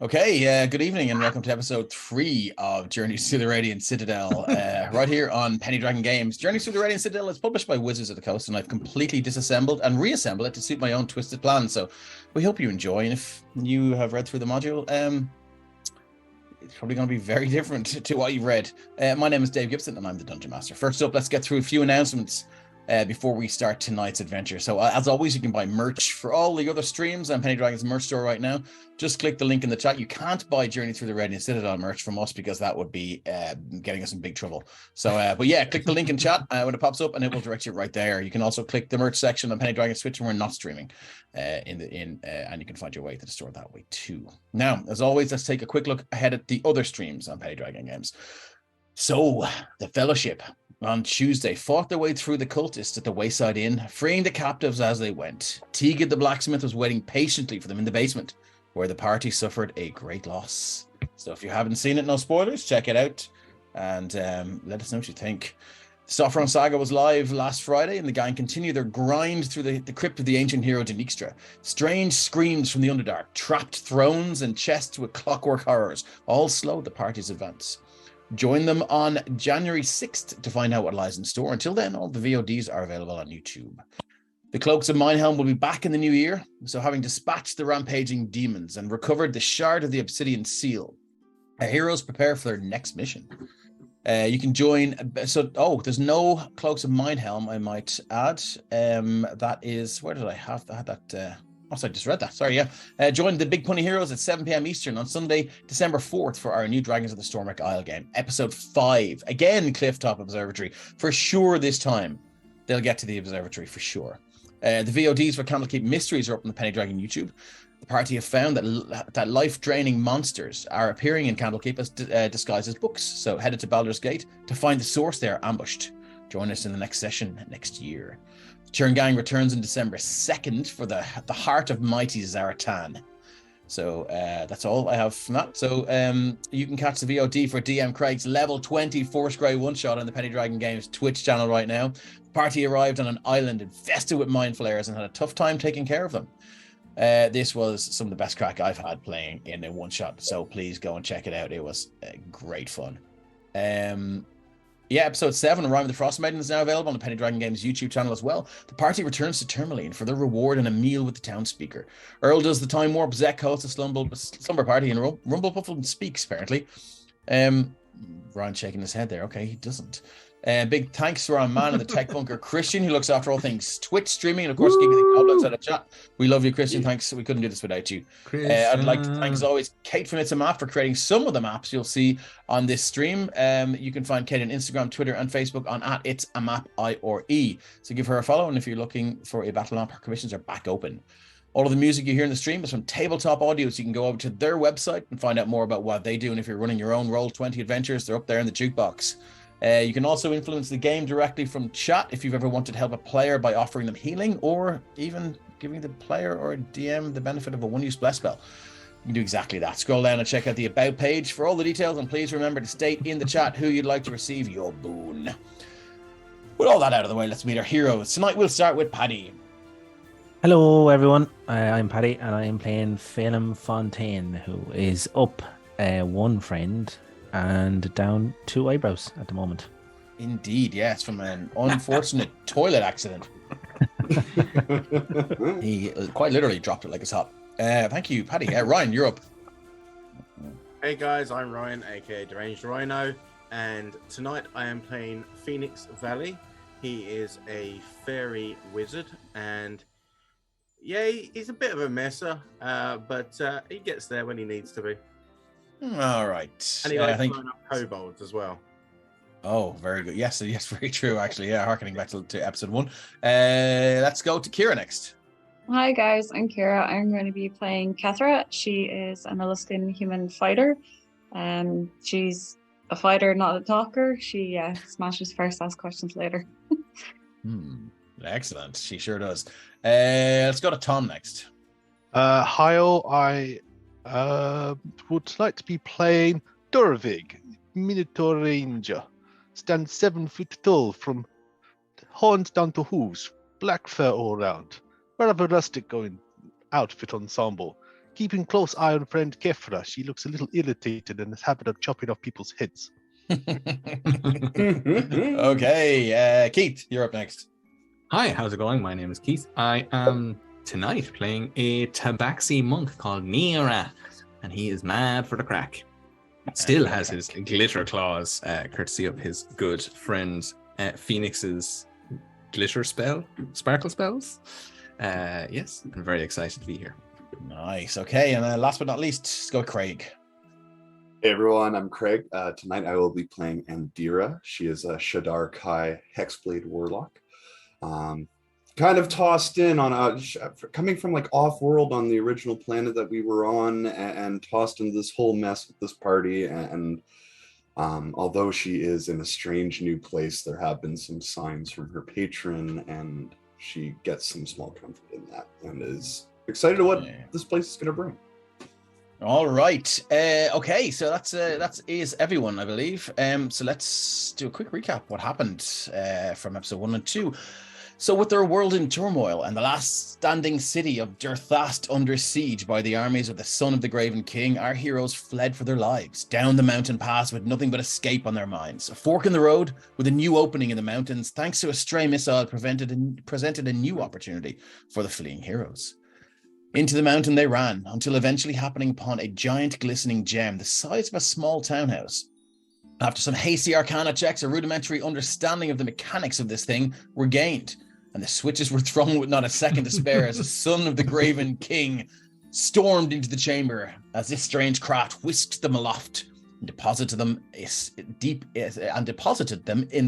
Okay, good evening and welcome to episode 3 of Journeys to the Radiant Citadel, right here on Penny Dragon Games. Journeys to the Radiant Citadel is published by Wizards of the Coast, and I've completely disassembled and reassembled it to suit my own twisted plans. So we hope you enjoy, and if you have read through the module, it's probably going to be very different to what you've read. My name is Dave Gibson, and I'm the Dungeon Master. First up, let's get through a few announcements before we start tonight's adventure. So as always, you can buy merch for all the other streams on Penny Dragon's merch store right now. Just click the link in the chat. You can't buy Journey Through the Radiant Citadel merch from us because that would be getting us in big trouble. So, but yeah, click the link in chat when it pops up and it will direct you right there. You can also click the merch section on Penny Dragon Switch when we're not streaming and you can find your way to the store that way too. Now, as always, let's take a quick look ahead at the other streams on Penny Dragon Games. So, the Fellowship on Tuesday fought their way through the cultists at the Wayside Inn, freeing the captives as they went. Tegan the blacksmith was waiting patiently for them in the basement, where the party suffered a great loss. So if you haven't seen it, no spoilers, check it out and let us know what you think. The Sopherone saga was live last Friday, and the gang continued their grind through the crypt of the ancient hero Denixtra. Strange screams from the Underdark, trapped thrones and chests with clockwork horrors, all slowed the party's advance. Join them on January 6th to find out what lies in store. Until then, all the VODs are available on YouTube. The Cloaks of Minehelm will be back in the new year, so having dispatched the rampaging demons and recovered the shard of the Obsidian Seal, our heroes prepare for their next mission. You can join, there's no Cloaks of Minehelm, I might add. That is, where did I have that? I just read that. Sorry, yeah. Join the Big Punny Heroes at 7 p.m. Eastern on Sunday, December 4th for our new Dragons of the Stormwreck Isle game, episode 5. Again, Clifftop Observatory. For sure this time, they'll get to the observatory for sure. The VODs for Candlekeep Mysteries are up on the Penny Dragon YouTube. The party have found that life-draining monsters are appearing in Candlekeep as disguised as books. So headed to Baldur's Gate to find the source they are ambushed. Join us in the next session next year. Churn Gang returns on December 2nd for the Heart of Mighty Zaratan. So that's all I have from that. So you can catch the VOD for DM Craig's level 20 Force Grey one-shot on the Penny Dragon Games Twitch channel right now. The party arrived on an island infested with mind flayers and had a tough time taking care of them. This was some of the best crack I've had playing in a one-shot, so please go and check it out. It was great fun. Episode 7, Rime of the Frost Maiden, is now available on the Penny Dragon Games YouTube channel as well. The party returns to Tourmaline for their reward and a meal with the town speaker. Earl does the Time Warp, Zek hosts a slumber party, and Rumblepuffle speaks, apparently. Ryan's shaking his head there. Okay, he doesn't. Big thanks to our man in the tech bunker, Christian, who looks after all things Twitch streaming, and of course, keeping the goblins out of chat. We love you, Christian. Thanks. We couldn't do this without you. I'd like to thank, as always, Kate from It's a Map for creating some of the maps you'll see on this stream. You can find Kate on Instagram, Twitter, and Facebook on @itsamapIORE. So give her a follow, and if you're looking for a battle map, her commissions are back open. All of the music you hear in the stream is from Tabletop Audio, so you can go over to their website and find out more about what they do. And if you're running your own Roll20 adventures, they're up there in the jukebox. You can also influence the game directly from chat if you've ever wanted to help a player by offering them healing or even giving the player or DM the benefit of a one-use bless spell. You can do exactly that. Scroll down and check out the About page for all the details, and please remember to state in the chat who you'd like to receive your boon. With all that out of the way, let's meet our heroes. Tonight we'll start with Paddy. Hello everyone, I'm Paddy and I am playing Phelim Fontaine, who is up one friend and down 2 eyebrows at the moment. Indeed, yes, from an unfortunate toilet accident. He quite literally dropped it like it's hot. Thank you, Paddy. Ryan, you're up. Hey guys, I'm Ryan, aka Deranged Rhino, and tonight I am playing Phoenix Valley. He is a fairy wizard, and yeah, he's a bit of a messer, but he gets there when he needs to be. All right. And he likes blowing up kobolds as well. Oh, very good. Yes, very true, actually. Yeah, harkening back to episode 1. Let's go to Kira next. Hi guys, I'm Kira. I'm going to be playing Hethar. She is an Illustin human fighter. She's a fighter, not a talker. She smashes first, asks questions later. Excellent. She sure does. Let's go to Tom next. Hi all. I would like to be playing Dorvig, Minotaur Ranger. Stands 7 feet tall from horns down to hooves, black fur all round. Rather rustic going outfit ensemble. keeping close eye on friend Kefra. She looks a little irritated and has habit of chopping off people's heads. Okay, Keith, you're up next. Hi, how's it going? My name is Keith. I am tonight playing a Tabaxi monk called Nira, and he is mad for the crack. Still has his glitter claws, courtesy of his good friend Phoenix's sparkle spells. Yes, I'm very excited to be here. Nice. Okay, and last but not least, let's go with Craig. Hey everyone, I'm Craig. Tonight I will be playing Andira. She is a Shadar Kai Hexblade Warlock. Kind of tossed in on coming from like off-world on the original planet that we were on, and tossed into this whole mess with this party. And although she is in a strange new place, there have been some signs from her patron, and she gets some small comfort in that, and is excited to what this place is going to bring. All right. Okay, so that is everyone, I believe. So let's do a quick recap what happened from episode 1 and 2. So with their world in turmoil and the last standing city of Derthast under siege by the armies of the son of the Graven King, our heroes fled for their lives down the mountain pass with nothing but escape on their minds. A fork in the road with a new opening in the mountains, thanks to a stray missile, presented a new opportunity for the fleeing heroes. Into the mountain they ran, until eventually happening upon a giant glistening gem the size of a small townhouse. After some hasty arcana checks, a rudimentary understanding of the mechanics of this thing were gained, and the switches were thrown with not a second to spare as the son of the Graven King stormed into the chamber as this strange craft whisked them aloft and deposited them in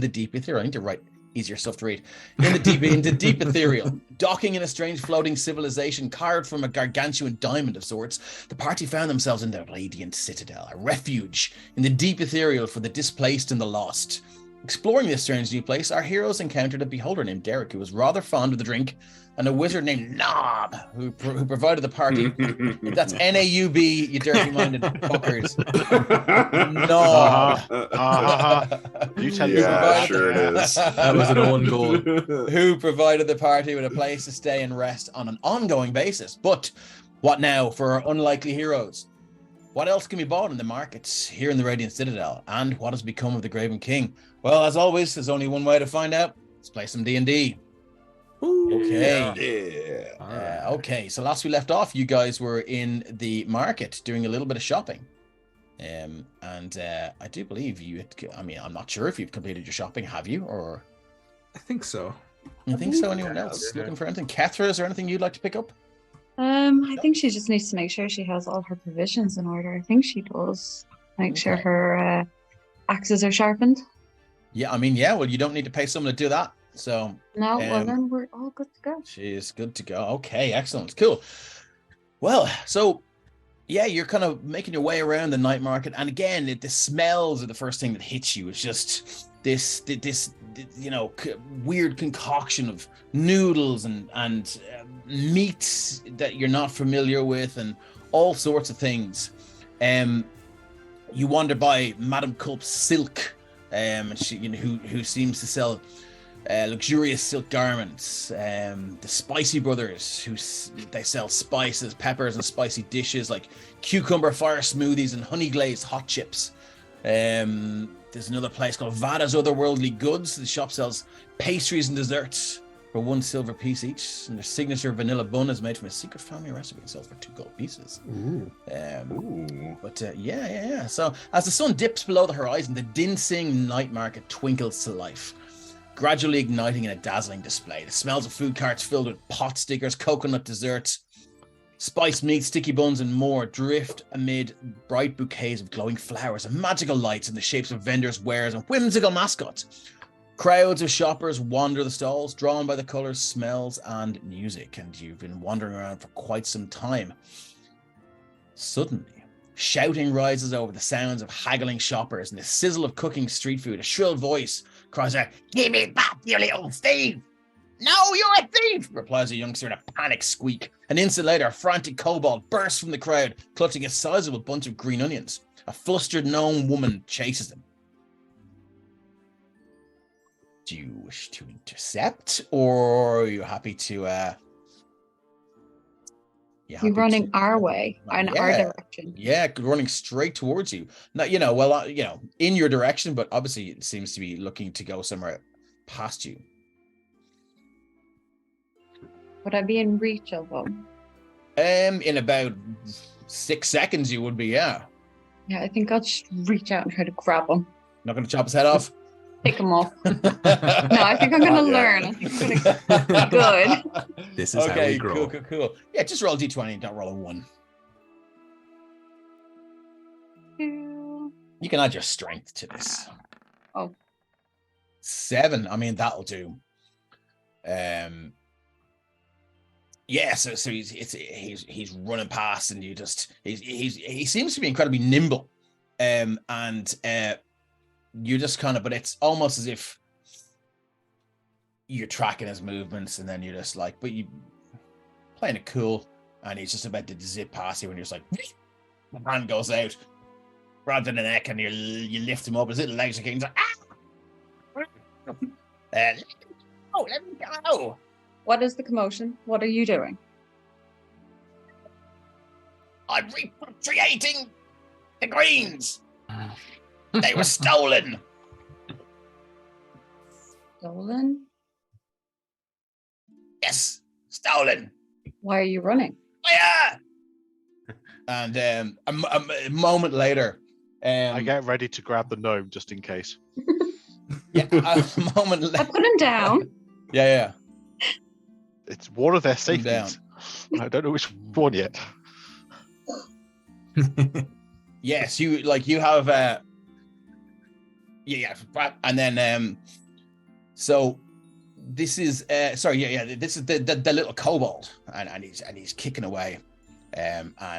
the deep ethereal. I need to write easier stuff to read. Into deep ethereal, docking in a strange floating civilization carved from a gargantuan diamond of sorts. The party found themselves in the Radiant Citadel, a refuge in the deep ethereal for the displaced and the lost. Exploring this strange new place, our heroes encountered a beholder named Derek, who was rather fond of the drink, and a wizard named Nob, who provided the party. That's N-A-U-B, you dirty-minded fuckers. Nob. You tell Sure it is. That was an own goal. Who provided the party with a place to stay and rest on an ongoing basis. But what now for our unlikely heroes? What else can be bought in the markets here in the Radiant Citadel? And what has become of the Graven King? Well, as always, there's only one way to find out. Let's play some D&D. Okay. Yeah. Okay, so last we left off, you guys were in the market doing a little bit of shopping. I do believe I'm not sure if you've completed your shopping, have you? Or I think so. You think so? Anyone else looking for anything? Kethra, is there anything you'd like to pick up? I think she just needs to make sure she has all her provisions in order. I think she does. Make sure her axes are sharpened. Yeah, well, you don't need to pay someone to do that. So no, well then we're all good to go. She is good to go. Okay, excellent, cool. Well, so yeah, you're kind of making your way around the night market, and again, the smells are the first thing that hits you. It's just this weird concoction of noodles and meats that you're not familiar with, and all sorts of things. You wander by Madame Culp's silk, and she, who seems to sell luxurious silk garments. The Spicy Brothers, they sell spices, peppers, and spicy dishes like cucumber fire smoothies and honey glazed hot chips. There's another place called Vada's Otherworldly Goods. The shop sells pastries and desserts for 1 silver piece each, and their signature vanilla bun is made from a secret family recipe and sells for 2 gold pieces. Yeah. So as the sun dips below the horizon, the Dinsing night market twinkles to life, gradually igniting in a dazzling display. The smells of food carts filled with pot stickers, coconut desserts, spiced meat, sticky buns, and more drift amid bright bouquets of glowing flowers and magical lights in the shapes of vendors' wares and whimsical mascots. Crowds of shoppers wander the stalls, drawn by the colors, smells, and music, and you've been wandering around for quite some time. Suddenly, shouting rises over the sounds of haggling shoppers and the sizzle of cooking street food. A shrill voice cries out, "Give me back, you little thief!" "No, you're a thief!" replies a youngster in a panic squeak. An instant later, a frantic kobold bursts from the crowd, clutching a sizable bunch of green onions. A flustered gnome woman chases them. Do you wish to intercept, or are you happy to You're happy running to- our way, in our Yeah. direction. Yeah, running straight towards you. Not, in your direction, but obviously it seems to be looking to go somewhere past you. Would I be in reach of them? In about 6 seconds, you would be. Yeah, Yeah, I think I'll just reach out and try to grab him. not going to chop his head off. Pick him up. No, I think I'm going to learn. I think I'm gonna be good. This is how we grow. Cool. Yeah, just roll D20, don't roll a 1. You can add your strength to this. Oh. 7. I mean, that'll do. Yeah, so he's running past, and he seems to be incredibly nimble, and you just kind of, but it's almost as if you're tracking his movements, and then you're just like, but you playing it cool, and he's just about to zip past you, and you're just like, the hand goes out, rather than the neck, and you lift him up, his little legs are kicking, he's like, let me go. What is the commotion? What are you doing? I'm repatriating the greens. They were stolen. Stolen? Yes, stolen. Why are you running? Fire! And a moment later, I get ready to grab the gnome just in case. yeah, a moment I later. put him down. Yeah. It's one of their Put 'em down. safeties. I don't know which one yet. Yes, you have and then so this is this is the little kobold, and he's kicking away,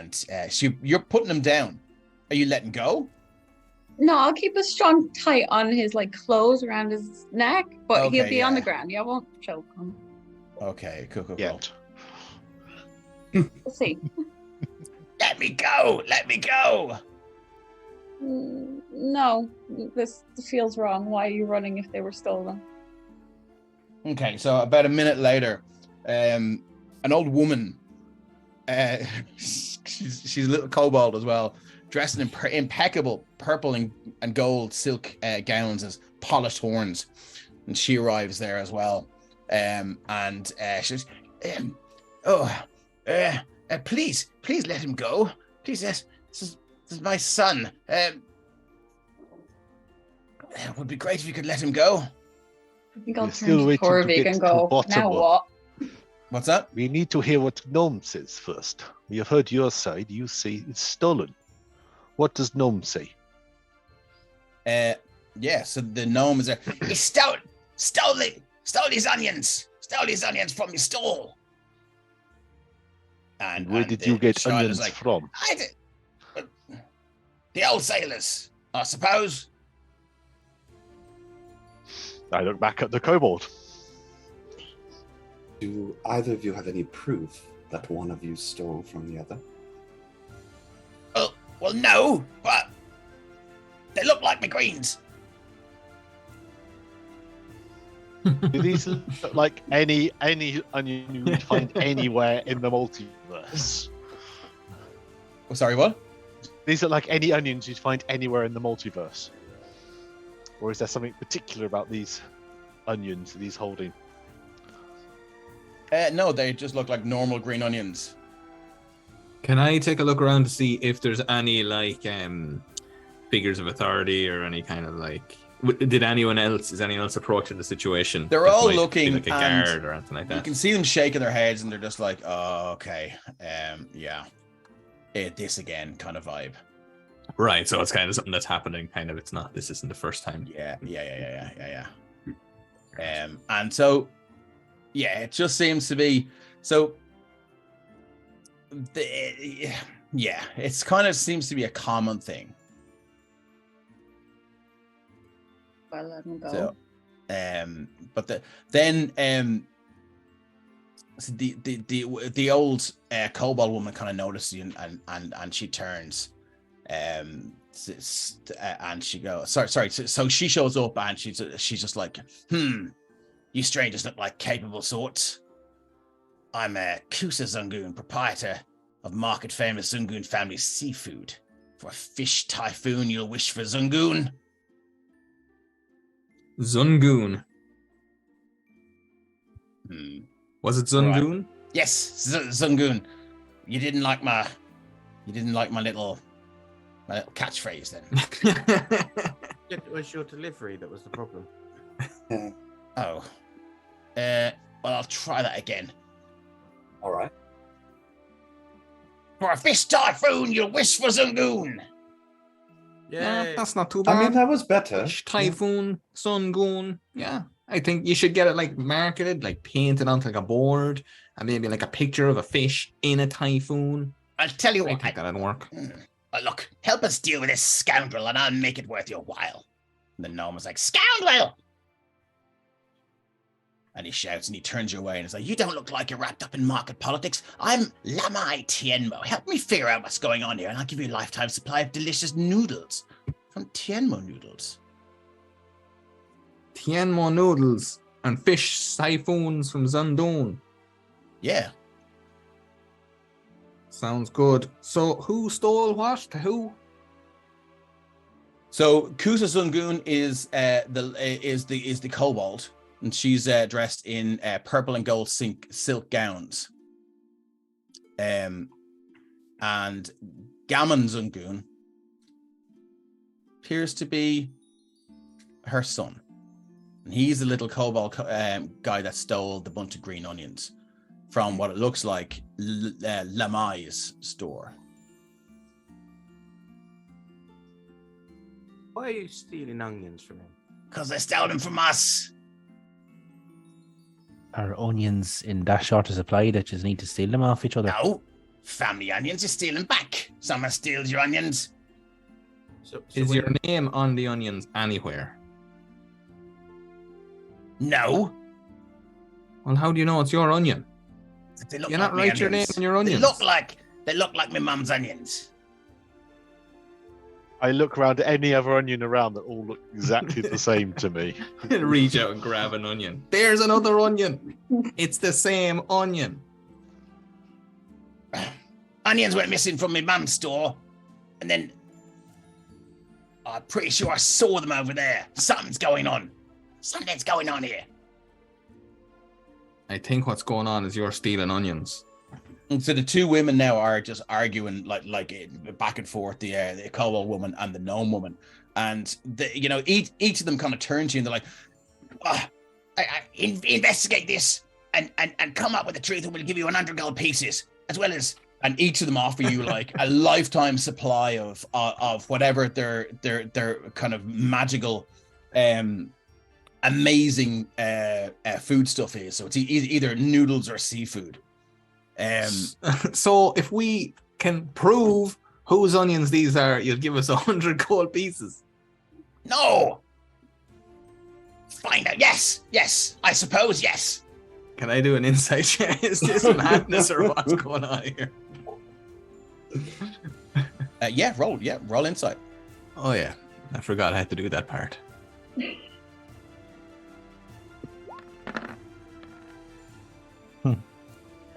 so you're putting him down. Are you letting go? No, I'll keep a strong tight on his clothes around his neck, but he'll Okay, be on the yeah. ground. Yeah, I won't choke him. Okay, cool. Yet. We'll see. Let me go. No, this feels wrong. Why are you running if they were stolen? Okay, so about a minute later, an old woman, she's a little kobold as well, dressed in impeccable purple and gold silk gowns as polished horns, and she arrives there as well. And she's, please let him go. Please, yes, this is my son. It would be great if you could let him go. I think I'll We're turn still to waiting to Torvik get and to go, bottom now of- what? What's that? We need to hear what Gnome says first. We have heard your side. You say it's stolen. What does Gnome say? Yeah, so the gnome is there. He stole his onions from his stall. And Where did you get child is onions from? I did. The old sailors, I suppose. I look back at the kobold. Do either of you have any proof that one of you stole from the other? Well, no, but they look like the greens. Do these look like any onion you would find anywhere in the multiverse? Oh, sorry, what? These are like any onions you'd find anywhere in the multiverse. Or is there something particular about these onions that he's holding? No, they just look like normal green onions. Can I take a look around to see if there's any figures of authority or any kind of is anyone else approaching the situation? They're that all might be looking, like a and guard or anything like You that. can see them shaking their heads, and they're just like, "Oh, okay, yeah, this again," kind of vibe. Right, so it's kind of something that's happening. Kind of, this isn't the first time. Yeah. And so, yeah, it just seems to be so. It's kind of seems to be a common thing. I'll let him go. So, but so the old kobold woman kind of notices you, and she turns, and she goes, sorry. So she shows up, and she's just like, you strangers look like capable sorts. I'm Kusa Zungoon, proprietor of market famous Zungoon family seafood. For a fish typhoon, you'll wish for Zungoon. Zungoon. Was it Zungoon? Right. Yes, Zungoon. You didn't like my little catchphrase then. It was your delivery that was the problem. Oh. Well, I'll try that again. All right. For a fish typhoon, you'll wish for Zungoon. Yeah, That's not too bad. I mean, that was better. Fish typhoon, Zungoon. Yeah. I think you should get it like marketed, like painted onto like a board, and maybe like a picture of a fish in a typhoon. I'll tell you I what. think that'd work. Look, help us deal with this scoundrel, and I'll make it worth your while. And the gnome was like, "Scoundrel!" And he shouts and he turns your way and is like, "You don't look like you're wrapped up in market politics. I'm Lamai Tienmo. Help me figure out what's going on here, and I'll give you a lifetime supply of delicious noodles from Tienmo Noodles." Tienmo noodles and fish typhoons from Zundoon. Yeah. Sounds good. So who stole what to who? So Kusa Zungoon is the kobold, and she's dressed in purple and gold silk gowns. And Gammon Zungoon appears to be her son. And he's the little kobold guy that stole the bunch of green onions from what it looks like Lamai's store. why are you stealing onions from him? Because they stole them from us. Are onions in that short of supply that you need to steal them off each other? No. Family onions, you steal them back. Someone steals your onions. So Is when- your name on the onions anywhere? No. Well, how do you know it's your onion? They look You're like not me write your name onions. on your onions. They look like my mum's onions. I look around at any other onion around that all look exactly the same to me. Reach out and grab an onion. There's another onion. It's the same onion. Onions went missing from my mum's store, and then I'm pretty sure I saw them over there. Something's going on. Something's going on here. I think what's going on is you're stealing onions. And so the two women now are just arguing like back and forth, the kobold woman and the gnome woman, and each of them kind of turn to you and they're like, investigate this and come up with the truth, and we'll give you 100 gold pieces as well as. And each of them offer you like a lifetime supply of whatever their kind of magical, amazing food stuff is. So it's either noodles or seafood. So if we can prove whose onions these are, you'll give us 100 gold pieces. No. Find out. Yes. I suppose yes. Can I do an insight check? Is this madness or what's going on here? Roll insight. Oh yeah, I forgot I had to do that part.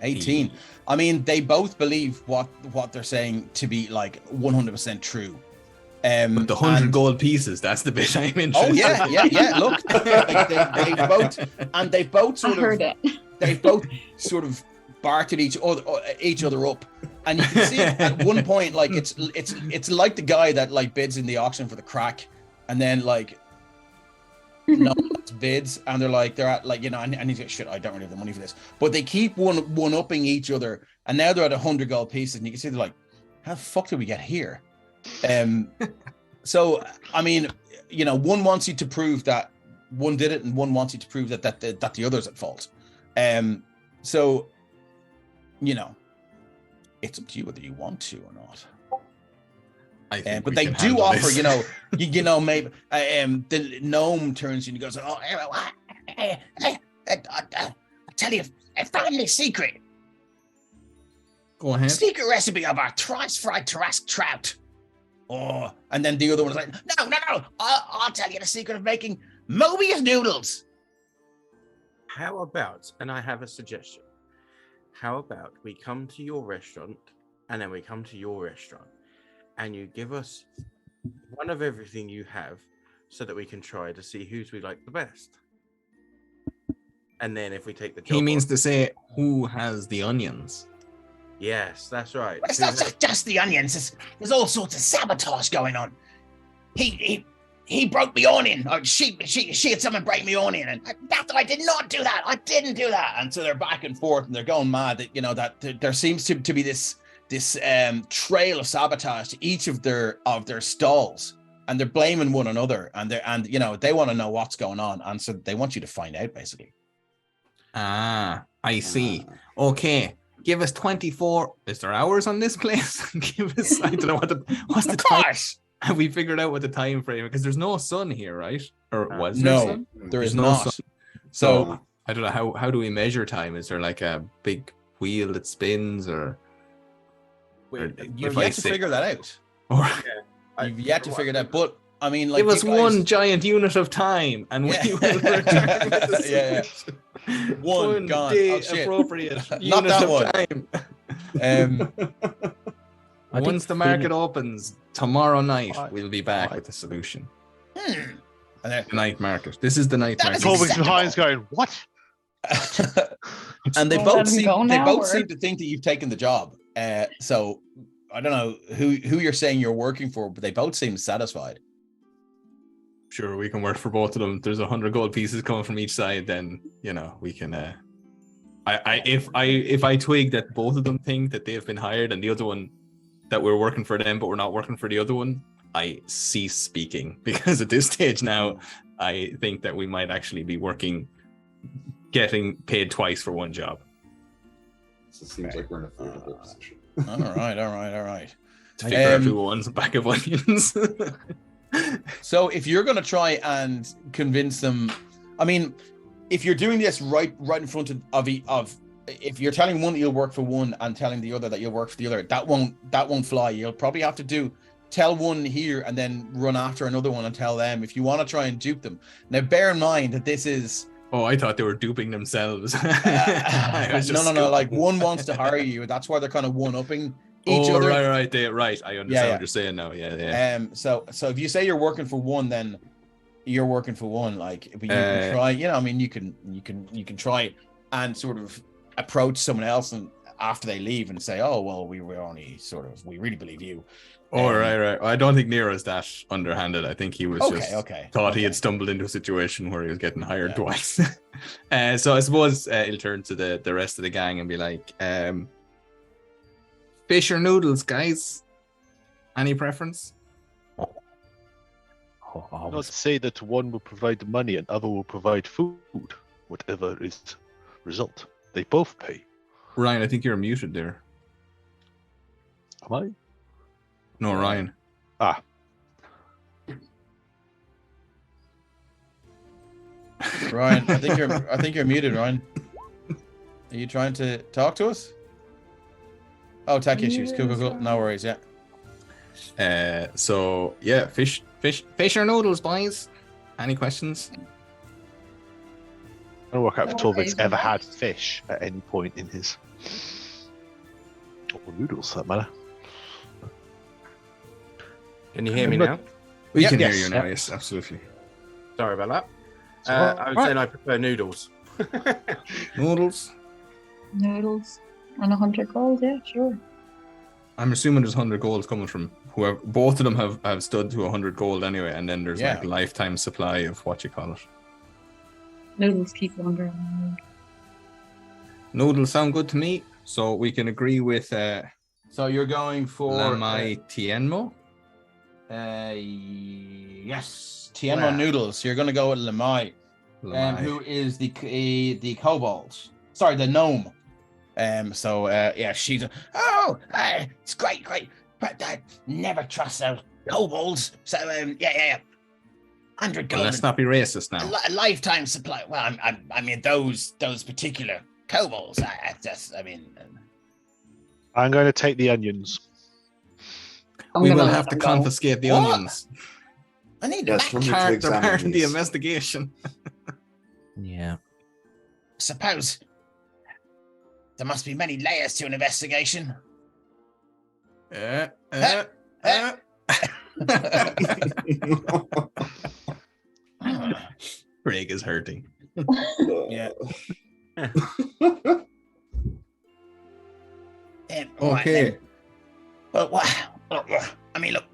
18. I mean, they both believe what they're saying to be like 100% true. But the 100 gold pieces, that's the bit I'm interested in. Oh yeah. Look, they've both sort of bartered each other up, and you can see at one point like it's like the guy that like bids in the auction for the crack, and then like no bids, and they're at like and he's like, shit, I don't really have the money for this, but they keep one upping each other, and now they're at 100 gold pieces, and you can see they're like, how the fuck did we get here? So I mean, one wants you to prove that one did it, and one wants you to prove that the other's at fault. So it's up to you whether you want to or not. I think but we they can do handle offer, this. maybe the gnome turns to you and goes, I'll tell you a family secret. Go ahead. Secret recipe of our thrice-fried Tarrasque trout. Oh, and then the other one's like, no, I'll tell you the secret of making Mobius noodles. How about, and I have a suggestion, how about we come to your restaurant and then we come to your restaurant, and you give us one of everything you have, so that we can try to see whose we like the best. And then if we take the job, He means to say who has the onions. yes, that's right. It's not just the onions. There's all sorts of sabotage going on. He broke me onion. Or she had someone break me onion, and I did not do that. I didn't do that. And so they're back and forth, and they're going mad. That that there seems to be this trail of sabotage to each of their stalls, and they're blaming one another, and they want to know what's going on, and so they want you to find out basically. Ah, I see. Okay. Give us 24. Is there hours on this place? Give us. I don't know what's the time. Have we figured out what the time frame? Because there's no sun here, right? Or was there sun? There is no not. sun. So I don't know how do we measure time? Is there like a big wheel that spins, or You've yet to figure that out. Or You've yet to figure that out. But I mean, like, give us you guys... one giant unit of time, and we will return with the solution. One gone. Day oh, shit. appropriate. Not that one. Time. Once the market opens tomorrow night, we'll be back with the solution. The night market. This is the night market. 12 weeks behind's going, what? And they both seem to think that you've taken the job. So I don't know who you're saying you're working for, but they both seem satisfied. Sure, we can work for both of them. If there's 100 gold pieces coming from each side, then we can. If I twig that both of them think that they've been hired, and the other one that we're working for them, but we're not working for the other one, I cease speaking, because at this stage now, I think that we might actually be getting paid twice for one job. So it seems like we're in a favorable position. All right. To figure out who owns a bag of onions. So if you're going to try and convince them, I mean, if you're doing this right in front of if you're telling one that you'll work for one and telling the other that you'll work for the other, that won't fly. You'll probably have to tell one here and then run after another one and tell them, if you want to try and dupe them. Now, bear in mind that this is... Oh, I thought they were duping themselves. No. Like, one wants to hire you. That's why they're kind of one-upping each other. Right. I understand what you're saying now. Yeah. So if you say you're working for one, then you're working for one. Like, but you can try. I mean, you can try and sort of approach someone else, and after they leave, and say, "Oh, well, we really believe you." Right. I don't think Nera's that underhanded. I think he was thought he had stumbled into a situation where he was getting hired twice. So I suppose he'll turn to the rest of the gang and be like, fish or noodles, guys? Any preference? Not to say that one will provide the money and other will provide food, whatever is the result. They both pay. Ryan, I think you're muted there. Am I? No, Ryan. Ryan, I think you're muted, Ryan. Are you trying to talk to us? Oh, tech issues. Cool. No worries, So yeah, fish or noodles, boys? Any questions? I don't work out if Torvik's ever had fish at any point in his... Or noodles, for that matter. Can you hear me now? We can hear you now, yes, absolutely. Sorry about that. I was saying I prefer noodles. Noodles? Noodles. And 100 gold, yeah, sure. I'm assuming there's 100 gold coming from whoever. Both of them have stood to 100 gold anyway, and then there's like lifetime supply of what you call it. Noodles keep longer. Noodles sound good to me, so we can agree with. So you're going for Lamai Tienmo? Yes, Tienmo noodles. You're going to go with Lamai, who is the kobold. Sorry, the gnome. She's it's great, but never trust those kobolds. So 100 gold. Well, let's not be racist now. A lifetime supply. Well, I mean those particular kobolds. I'm going to take the onions. We will have to confiscate the onions. I need that character part in the investigation. Yeah. Suppose there must be many layers to an investigation. Craig is hurting. Yeah. Okay. Well, I mean, look.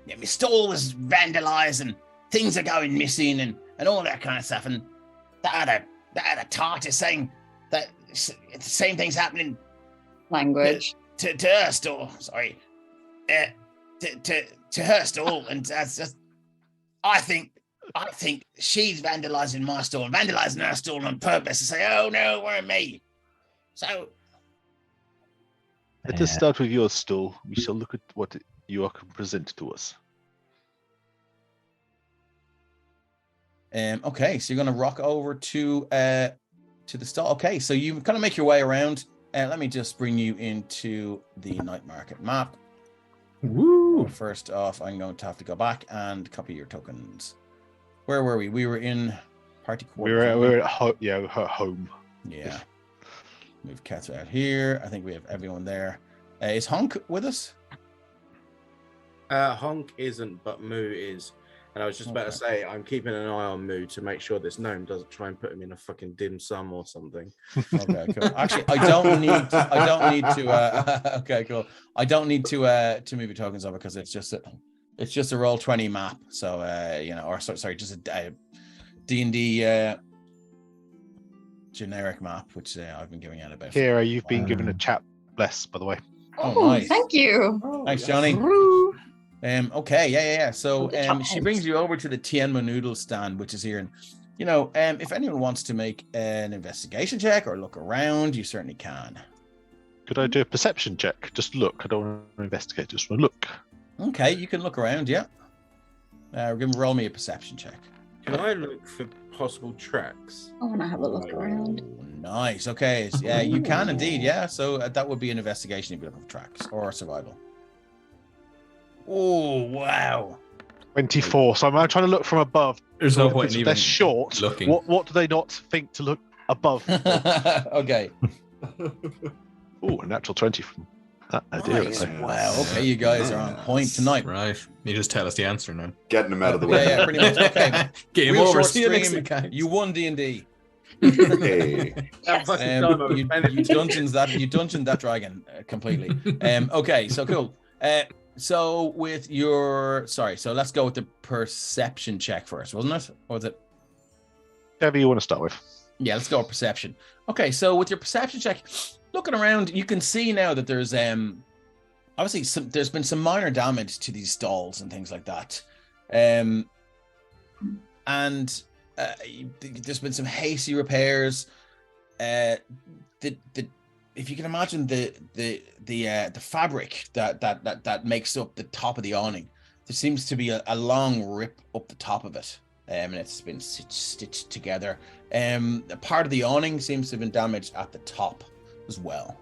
Yeah, my stall was vandalized and things are going missing and all that kind of stuff. And that other tart is saying that the same thing's happening Language. to her stall. Sorry. To her stall. And that's just, I think she's vandalizing my stall, vandalizing her stall on purpose to say, oh no, we're me. So Let us start with your stall. We shall look at what you can present to us. Okay, so you're gonna rock over to the stall. Okay, so you kind of make your way around. Let me just bring you into the night market map. Woo! First off, I'm going to have to go back and copy your tokens. Where were we? We were in party quarters. We're at her home. Yeah. Move cats out here. I think we have everyone there. Is Honk with us? Honk isn't, but Moo is. And I was just about to say, I'm keeping an eye on Moo to make sure this gnome doesn't try and put him in a fucking dim sum or something. Okay, cool. Actually, I don't need to. Okay, cool. I don't need to move your tokens over because it's just a Roll20 map. So sorry, just a D&D generic map, which I've been giving out about. Kira, you've been given a chat bless, by the way. Oh, nice. Thank you. Thanks, Johnny. Okay, yeah. So she brings you over to the Tianma noodle stand, which is here. And if anyone wants to make an investigation check or look around, you certainly can. Could I do a perception check? Just look. I don't want to investigate. Just want to look. Okay, you can look around. Yeah. We're going to roll me a perception check. Can I look for possible tracks? I want to have a look around. Nice. Okay. Yeah, you can indeed. Yeah. So that would be an investigation if you're looking for tracks or survival. Oh, wow. 24. So I'm trying to look from above. There's no point in They're even short. looking. What do they not think to look above? Okay. Oh, a natural 20 from that idea. Nice. Wow. Okay, you guys are on point tonight. Right. You just tell us the answer now. Getting them out of the way. Yeah, pretty much. Okay. Game Real over. short See you next stream. week, guys. You won D&D. Hey. You dungeoned that dragon completely. Okay, so cool. So with your so let's go with the perception check first, wasn't it? Or was it? Whatever you want to start with. Yeah, let's go with perception. Okay, so with your perception check, looking around, you can see now that there's obviously there's been some minor damage to these stalls and things like that. And there's been some hasty repairs. If you can imagine the fabric that makes up the top of the awning, there seems to be a long rip up the top of it, and it's been stitched together. Part of the awning seems to have been damaged at the top as well.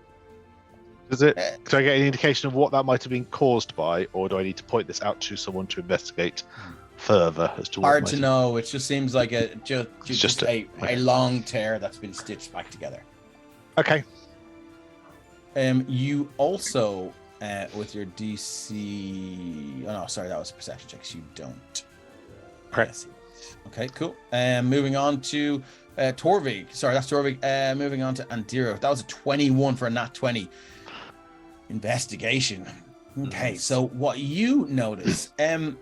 Can I get any indication of what that might have been caused by, or do I need to point this out to someone to investigate further as to what hard to know? It just seems like just a long tear that's been stitched back together. Okay. You also with your DC. Oh no, sorry, that was a perception check. You don't. Correct. Okay, cool. Moving on to Torvig. Sorry, that's Torvig. Moving on to Andira. That was a 21 for a nat 20. Investigation. Okay, Nice. so what you notice, there's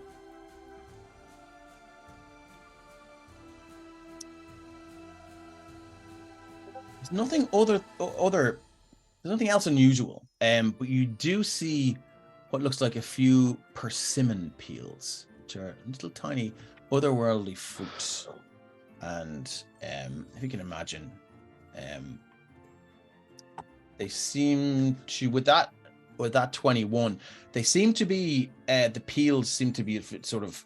nothing there's nothing else unusual. But you do see what looks like a few persimmon peels, which are little tiny otherworldly fruits. And if you can imagine, they seem to, with that 21, they seem to be the peels seem to be sort of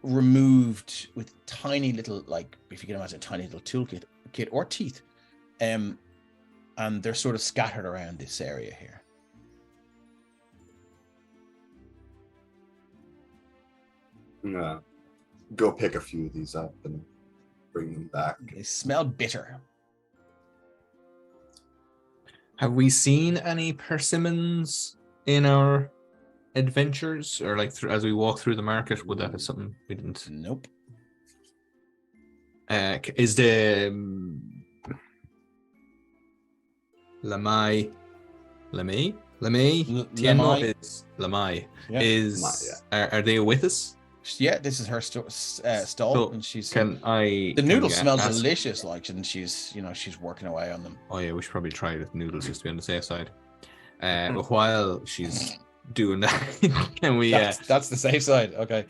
removed with tiny little, like, if you can imagine, a tiny little toolkit or teeth, and they're sort of scattered around this area here. Go pick a few of these up and bring them back. They smell bitter. Have we seen any persimmons in our adventures, or like as we walk through the market? Would that have something we didn't? Nope. Is the Lamai Tiamo is Lamai Yeah. is are they with us? Yeah, this is her stall, So, and she's. The The noodles smell ask- delicious, like, and she's working away on them. Oh yeah, we should probably try the noodles just to be on the safe side. But while she's doing that, can we? That's the safe side. Okay.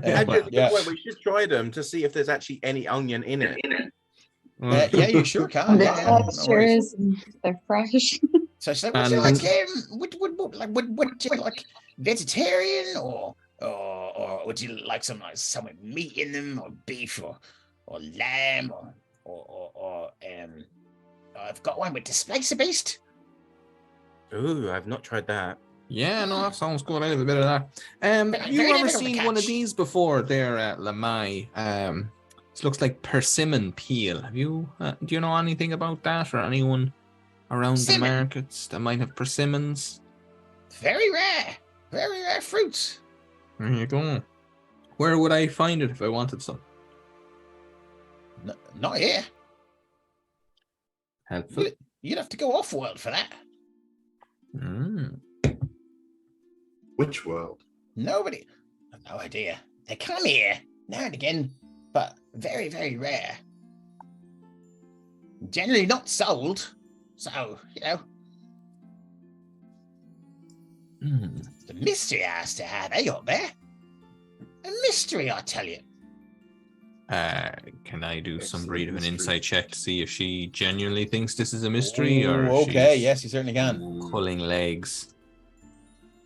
Yeah, we should try them to see if there's actually any onion in it. Yeah, you sure can. And the Yeah, no worries. textures, and they're fresh. So she's like, would you like would you like vegetarian or would you like some with meat in them, or beef or lamb or I've got one with displacer beast. Ooh, I've not tried that. Yeah, no, that sounds good. I have a bit of that. Have you Very ever difficult to seen one of catch. these before? There at Lamai. This looks like persimmon peel. Have you? Do you know anything about that, or anyone around the Persimmon? markets that might have persimmons? Very rare fruits. There you go. Where would I find it if I wanted some? Not here. Helpful. You'd have to go off world for that. Which world? Nobody. I've no idea. They come here now and again, but very, very rare. Generally not sold. So, the mystery as to how they got there. A mystery, I tell you. Can I do It's some a read of an mystery. insight check to see if she genuinely thinks this is a mystery, or Ooh, okay, she's yes, you certainly can. pulling legs?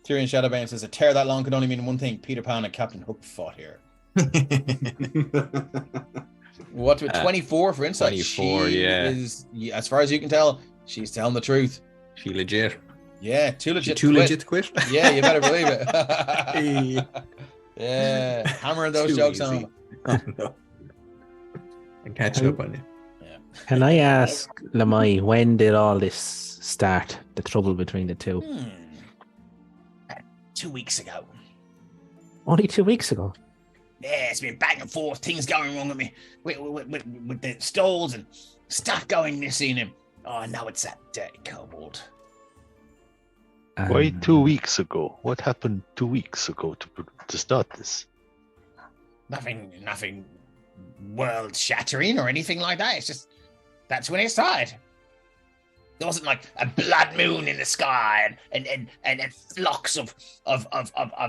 Tyrion Shadowbane says, a tear that long could only mean one thing. Peter Pan and Captain Hook fought here. What, 24 for insight? 24, She yeah. is, as far as you can tell, she's telling the truth. She legit. Yeah, too legit. Too to quit. legit to quit. Yeah, you better believe it. Yeah, hammering those Too jokes easy. on. Oh, no. I'm catching up on you. Can I ask Lamai, when did all this start? The trouble between the two? 2 weeks ago. Only 2 weeks ago. Yeah, it's been back and forth, things going wrong with me, with the stalls and stuff going missing. And oh, now it's that dirty kobold. Why 2 weeks ago? What happened 2 weeks ago to start this? Nothing world shattering or anything like that. It's just that's when it started. There wasn't like a blood moon in the sky and flocks of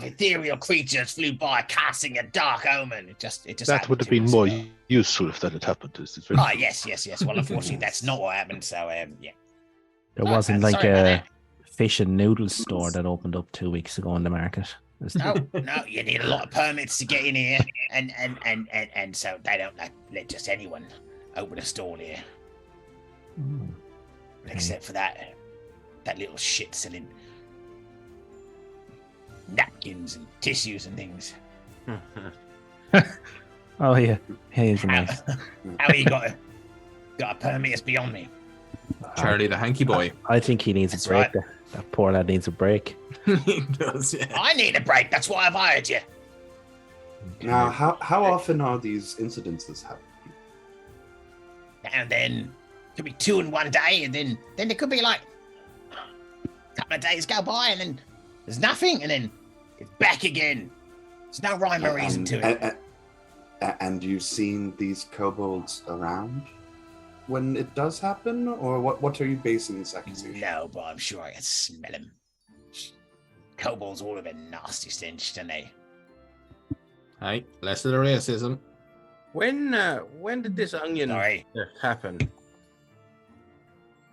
ethereal creatures flew by casting a dark omen. It just That happened would have 2 been weeks more ago. useful if that had happened. Is it very- Oh, yes. Well, unfortunately, that's not what happened. So, yeah. There Oh, wasn't sorry like about a that. fish and noodles store that opened up 2 weeks ago in the market. No, you need a lot of permits to get in here, and so they don't let just anyone open a stall here, except for that little shit selling napkins and tissues and things. Oh yeah, he's nice. How you got a permit is beyond me. Charlie the hanky boy. I think he needs That's a break. right. That poor lad needs a break. He does, yeah. I need a break. That's why I've hired you. Now, how often are these incidences happening? And then could be 2 in one day, and then there could be like a couple of days go by, and then there's nothing, and then it's back again. There's no rhyme or reason to it. And you've seen these kobolds around when it does happen, or what are you basing this accusation? No, but I'm sure I can smell them. Kobolds all have a nasty stench, don't they? Hey, less of the racism. When did this onion Sorry. happen?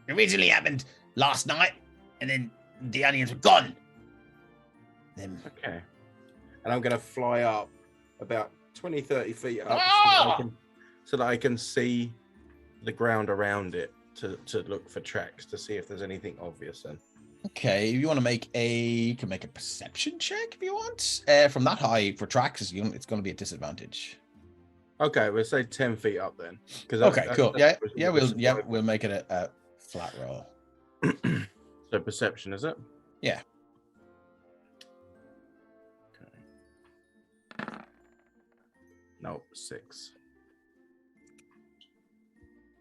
Originally happened last night, and then the onions were gone. Then Okay. And I'm going to fly up about 20, 30 feet up so that I can see the ground around it to look for tracks to see if there's anything obvious then. okay, if you want to you can make a perception check if you want. From that high for tracks, it's going to be a disadvantage. Okay, we'll say 10 feet up then. Okay, cool. Yeah, we'll make it a flat roll. So perception, is it? Yeah. No, 6.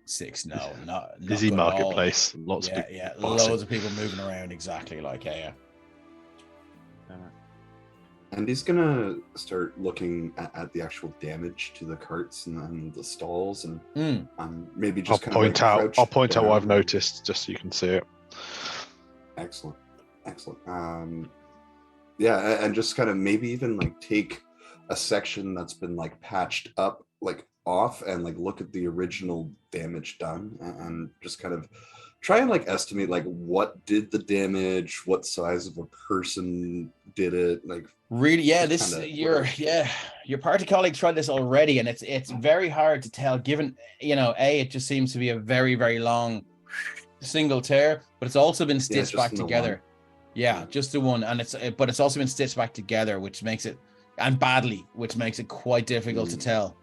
6, no, not Busy good at all. marketplace. Lots of Yeah, people. yeah, bossing. loads of people moving around. Exactly, like yeah. And he's gonna start looking at the actual damage to the carts and the stalls, and maybe I'll just kind point of like out. crouch I'll point out what I've down. noticed, just so you can see it. Excellent. Yeah, and just kind of maybe even like take a section that's been like patched up, like off, and like look at the original damage done, and just kind of try and like estimate like what did the damage, what size of a person did it, like Really, yeah. just This kinda your party colleague tried this already, and it's very hard to tell. Given it just seems to be a very very long single tear, but it's also been stitched just back in the together. one. Yeah, just the one, and but it's also been stitched back together, which makes it badly, which makes it quite difficult to tell.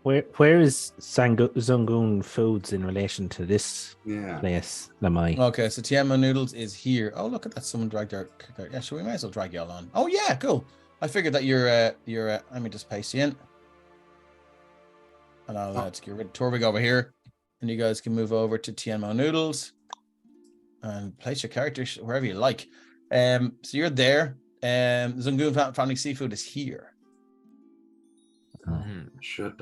Where is Zungoon Foods in relation to this place, Lamai? Okay, so Tiamo Noodles is here. Oh, look at that! Someone dragged their yeah. So we might as well drag you all on. Oh yeah, cool. I figured that you're let me just paste you in, and I'll just get rid of Torvig over here, and you guys can move over to Tiamo Noodles and place your characters wherever you like. So you're there. Zungoon Family Seafood is here. Should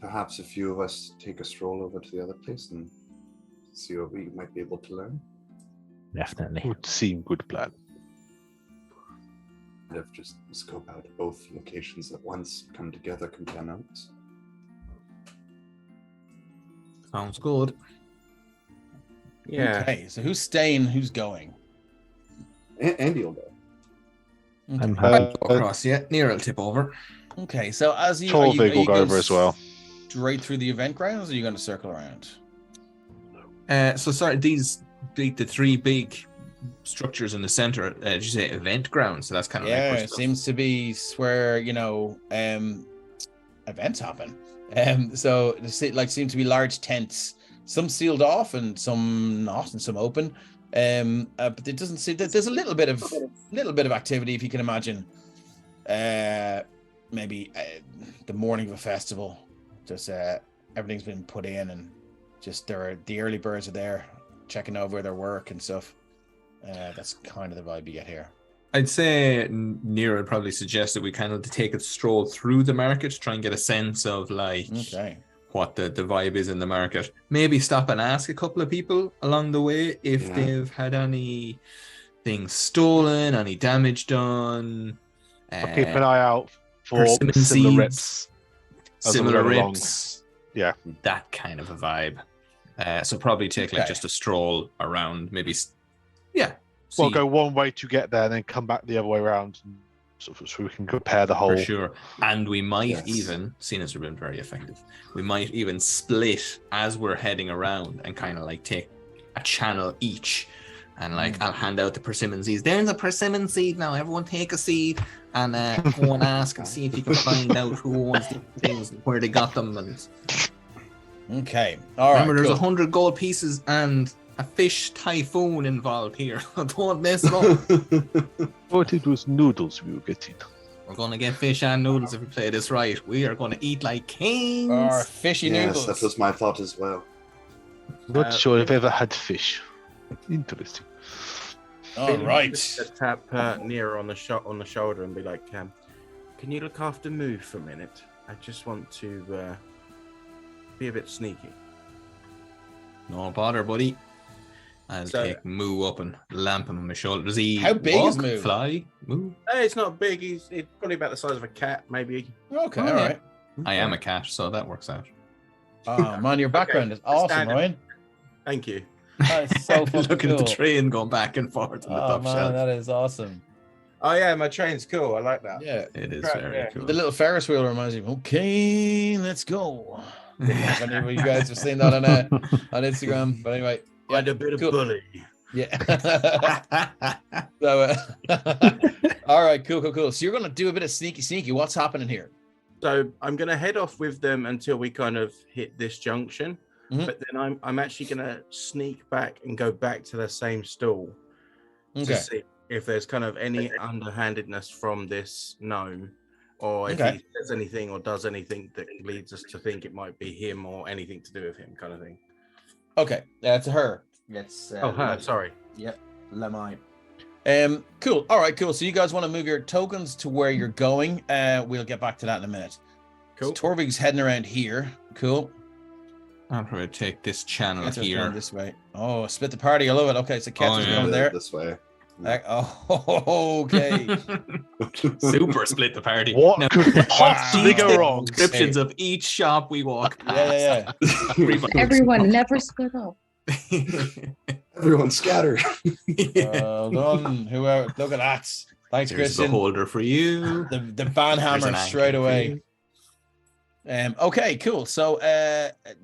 perhaps a few of us take a stroll over to the other place and see what we might be able to learn? Definitely. Would seem good plan. And if just scope out both locations at once, come together, compare notes. Sounds good. Yeah. Okay, so who's staying? Who's going? Andy will go. Okay. I'm I'll happy. go across, yeah. Near will tip over. Okay, so as you Torvig will go over as well. Straight through the event grounds, or are you going to circle around? So sorry, the 3 big structures in the center. Did you say event ground? So that's kind of Yeah, like it seems to be where events happen. So like seem to be large tents, some sealed off and some not, and some open. But it doesn't seem that there's a little bit of activity, if you can imagine. Maybe the morning of a festival, just everything's been put in, and just the early birds are there checking over their work and stuff. That's kind of the vibe you get here. I'd say Nero would probably suggest that we kind of take a stroll through the market to try and get a sense of like what the vibe is in the market. Maybe stop and ask a couple of people along the way if they've had any things stolen, any damage done. I'll keep an eye out for persimmon similar seeds, rips. Similar along. rips. Yeah. That kind of a vibe. So probably take like just a stroll around, maybe. We'll go one way to get there and then come back the other way around, so we can compare the whole. For sure. And we might even, seeing as we've been very effective, we might even split as we're heading around and kind of like take a channel each. And like I'll hand out the persimmon seeds. There's a persimmon seed now. Everyone take a seed and go and ask and see if you can find out who owns the things and where they got them. And okay, all right. Remember, there's 100 gold pieces and a fish typhoon involved here. Don't mess it up. But it was noodles we were getting. We're gonna get fish and noodles if we play this right. We are gonna eat like kings. Or fishy noodles. Yes, that was my thought as well. Not sure I've ever had fish. Interesting. All right. Just tap Nero on the shoulder and be like, "Can you look after Moo for a minute? I just want to be a bit sneaky." No bother, buddy. I'll take Moo up and lamp him on my shoulder. Does he How big walk, is Moo? fly? Moo? Hey, it's not big. He's probably about the size of a cat, maybe. Okay, Oh, all right. I am a cat, so that works out. Oh man, your background is awesome, Standard. Ryan. Thank you. That is so fucking Looking cool. at the train going back and forth on the top man, shelf. that is awesome. Oh yeah, my train's cool. I like that. Yeah, It is Right, very yeah. cool. the little Ferris wheel reminds me. Okay, let's go. If any of you guys have seen that on Instagram, but anyway, yeah, And a bit cool. of bully. Yeah. So, all right, cool. So you're gonna do a bit of sneaky. What's happening here? So I'm gonna head off with them until we kind of hit this junction. Mhm. But then I'm actually gonna sneak back and go back to the same stall to Okay. see if there's kind of any underhandedness from this gnome, or if Okay. he says anything or does anything that leads us to think it might be him or anything to do with him, kind of thing. Okay, that's her. It's Her, sorry. Yep, Lemai. Cool. All right, cool. So you guys want to move your tokens to where you're going? We'll get back to that in a minute. Cool. So Torvig's heading around here. Cool. I'm going to take this channel Ketra's here. going this way. Oh, split the party. I love it. Okay, so Ketra's yeah. going there. This way. Okay. Super split the party. What Now, could possibly go detailed wrong? descriptions of each shop we walk past. Yeah. Everybody- Everyone never split up. Everyone scatter. Well done. Whoever. Look at that. Thanks, There's a Christian. beholder for you. The There's banhammer an straight anchor for away. you. Okay, cool. So,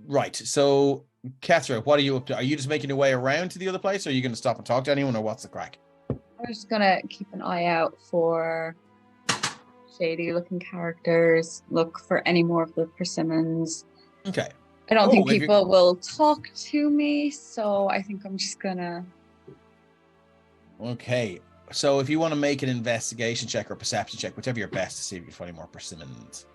right. So, Kethra, what are you up to? Are you just making your way around to the other place, or are you going to stop and talk to anyone, or what's the crack? I'm just gonna keep an eye out for shady looking characters, look for any more of the persimmons. Okay. I don't think if you- people will talk to me, so I think I'm just gonna. Okay. So, if you want to make an investigation check or perception check, whichever your best, to see if you can find any more persimmons.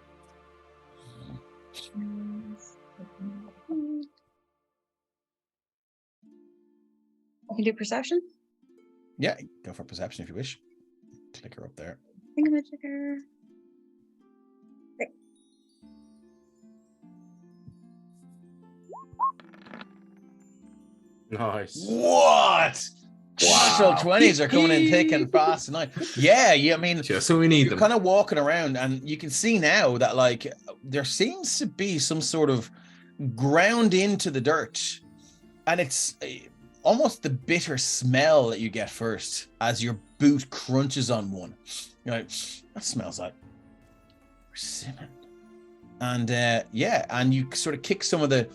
I can do perception. Yeah, go for perception if you wish. Click her up there. Thingamajigger. Nice. What? Natural 20s are coming in thick and fast tonight. Yeah, I mean, Just so we need you're them. kind of walking around, and you can see now that like there seems to be some sort of ground into the dirt, and it's almost the bitter smell that you get first as your boot crunches on one. You're like, that smells like persimmon. And yeah, and you sort of kick some of the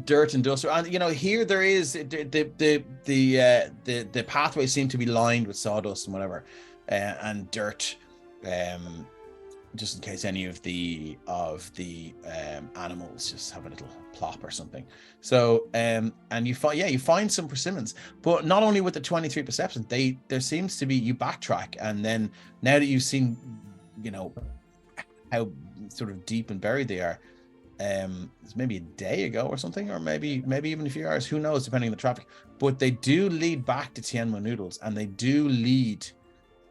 dirt and dust, and you know, here there is the pathways seem to be lined with sawdust and whatever, and dirt, just in case any of the animals just have a little plop or something. So and you find some persimmons, but not only with the 23 perception, there seems to be, you backtrack, and then now that you've seen, you know, how sort of deep and buried they are, it's maybe a day ago or something, or maybe even a few hours, who knows, depending on the traffic, but they do lead back to Tianma Noodles, and they do lead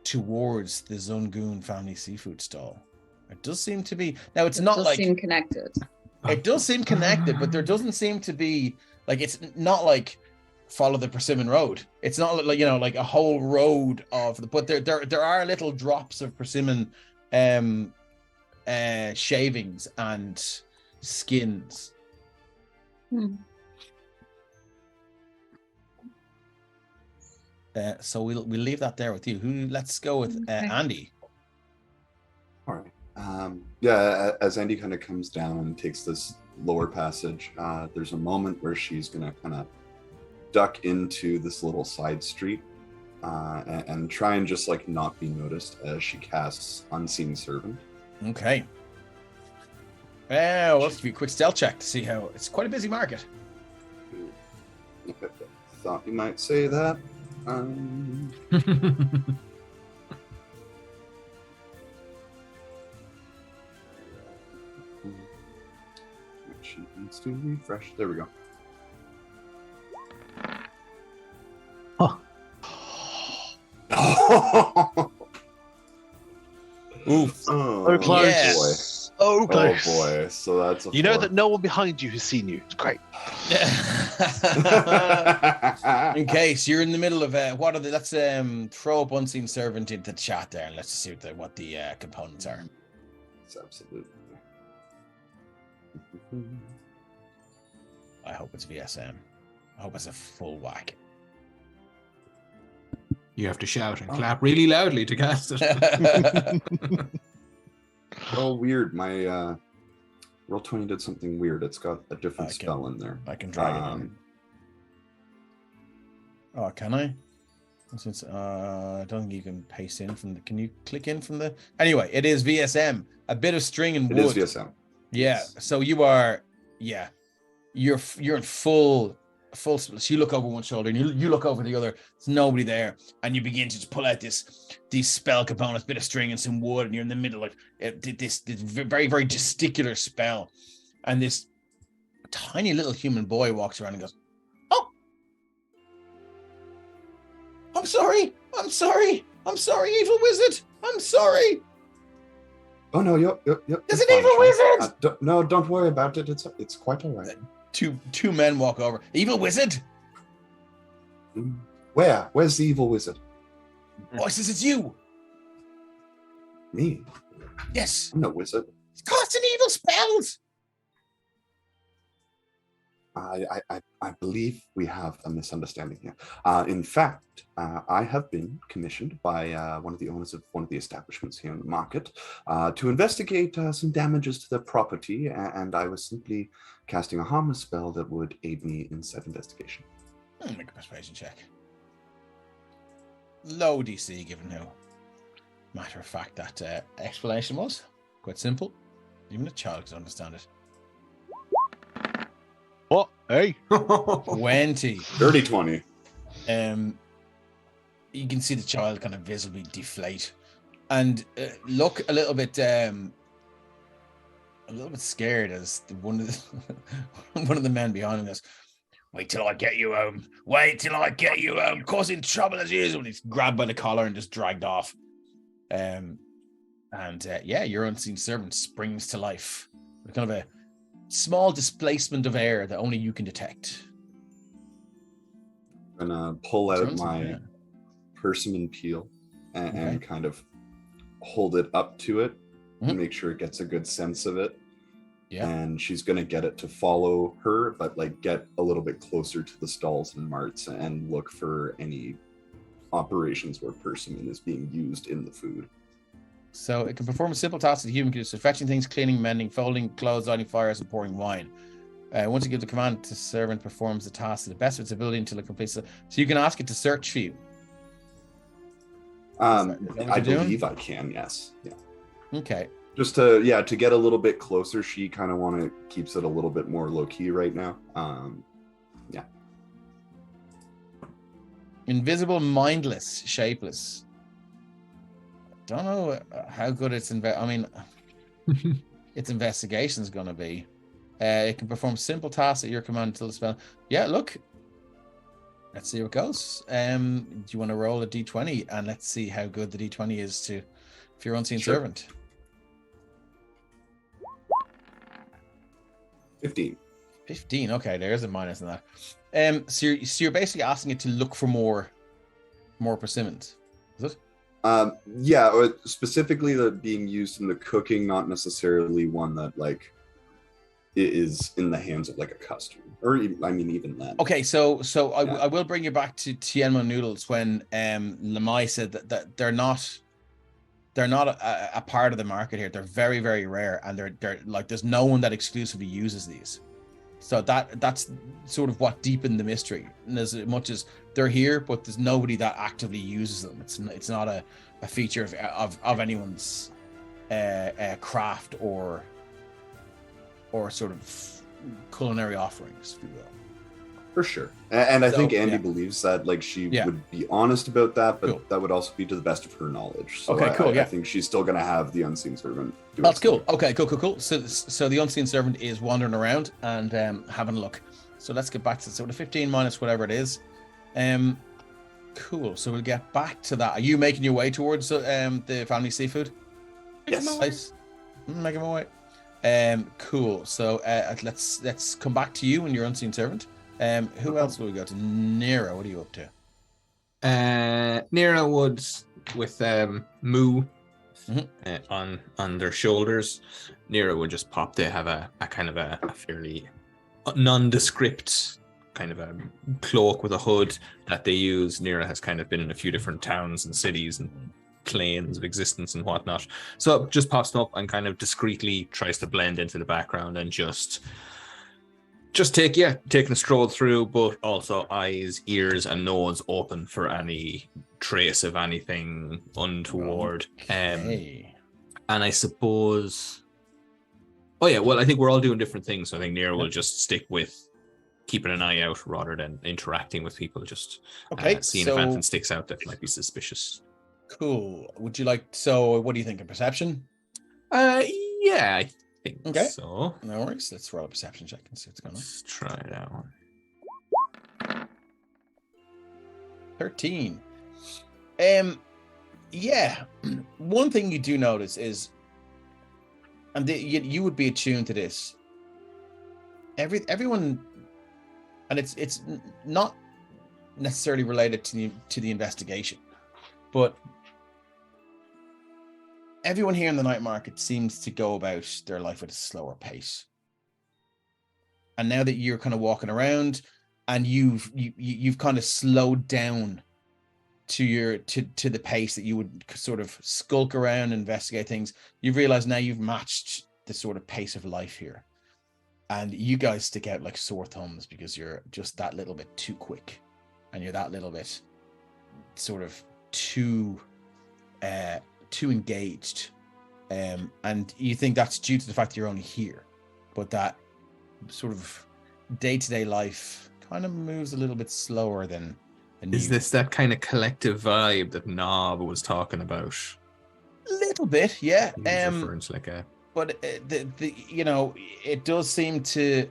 towards the Zungun family seafood stall. It does seem to be, now it's not like seem connected. it does seem connected, but there doesn't seem to be, like, it's not like follow the Persimmon Road. It's not like, you know, like a whole road of the, but there are little drops of persimmon shavings and skins. So we'll leave that there with you. Let's go with Okay. Andy. All right. Yeah, as Andy kind of comes down and takes this lower passage, there's a moment where she's going to kind of duck into this little side street and try and just like not be noticed as she casts Unseen Servant. Okay. Well, let's give you a quick stealth check to see how, it's quite a busy market. Thought you might say that. She needs to refresh. There we go. Oh. Oof. Oh, close. Yes. Oh, close. Oh boy. So that's a You know 4. that no one behind you has seen you. It's great. In case you're in the middle of what are the, let's throw up Unseen Servant into the chat there, and let's see what the components are. It's absolutely. I hope it's VSM. I hope it's a full whack. You have to shout and clap really loudly to cast it. Oh, weird. My Roll20 did something weird. It's got a different I can- spell in there. I can drag it in. Oh, can I? Since I don't think you can paste in from the. Can you click in from the? Anyway, it is VSM. A bit of string and It wood. is VSM. Yeah. Yes. So you are. Yeah. You're in full full. So you look over one shoulder and you look over the other. There's nobody there, and you begin to just pull out these spell components, bit of string and some wood, and you're in the middle of this very very gesticular spell, and this tiny little human boy walks around and goes, "Oh, I'm sorry, evil wizard, I'm sorry." Oh no, you're There's an evil wizard. No, don't worry about it. It's quite all right. Two men walk over. Evil wizard. Where's the evil wizard? Oh, he says it's you. Me? Yes. I'm no wizard. He's casting evil spells. I believe we have a misunderstanding here. In fact, I have been commissioned by one of the owners of one of the establishments here in the market to investigate some damages to their property, and I was simply casting a harmless spell that would aid me in said investigation. Make a persuasion check. Low DC, given how matter of fact that explanation was. Quite simple. Even a child could understand it. What? Hey? 20. Dirty 20. You can see the child kind of visibly deflate and look a little bit scared as one of the men behind him goes, "Wait till I get you home. Wait till I get you home. Causing trouble as usual." And he's grabbed by the collar and just dragged off. Your unseen servant springs to life. Kind of a small displacement of air that only you can detect. I'm gonna pull out my persimmon peel and kind of hold it up to it and make sure it gets a good sense of it. Yeah. And she's gonna get it to follow her, but like get a little bit closer to the stalls and marts and look for any operations where persimmon is being used in the food. So it can perform a simple task that the human can do, so fetching things, cleaning, mending, folding clothes, lighting fires, and pouring wine. Once you give the command, the servant performs the task to the best of its ability until it completes it. So you can ask it to search for you. I believe I can, yes. Yeah. Okay. Just to get a little bit closer. She kind of keeps it a little bit more low key right now. Yeah. Invisible, mindless, shapeless. Don't know how good its its investigation is going to be. It can perform simple tasks at your command until the spell. Yeah, look. Let's see how it goes. Do you want to roll a d20 and let's see how good the d20 is for your unseen servant? 15. 15. Okay, there's a minus in that. So you're basically asking it to look for more persimmons. Is it? Or specifically that being used in the cooking, not necessarily one that like is in the hands of like a customer, or even then. Okay, so I will bring you back to Tianmo noodles when Lamai said that they're not a part of the market here. They're very very rare, and they're like there's no one that exclusively uses these. So that's sort of what deepened the mystery. And as much as they're here, but there's nobody that actively uses them. It's not a feature of anyone's craft or sort of culinary offerings, if you will. For sure. And I think Andy believes that like she would be honest about that, but that would also be to the best of her knowledge. So I think she's still going to have the unseen servant. That's cool. Okay, cool. So the unseen servant is wandering around and having a look. So let's get back to the 15 minus whatever it is. Cool. So we'll get back to that. Are you making your way towards the family seafood? Yes. Nice. Making my way. Cool. So let's come back to you and your unseen servant. Who else will we go to? Nero, what are you up to? Nero would with Moo on their shoulders. Nero would just pop. They have a kind of a fairly nondescript kind of a cloak with a hood that they use. Nero has kind of been in a few different towns and cities and planes of existence and whatnot. So just pops up and kind of discreetly tries to blend into the background and just taking a stroll through, but also eyes, ears, and nose open for any trace of anything untoward. Okay. And I suppose, I think we're all doing different things. So I think Nero will just stick with keeping an eye out rather than interacting with people. Just Okay, seeing so if anything sticks out that might be suspicious. cool. Would you like? So, what do you think of perception? Yeah, I think Okay. so. No worries. Let's roll a perception check and see what's going on. Let's try that one. 13. Yeah. One thing you do notice is, and you would be attuned to this. Everyone, and it's not necessarily related to the investigation, but everyone here in the night market seems to go about their life at a slower pace. And now that you're kind of walking around, and you've kind of slowed down to the pace that you would sort of skulk around and investigate things, you've realized now you've matched the sort of pace of life here, and you guys stick out like sore thumbs because you're just that little bit too quick, and you're that little bit sort of too engaged, and you think that's due to the fact that you're only here, but that sort of day-to-day life kind of moves a little bit slower than Is this that kind of collective vibe that Nob was talking about? a little bit, yeah. He was referring to like a... But the it does seem to,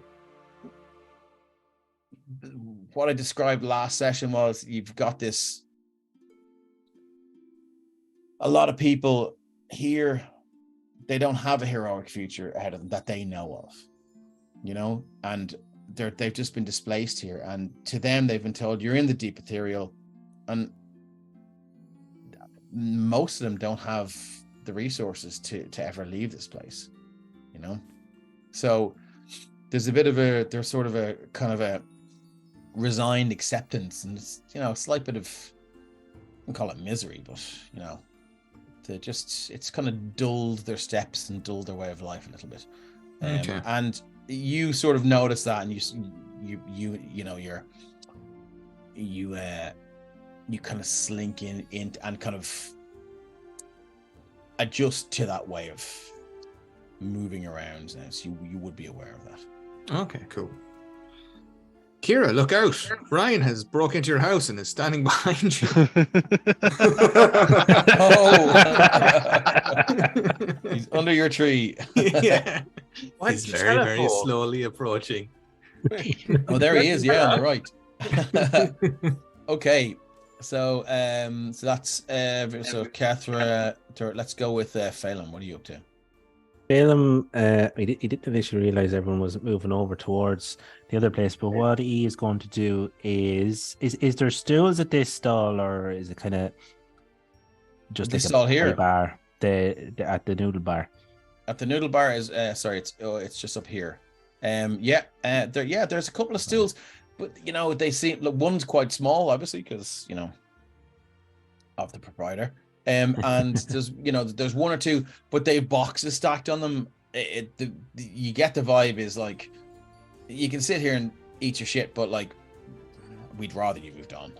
what I described last session was, you've got this, a lot of people here, they don't have a heroic future ahead of them that they know of, and they've just been displaced here, and to them they've been told you're in the deep ethereal, and most of them don't have the resources to ever leave this place, so there's there's sort of a kind of a resigned acceptance, and it's a slight bit of, I wouldn't call it misery, but it's kind of dulled their steps and dulled their way of life a little bit. Okay. And you sort of notice that, and you kind of slink in and kind of adjust to that way of moving around now, so you would be aware of that. Okay, cool. Kira, look out! Ryan has broke into your house and is standing behind you. He's under your tree. Yeah. Why'd He's you very, tell very her for? slowly approaching. Oh, there he is. Yeah, on the right. Okay, so that's so Cathra. Let's go with Phelan. What are you up to? Balaam, he didn't initially realize everyone was moving over towards the other place, but what he is going to do is there stools at this stall, or is it kind of just This like stall a here? bar, at the noodle bar? At the noodle bar is it's just up here. There's a couple of stools, but they seem, look, one's quite small, obviously, because of the proprietor. And there's one or two, but they have boxes stacked on them. You get the vibe is like, you can sit here and eat your shit, but like, we'd rather you moved on.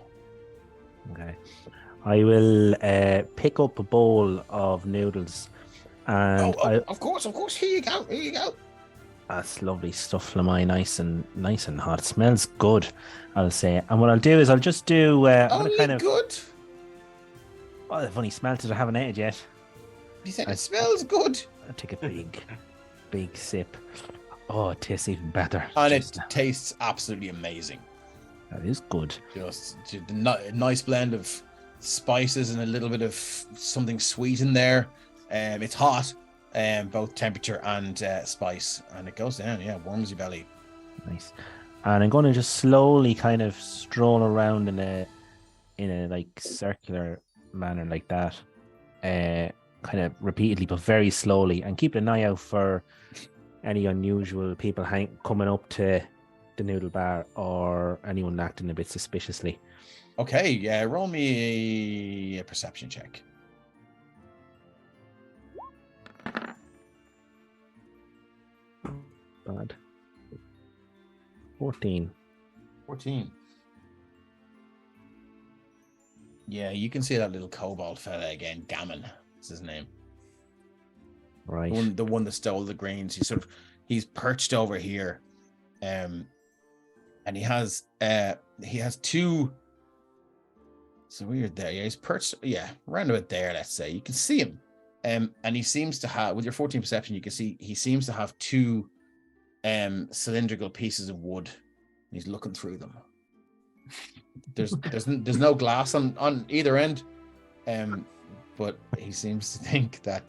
Okay, I will pick up a bowl of noodles, and of course, here you go. That's lovely stuff, Lamai. Nice and hot. It smells good, I'll say. And what I'll do is I'll just do Good. Oh, the funny smell it. I haven't ate it yet. You said it smells good. I'll take a big sip. Oh, it tastes even better. And it tastes absolutely amazing. That is good. Just a nice blend of spices and a little bit of something sweet in there. It's hot, both temperature and spice, and it goes down. Yeah, warms your belly. Nice. And I'm going to just slowly kind of stroll around in a like circular manner like that, kind of repeatedly but very slowly, and keep an eye out for any unusual people coming up to the noodle bar, or anyone acting a bit suspiciously. Okay, yeah, roll me a perception check. Bad. 14. Yeah, you can see that little kobold fella again. Gammon is his name. Right. The one that stole the grains. He's perched over here, and he has two. So weird there. Yeah, he's perched. Yeah, around about there. Let's say you can see him, and he seems to have, with your 14 perception, you can see he seems to have two cylindrical pieces of wood. He's looking through them. There's no glass on either end, but he seems to think that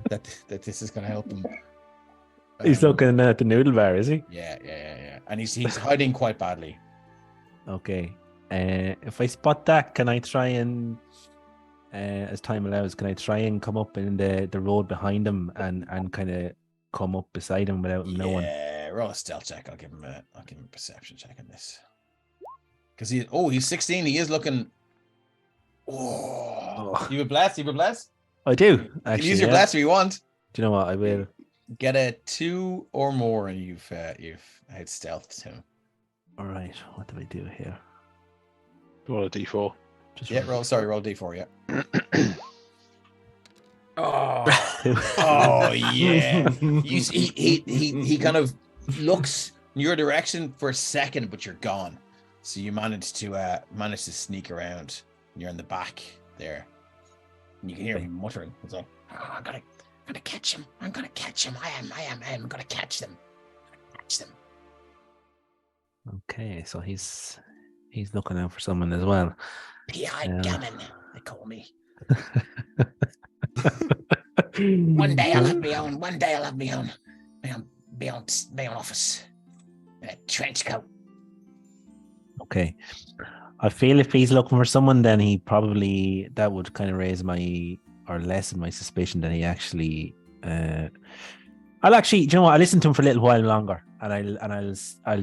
that this is going to help him. He's looking at the noodle bar, is he? Yeah. And he's hiding quite badly. Okay. If I spot that, can I try and, as time allows, can I try and come up in the road behind him and kind of come up beside him without him knowing? Yeah, roll a stealth check. I'll give him a perception check on this. Because he's 16. He is looking. Oh. You would bless. I do. Actually, use your bless if you want. Do you know what? I will get a 2 or more, and you've out stealthed him. All right. What do I do here? Roll a d4. Roll d4. Yeah. Oh yeah. He kind of looks in your direction for a second, but you're gone. So you manage to sneak around. And you're in the back there, and you can hear him muttering. It's like, I'm gonna catch him. I'm gonna catch him. I am gonna catch them. Okay, so he's looking out for someone as well. P.I. Gammon, they call me. One day I'll have my own. My own office. In a trench coat. Okay. I feel if he's looking for someone, then he probably, that would kind of raise lessen my suspicion that he actually. I'll actually, do you know what? I'll listen to him for a little while longer, and I'll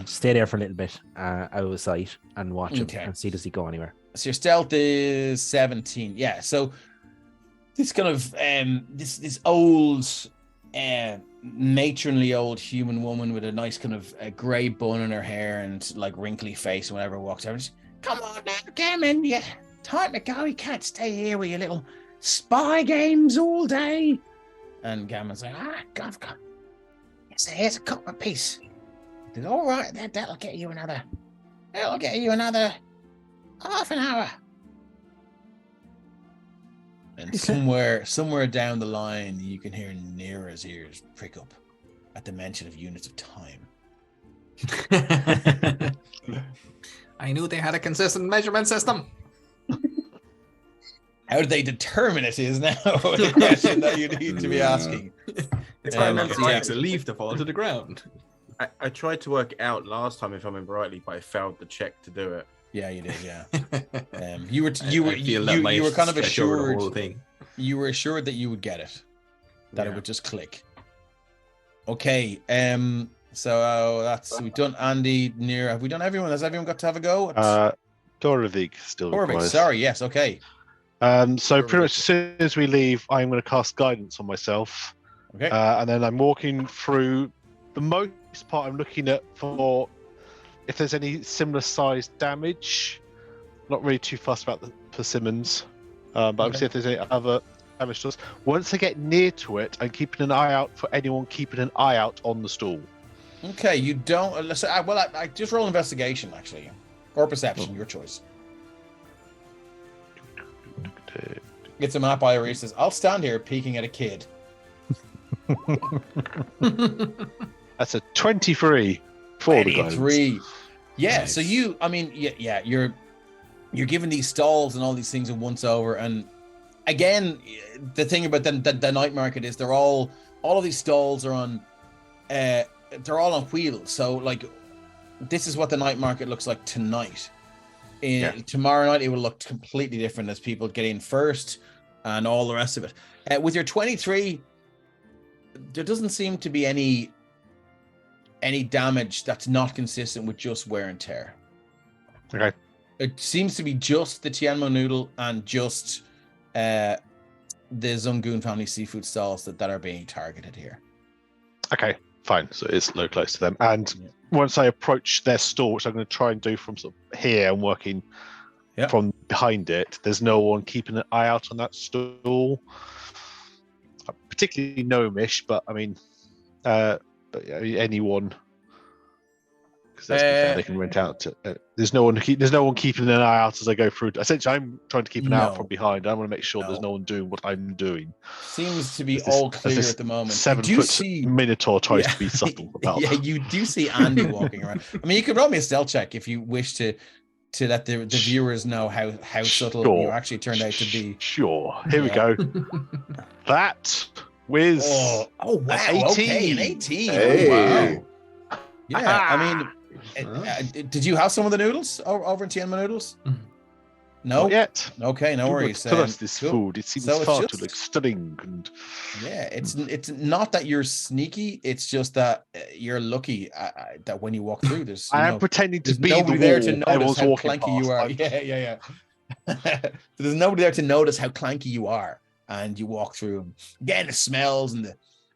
stay there for a little bit out of sight and watch him and see does he go anywhere. So your stealth is 17. Yeah. So this kind of this old matronly old human woman with a nice kind of a grey bun in her hair and like wrinkly face and whatever walks over. Come on now, Gammon, yeah. Time to go. You can't stay here with your little spy games all day. And Gammon's like, God. Here's a cup of peace. Says, all right, that'll get you another half an hour. And somewhere down the line, you can hear Nira's ears prick up at the mention of units of time. I knew they had a consistent measurement system. How do they determine it is now the question that you need to be asking. It's how long it takes a leaf to fall to the ground. I tried to work it out last time, if I remember rightly, but I failed the check to do it. Yeah, you did. Yeah, you were kind of assured. You were assured that you would get it, that it would just click. Okay, so we've done Andy, Nira. Have we done everyone? Has everyone got to have a go? Doravig still requires. Sorry, yes, okay. So pretty much as soon as we leave, I'm going to cast guidance on myself. Okay. And then I'm walking through. The most part I'm looking at for if there's any similar sized damage. Not really too fussed about the persimmons, but obviously if there's any other damage to us. Once I get near to it, I'm keeping an eye out for anyone keeping an eye out on the stool. Okay, you don't. I just roll investigation actually, or perception, your choice. It's a map IRE says, I'll stand here peeking at a kid. That's a 23 for the guidance. Yeah, nice. So you're given these stalls and all these things a once over, and again, the thing about the night market is all of these stalls are on they're all on wheels. So like this is what the night market looks like tonight. Tomorrow night it will look completely different as people get in first and all the rest of it. With your 23, there doesn't seem to be any damage that's not consistent with just wear and tear. Okay. It seems to be just the Tianmo noodle and just the Zungun family seafood stalls that are being targeted here. Okay, fine. So it's low close to them. And once I approach their stall, which I'm going to try and do from sort of here and working from behind it, there's no one keeping an eye out on that stall. Particularly gnomish, but I mean, anyone. Because let's be fair, they can rent out. There's no one keeping an eye out as I go through. Essentially, I'm trying to keep an eye out from behind. I want to make sure there's no one doing what I'm doing. Seems to be all clear at the moment. 7-foot Minotaur tries to be subtle about. Yeah, you do see Andy walking around. I mean, you could roll me a stealth check if you wish to let the viewers know how subtle you actually turned out to be. Sure. Here we go. That with wow, 18. Okay, an 18. Hey. Oh, wow. Yeah, I mean, did you have some of the noodles over in Tianma Noodles? No, not yet. Okay, no worries. Tell us this food. It seems far too like stunning and. Yeah, it's not that you're sneaky. It's just that you're lucky that when you walk through, I am pretending to be nobody the there to wall notice how walking clanky you are. Yeah. There's nobody there to notice how clanky you are, and you walk through. Again, the smells and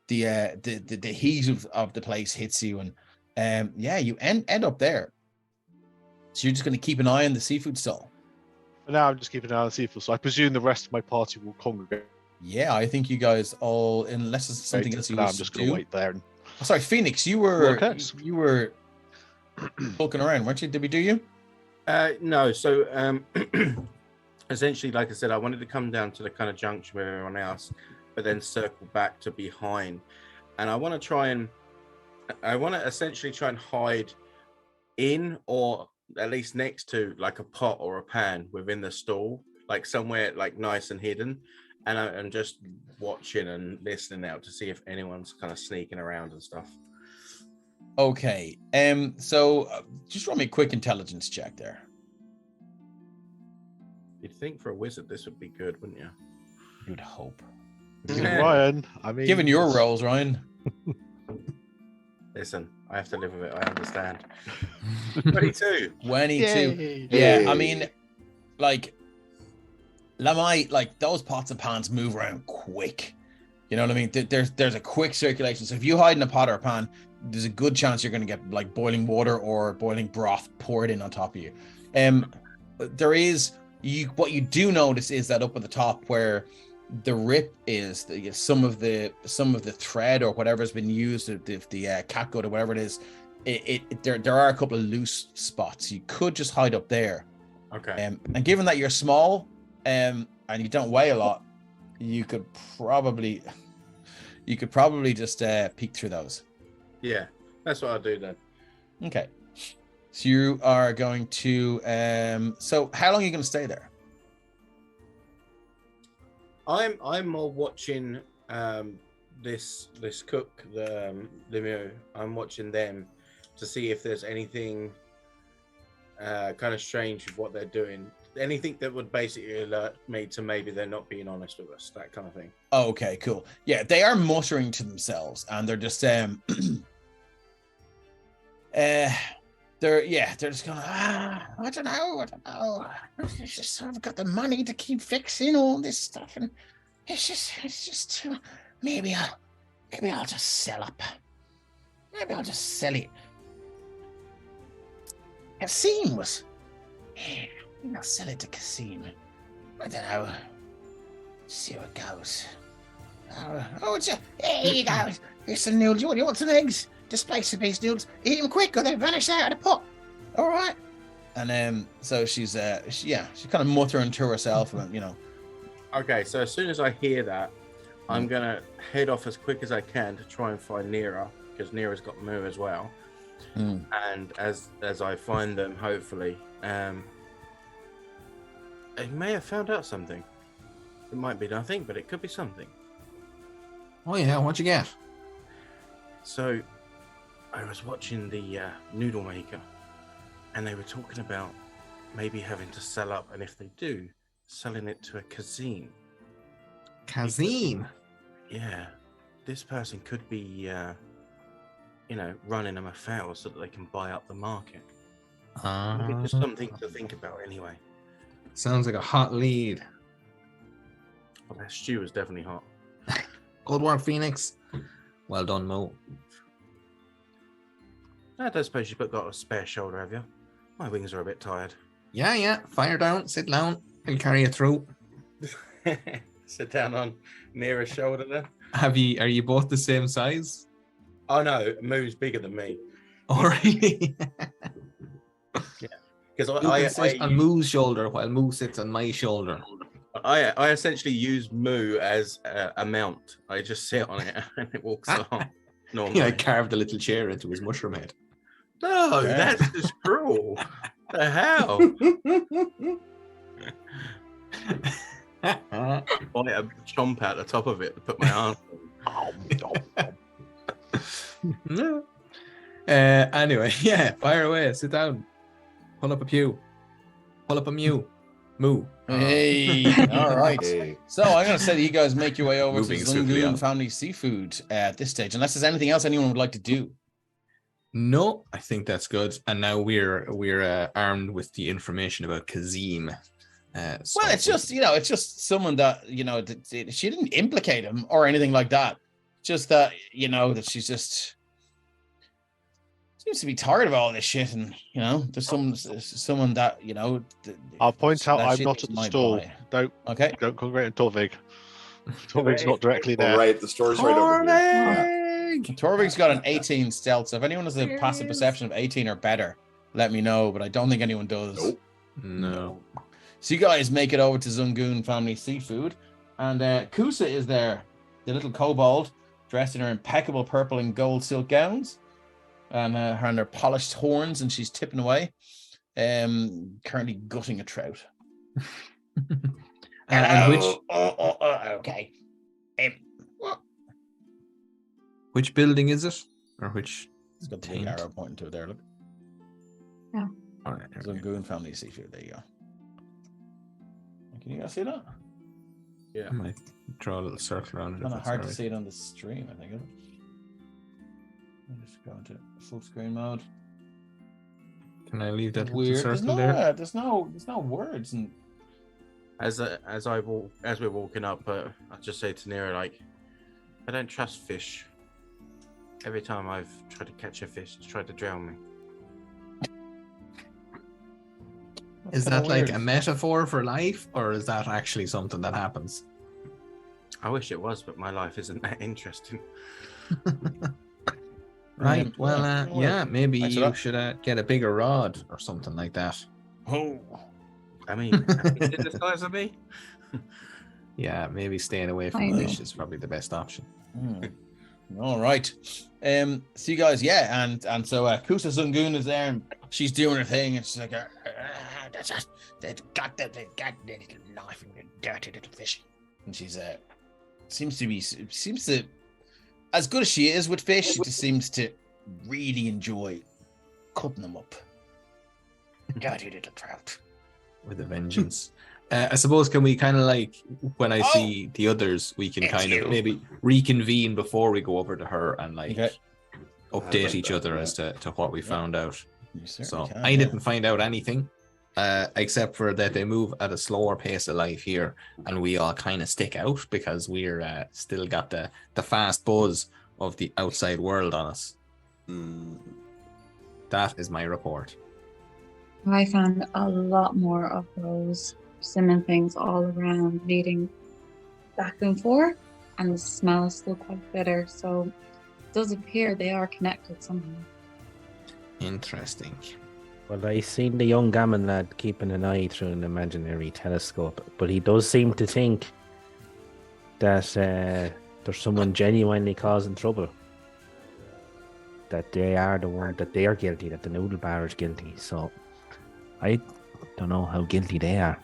the heat of the place hits you, and you end up there. So you're just going to keep an eye on the seafood stall. For now, I'm just keeping an eye on the seafood. So I presume the rest of my party will congregate. Yeah, I think you guys all, unless it's something else you I'm wish just to going to do. wait there. Sorry, Phoenix, you were looking around, weren't you? Did we do you? No. So essentially, like I said, I wanted to come down to the kind of junction with everyone else, but then circle back to behind. And I want to essentially try and hide in, or at least next to, like a pot or a pan within the stall, like somewhere like nice and hidden. And I'm just watching and listening out to see if anyone's kind of sneaking around and stuff. Okay. So just roll me a quick intelligence check there. You'd think for a wizard this would be good, wouldn't you? You'd hope. Ryan, I mean, given your roles, Ryan. Listen, I have to live with it. I understand. 22. 22. Yay. Yeah, I mean, like those pots and pans move around quick. You know what I mean? There's a quick circulation. So if you hide in a pot or a pan, there's a good chance you're going to get like boiling water or boiling broth poured in on top of you. What you do notice is that up at the top where the rip is, some of the thread or whatever has been used, the catgut or whatever it is, there are a couple of loose spots. You could just hide up there. Okay. And given that you're small and you don't weigh a lot, you could probably just peek through those. Yeah, that's what I'll do then. Okay. So you are going to so how long are you going to stay there? I'm more watching this cook, the Lemieux. I'm watching them to see if there's anything kind of strange with what they're doing. Anything that would basically alert me to maybe they're not being honest with us, that kind of thing. Okay, cool. Yeah, they are muttering to themselves and they're just they're just going, I don't know. It's just I've got the money to keep fixing all this stuff, and it's just too. Maybe I'll just sell up. Maybe I'll just sell it. Cassim was. I'll sell it to Cassim. I don't know. See how it goes. Here you go. Here's some noodles. You want some eggs? Displace a piece of noodles. Eat them quick or they vanish out of the pot. All right. And so she's kind of muttering to herself, you know. Okay, so as soon as I hear that, I'm gonna head off as quick as I can to try and find Nira, because Nira's got Moo as well. And as I find them, hopefully, I may have found out something. It might be nothing, but it could be something. Oh yeah, what'd you get? So, I was watching the noodle maker, and they were talking about maybe having to sell up, and if they do, selling it to a Kazim. Kazim? Yeah, this person could be, running them afoul so that they can buy up the market. Maybe just something to think about anyway. Sounds like a hot lead. Well, that stew is definitely hot. Good work, Phoenix. Well done, Mo. I don't suppose you've got a spare shoulder, have you? My wings are a bit tired. Yeah. Fire down, sit down. He'll carry you through. Sit down on Nira's shoulder then. Are you both the same size? Oh no, Moo's bigger than me. Oh really? Because Who can sit on Moo's shoulder while Moo sits on my shoulder? I essentially use Moo as a mount. I just sit on it and it walks along. Normally. Yeah, I carved a little chair into his mushroom head. No, Yeah. that's just cruel. The hell? I chomp out the top of it to put my arm on. No. Anyway, yeah, fire away. Sit down. Pull up a pew. Pull up a mew. Moo. Hey, all right. Hey. So I'm going to say that you guys make your way over Moving to swiftly Zungoon on. Family Seafood at this stage, unless there's anything else anyone would like to do. No, I think that's good. And now we're armed with the information about Kazim. Well, it's just, it's just someone that, she didn't implicate him or anything like that. Just that, that she's just seems to be tired of all this shit. And, there's someone that, I'll point out that I'm shit not at the might stall. buy. Okay. Don't congregate on Torvig. Torvig's not directly there. All right, the store's right over here. Yeah. Torvig's got an 18 stealth, so if anyone has a passive perception of 18 or better, let me know, but I don't think anyone does. Nope. No. So you guys make it over to Zungoon Family Seafood, and Kusa is there, the little kobold, dressed in her impeccable purple and gold silk gowns, and her polished horns, and she's tipping away, currently gutting a trout. And Okay. which building is it? Or which? It's got the big Taint. arrow pointing to it there, look. All right, there we go. Zungoon Family Seafood, there you go. Can you guys see that? Yeah. I might draw a little circle around it. Kind of hard to see it on the stream, I think. Isn't it? I'll just go into full screen mode. Can I leave that little Weird. circle there? There's no words, and As we're walking up, I just say to Nero, like, I don't trust fish. Every time I've tried to catch a fish, it's tried to drown me. Is Kinda that like weird. a metaphor for life, or is that actually something that happens? I wish it was, but my life isn't that interesting. Right. Well, yeah, maybe Thanks for you that. should get a bigger rod or something like that. Oh, I mean, is it the size of me? Yeah, maybe staying away from I know. fish is probably the best option. all right. So you guys, yeah, and so Kusa Zungoon is there, and she's doing her thing, and she's like, they've got the little knife and the dirty little fish, and she's seems to, as good as she is with fish, she just seems to really enjoy cutting them up. Dirty little trout. With a vengeance. I suppose, can we kind of like, when I Oh! see the others, we can It's kind you. of maybe reconvene before we go over to her and like Okay. update like each that, other yeah. as to what we found out. You certainly So can, I yeah. didn't find out anything, except for that they move at a slower pace of life here, and we all kind of stick out because we're still got the fast buzz of the outside world on us. Mm. That is my report. I found a lot more of those cinnamon things all around, leading back and forth, and the smell is still quite bitter. So it does appear they are connected somehow. Interesting. Well, I seen the young gammon lad keeping an eye through an imaginary telescope, but he does seem to think that there's someone genuinely causing trouble. That they are the one, that they are guilty, that the noodle bar is guilty. So I don't know how guilty they are.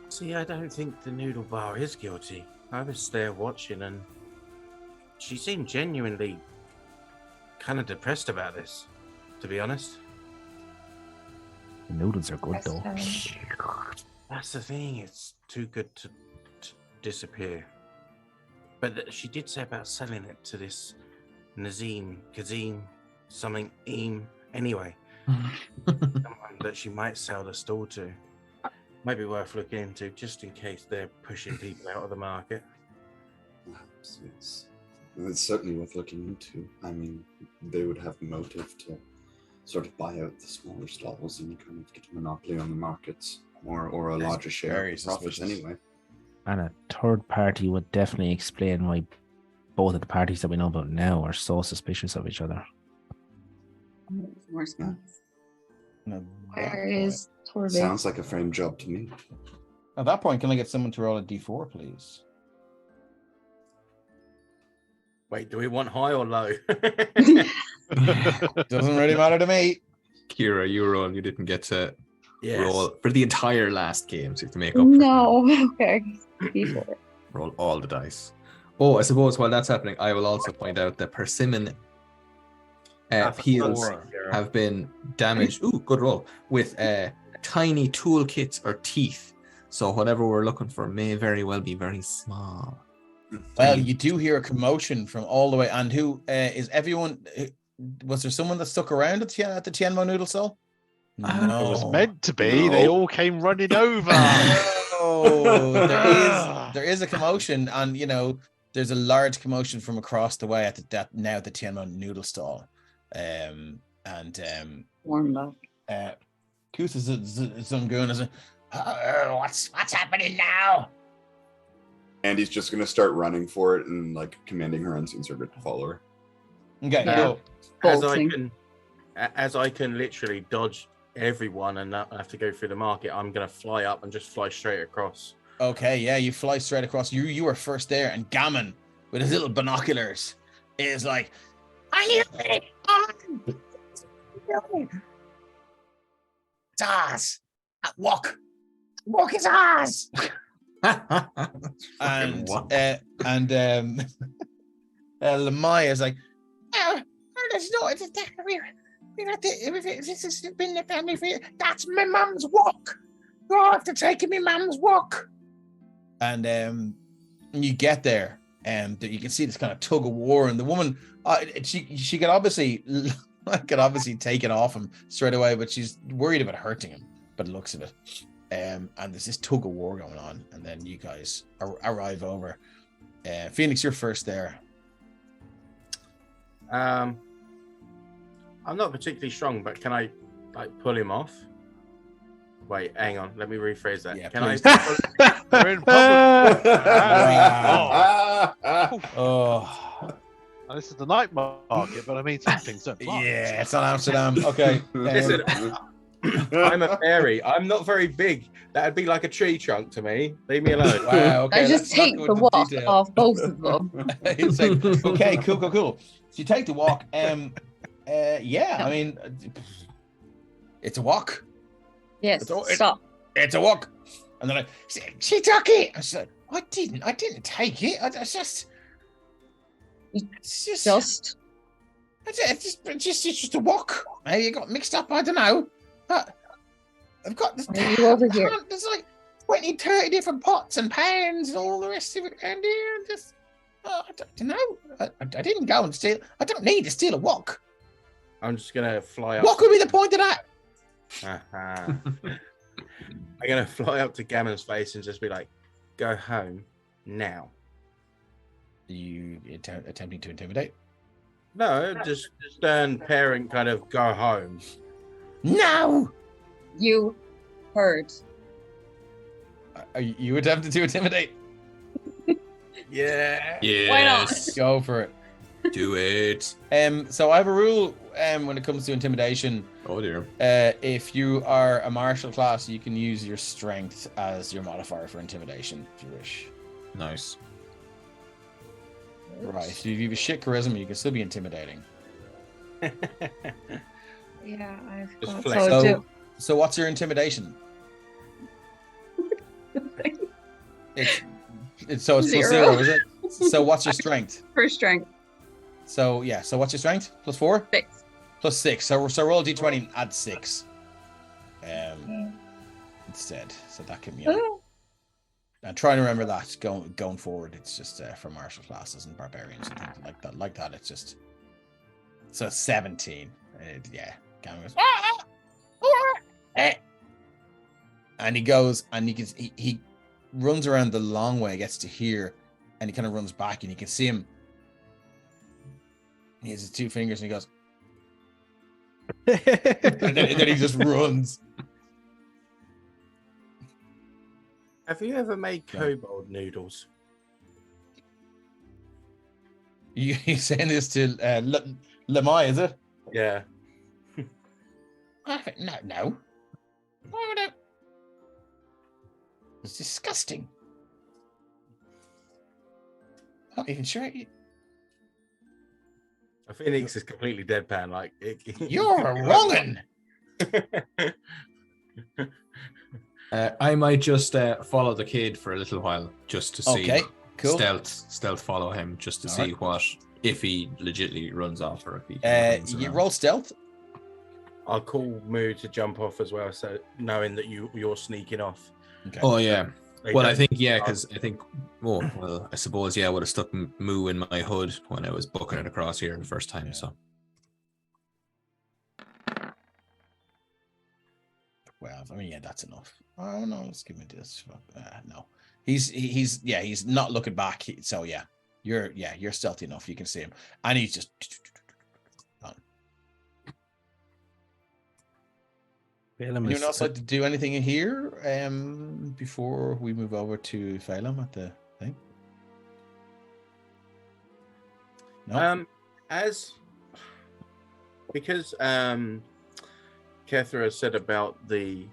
See, I don't think the noodle bar is guilty. I was there watching, and she seemed genuinely kind of depressed about this, to be honest. The noodles are good That's though. That's the thing, it's too good to disappear. But she did say about selling it to this Kazim, something, anyway. Someone that she might sell the stall to. Might be worth looking into, just in case they're pushing people out of the market. Perhaps, yes. It's certainly worth looking into. I mean, they would have motive to sort of buy out the smaller stalls and kind of get a monopoly on the markets, or a That's larger share very of the profits suspicious. anyway. And a third party would definitely explain why both of the parties that we know about now are so suspicious of each other. More space. No, Where is Torvik? Sounds like a frame job to me. At that point, can I get someone to roll a d4, please? Wait, do we want high or low? Doesn't really matter to me. Kira, you roll. You didn't get to Yes. roll for the entire last game, so you have to make up. For No. Okay. D4. roll all the dice. Oh, I suppose while that's happening, I will also point out that Persimmon heals have been damaged. Ooh, good roll. With tiny toolkits or teeth. So whatever we're looking for may very well be very small. Well, you do hear a commotion from all the way. And who is everyone? Was there someone that stuck around at the Tianmo Noodle Cell? It was meant to be. No. They all came running over. Oh, there is a commotion, and you know there's a large commotion from across the way at the Tianmo Noodle stall. Warm back. Goose is some goon is what's happening now? And he's just gonna start running for it and like commanding her unseen servant to follow her. Okay, Yeah. go. As I can literally dodge everyone and not have to go through the market, I'm gonna fly up and just fly straight across. Okay, yeah, you fly straight across. You were first there, and Gammon with his little binoculars is like, "Are you ready? It's ours. Walk is ours." And Lamaya is like, "Oh, there's no, this has been the family for you. That's my mum's walk. You'll have to take me mum's walk." And you get there, and you can see this kind of tug of war, and the woman, she could obviously take it off him straight away, but she's worried about hurting him. But looks of it, and there's this tug of war going on, and then you guys arrive over. Phoenix, you're first there. I'm not particularly strong, but can I like pull him off? Wait, hang on. Let me rephrase that. Yeah, can please. We're in public. Oh, Now, this is the night market, but I mean, some things don't fly. yeah, it's on Amsterdam. Okay, Listen, I'm a fairy. I'm not very big. That'd be like a tree trunk to me. Leave me alone. wow. Okay, I just let's not take go the into walk detail. off both of them. It's like, okay, cool. So you take the walk. Yeah, I mean, it's a walk. Yes, It's stop. It's a walk. And then she took it. I said, I didn't take it. It's just a walk. Maybe you got mixed up. I don't know. But I've got this. Are you over here? There's like 20, 30 different pots and pans and all the rest of it. And just, I don't know. I didn't go and steal. I don't need to steal a walk. I'm just gonna fly up. What could be the point of that? I'm gonna fly up to Gammon's face and just be like, "Go home now." You attempting to intimidate? No, just stern parent kind of go home. No. You heard. Are you attempting to intimidate? Yeah. Yes. Why not? Go for it. Do it. So I have a rule when it comes to intimidation. Oh dear. If you are a martial class, you can use your strength as your modifier for intimidation if you wish. Nice. Right. If you have a shit charisma, you can still be intimidating. Yeah, I've Just got flex. So what's your intimidation? It's so it's plus 0, is it? So what's your strength? for strength. So yeah, so what's your strength? Plus 4? 6. Plus 6. So roll a d20 and add 6. Instead. So that can be. And try and remember that going forward. It's just for martial classes and barbarians and things like that. It's just so 17. Yeah. And he goes and he runs around the long way, gets to here, and he kind of runs back, and you can see him. He has his 2 fingers, and he goes, and then he just runs. Have you ever made kobold noodles? You saying this to Lamai, is it? Yeah. No. Why would I? It's disgusting. Not even sure. A phoenix is completely deadpan. Like You're a wrong'un. I might just follow the kid for a little while, just to see. Okay, cool. Stealth follow him, just to see what, if he legitimately runs off or if he. You roll stealth. I'll call Moo to jump off as well, so knowing that you're sneaking off. Okay. Oh yeah. Well, I think because I think. Well, I suppose I would have stuck Moo in my hood when I was booking it across here the first time. So. 12. I mean, that's enough. Oh no, let's give me this. No, he's not looking back. So you're stealthy enough. You can see him, and he's just. Anyone else like to do anything in here before we move over to Phelim at the thing? No. Because Hethar has said about the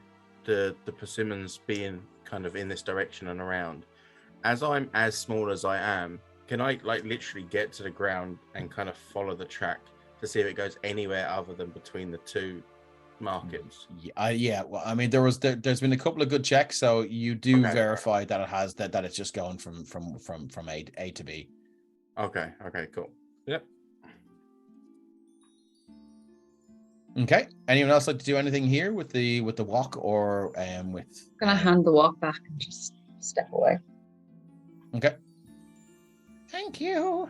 persimmons being kind of in this direction and around. As I'm as small as I am, can I like literally get to the ground and kind of follow the track to see if it goes anywhere other than between the two markets? Yeah. Well, I mean, there's been a couple of good checks, so you do verify that it has that it's just going from A to B. Okay. Cool. Yep. Okay. Anyone else like to do anything here with the walk or with? I'm gonna hand the walk back and just step away. Okay. Thank you.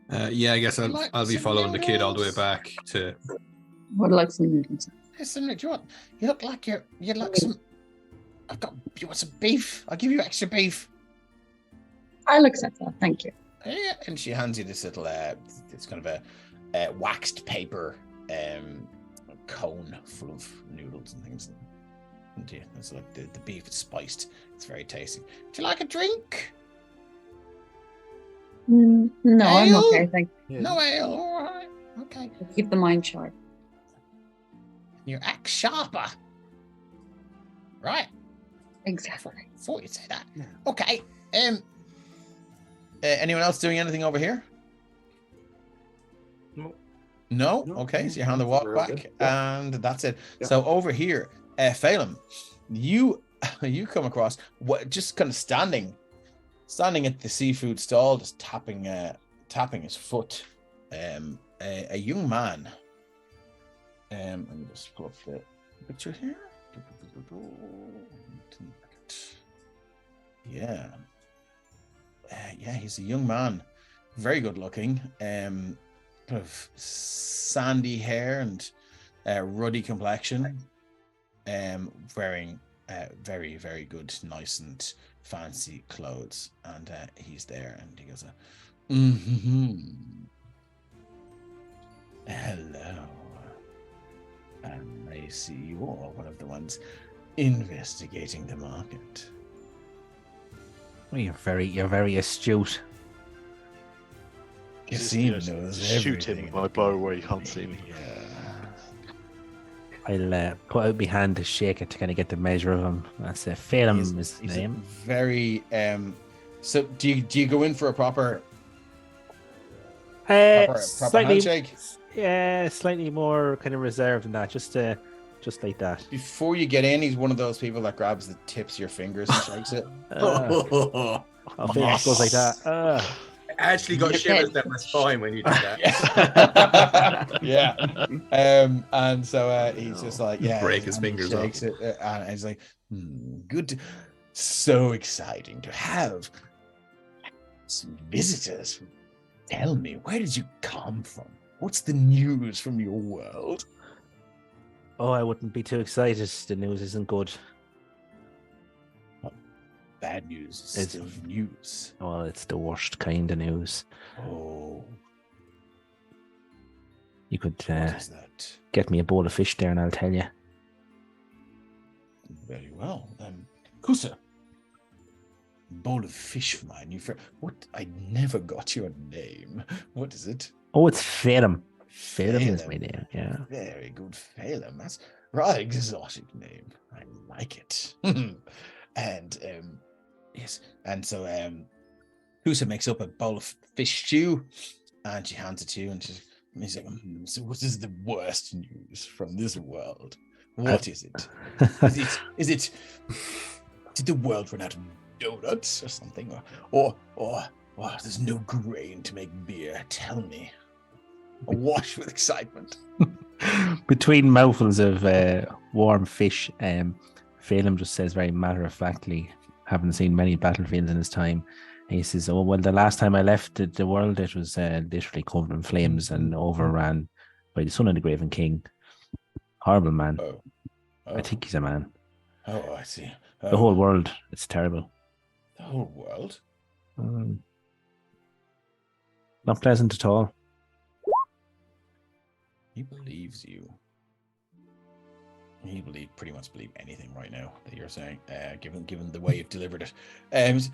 I guess I'll be following the kid all the way back to. Would like some noodles. Listen, you look like you like some. You want some beef? I'll give you extra beef. I'll accept that. Thank you. Yeah, and she hands you this little it's kind of a waxed paper cone full of noodles and things. And yeah, it's like the beef is spiced. It's very tasty. Do you like a drink? No, Ale? I'm okay. Thank you. No ale. All right. Okay. Keep the mind sharp. Your axe sharper. Right. Exactly. Thought you'd say that. Yeah. Okay. Anyone else doing anything over here? No? Okay, so you hand the walk back, and that's it. Yeah. So over here, Phelim, you come across just kind of standing at the seafood stall, just tapping his foot. A young man. Let me just pull up the picture here. Yeah. He's a young man, very good looking, kind of sandy hair and ruddy complexion, wearing very, very good, nice and fancy clothes. And he's there, and he goes, hello. And I see you are one of the ones investigating the market. Well, you're very astute. Cassim knows everything. Shoot him with my bow where he can't see me. I'll put out my hand to shake it to kind of get the measure of him. That's Phelim is his name. Very. So do you go in for a proper handshake? Yeah, slightly more kind of reserved than that. Just like that. Before you get in, he's one of those people that grabs the tips of your fingers and shakes it. Phoenix goes like that. I actually got shivers down my spine when you did that. Yeah. And so he's just like, break his fingers off. Shakes it, and he's like, good. So exciting to have some visitors. Tell me, where did you come from? What's the news from your world? Oh, I wouldn't be too excited. The news isn't good. Bad news is still news. Well, it's the worst kind of news. Oh. You could what is that? Get me a bowl of fish there and I'll tell you. Very well. Kusa. Bowl of fish for mine. What? I never got your name. What is it? Oh, it's Phelim. Phelim is my name, yeah. Very good, Phelim. That's a rather exotic name. I like it. And yes, and so Husa makes up a bowl of fish stew, and she hands it to you, and she's like, so what is the worst news from this world? What is it? Is it did the world run out of donuts or something? Or there's no grain to make beer? Tell me. Awash with excitement. Between mouthfuls of warm fish, Phelim just says very matter-of-factly, having seen many battlefields in his time, he says, oh, well, the last time I left the world, it was literally covered in flames and overran by the son of the Graven King. Horrible man. Oh. I think he's a man. Oh, I see. The whole world, it's terrible. The whole world? Not pleasant at all. He believes you. He pretty much believe anything right now that you're saying, given the way you've delivered it. This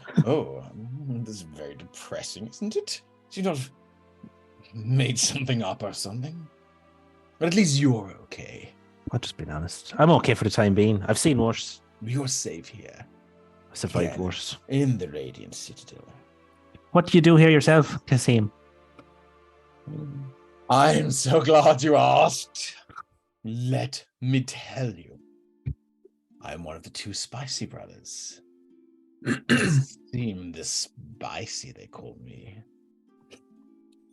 is very depressing, isn't it? You not have made something up or something? But at least you're okay. I've just been honest. I'm okay for the time being. I've seen worse. You're safe here. I survived worse. In the Radiant Citadel. What do you do here yourself, Kasim? I'm so glad you asked. Let me tell you. I'm one of the two spicy brothers. Seem the spicy, they call me.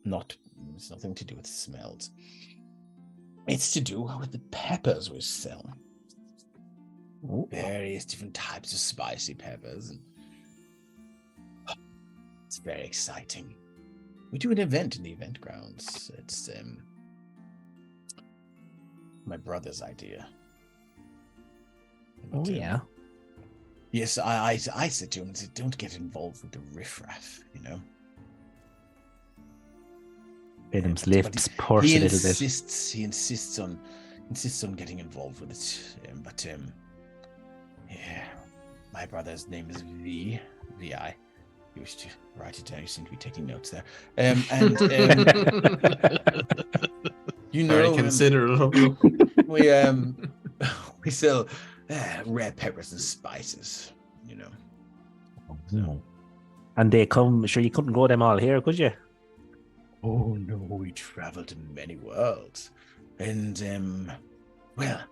It's nothing to do with smells. It's to do with the peppers we sell. Various different types of spicy peppers. It's very exciting. We do an event in the event grounds. It's my brother's idea. Oh, yeah. Yes, I said to him, don't get involved with the riffraff, you know. Phelim's lips pursed a little bit. He insists on getting involved with it. Yeah, my brother's name is V.I. You wish to write it down. You seem to be taking notes there. You know, very considerate. We sell red peppers and spices. You know. No. And they come. Sure, you couldn't grow them all here, could you? Oh no, we travel to many worlds, and well.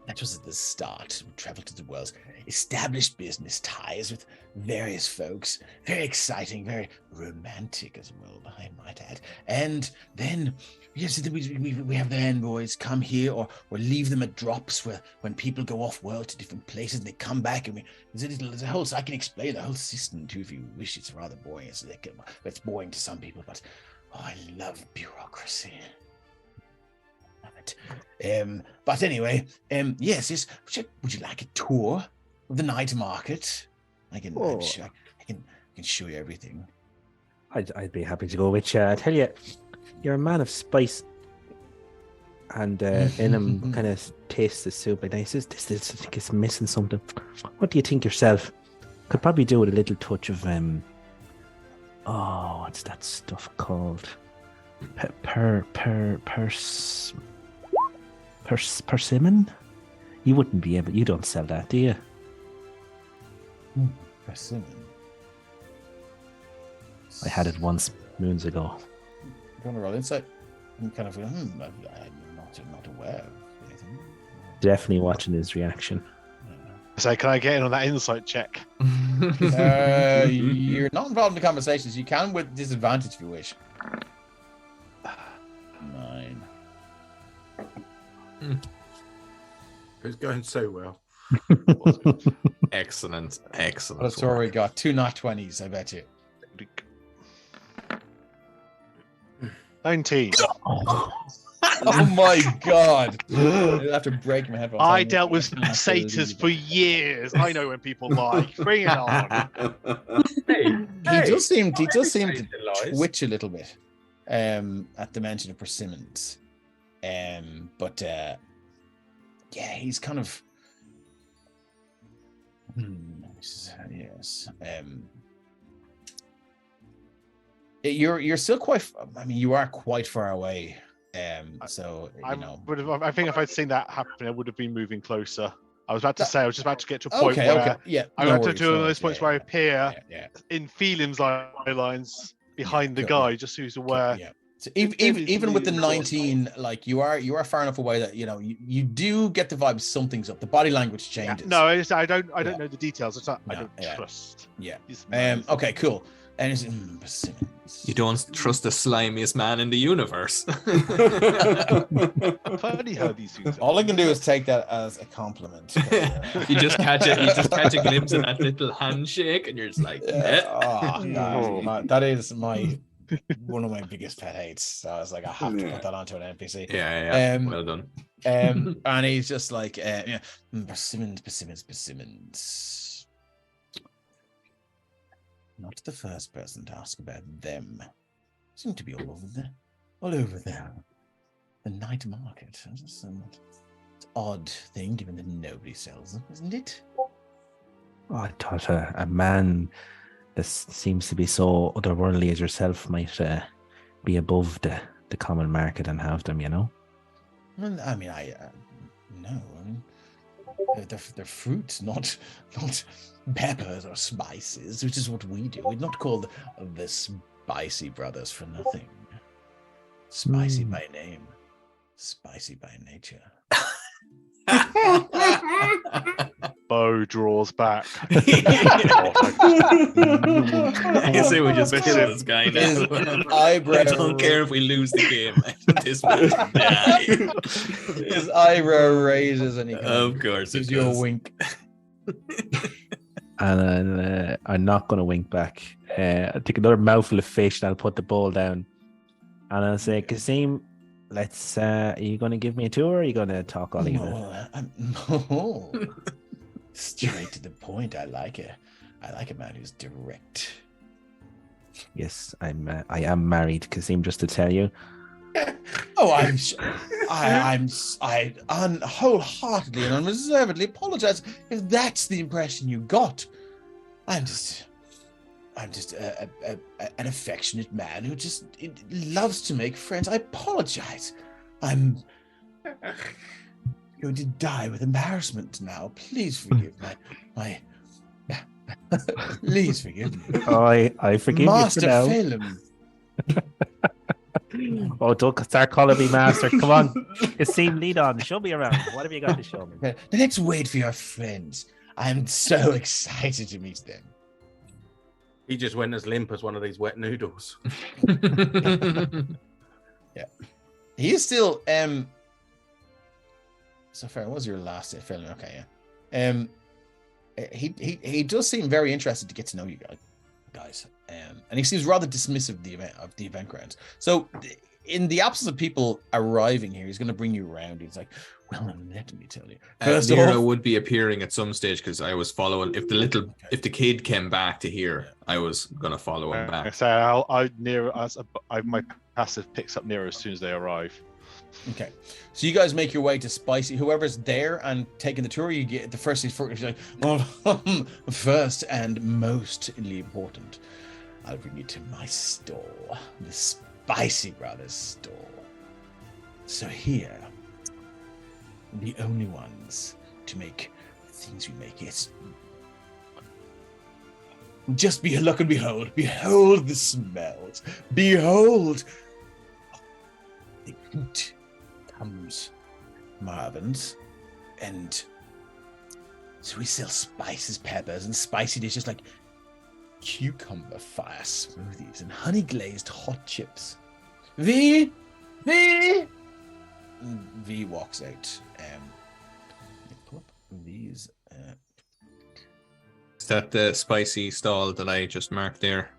That was at the start. We traveled to the worlds, established business ties with various folks. Very exciting, very romantic as well, I might add. And then, yes, we have the envoys come here or leave them at drops when people go off world to different places and they come back. And there's a whole, so I can explain the whole system too if you wish. It's rather boring. It's boring to some people, but I love bureaucracy. But anyway, yes. Would you like a tour of the night market? I'm sure I can show you everything. I'd be happy to go with you. I tell you, you're a man of spice, and Enem kind of tastes the soup. And he says, "This I think it's missing something." What do you think yourself? Could probably do with a little touch of what's that stuff called? Persimmon? You wouldn't be able. You don't sell that, do you? Persimmon. I had it once moons ago. You want to roll insight? I'm kind of I'm not aware of anything. Definitely watching his reaction. So can I get in on that insight check? You're not involved in the conversations. You can with disadvantage if you wish. 9. It's going so well. Excellent. That's where we got 2 nat 20s, I bet you. 19. Oh my god. I have to break my headphones. I dealt with satyrs for years. I know when people lie. Bring it on. He does seem to twitch a little bit at the mention of persimmons. But he's kind of yes. You're still quite. I mean, you are quite far away. So you know. I think if I'd seen that happen, I would have been moving closer. I was about to say, I was just about to get to a point Okay. where Okay. Yeah. I no went to worries, do no one of worries. those points Yeah, where I appear yeah. in Phelim's lines behind the cool, guy, yeah. just so he's aware. Yeah. So even with the 19, like you are far enough away that you do get the vibe something's up. The body language changes. No, I don't know the details. It's not, I No, don't yeah. trust. Yeah. these men. Okay. Cool. And it's Persimmons. You don't trust the slimiest man in the universe. Funny how these things. All I can do is take that as a compliment. You just catch it. You just catch a glimpse of that little handshake, and you're just like, that is one of my biggest pet hates. So I was like, I have to put that onto an NPC. Yeah. Well done. And he's just like, Persimmons. Not the first person to ask about them. Seem to be all over there. The night market. It's an odd thing, given that nobody sells them, isn't it? Oh, I thought a man that seems to be so otherworldly as yourself might be above the common market and have them, you know? Well, I mean, no. I mean, they're fruits, not peppers or spices, which is what we do. We'd not call the Spicy Brothers for nothing. Spicy by name, spicy by nature. Bo draws back. I say we just kill this guy now. I don't care if we lose the game. This will die. His eyebrow raises and he of course gives you a wink. And I'm not going to wink back. I'll take another mouthful of fish and I'll put the bowl down. And I'll say, Kasim, let's. Are you going to give me a tour? Or are you going to talk all evening? No. Straight to the point. I like it. I like a man who's direct. Yes, I am married, Kasim. Just to tell you. Oh, I'm wholeheartedly and unreservedly apologize if that's the impression you got. I'm just an affectionate man who just loves to make friends. I apologize. I'm going to die with embarrassment now. Please forgive my please forgive me. I forgive Master you for now. Phelim. Oh, don't start calling me master. Come on. Kasim, lead on. Show me around. What have you got to show me? Let's wait for your friends. I'm so excited to meet them. He just went as limp as one of these wet noodles. Yeah. He is still so far, what was your last film? Okay, yeah. He does seem very interested to get to know you guys. And he seems rather dismissive of the event grounds. So in the absence of people arriving here, he's going to bring you around. He's like, well, let me tell you. Nero would be appearing at some stage because I was following. If the kid came back to here, I was going to follow him back. So my passive picks up Nero as soon as they arrive. Okay, so you guys make your way to Spicy. Whoever's there and taking the tour, you get the first things first. You're like, well, first and mostly important, I'll bring you to my store, the Spicy Brothers store. So here, the only ones to make things we make it. Just look and behold the smells, behold the heat. Comes Marvin's, and so we sell spices, peppers, and spicy dishes like cucumber fire smoothies and honey glazed hot chips. V walks out. Pull up these. Is that the spicy stall that I just marked there?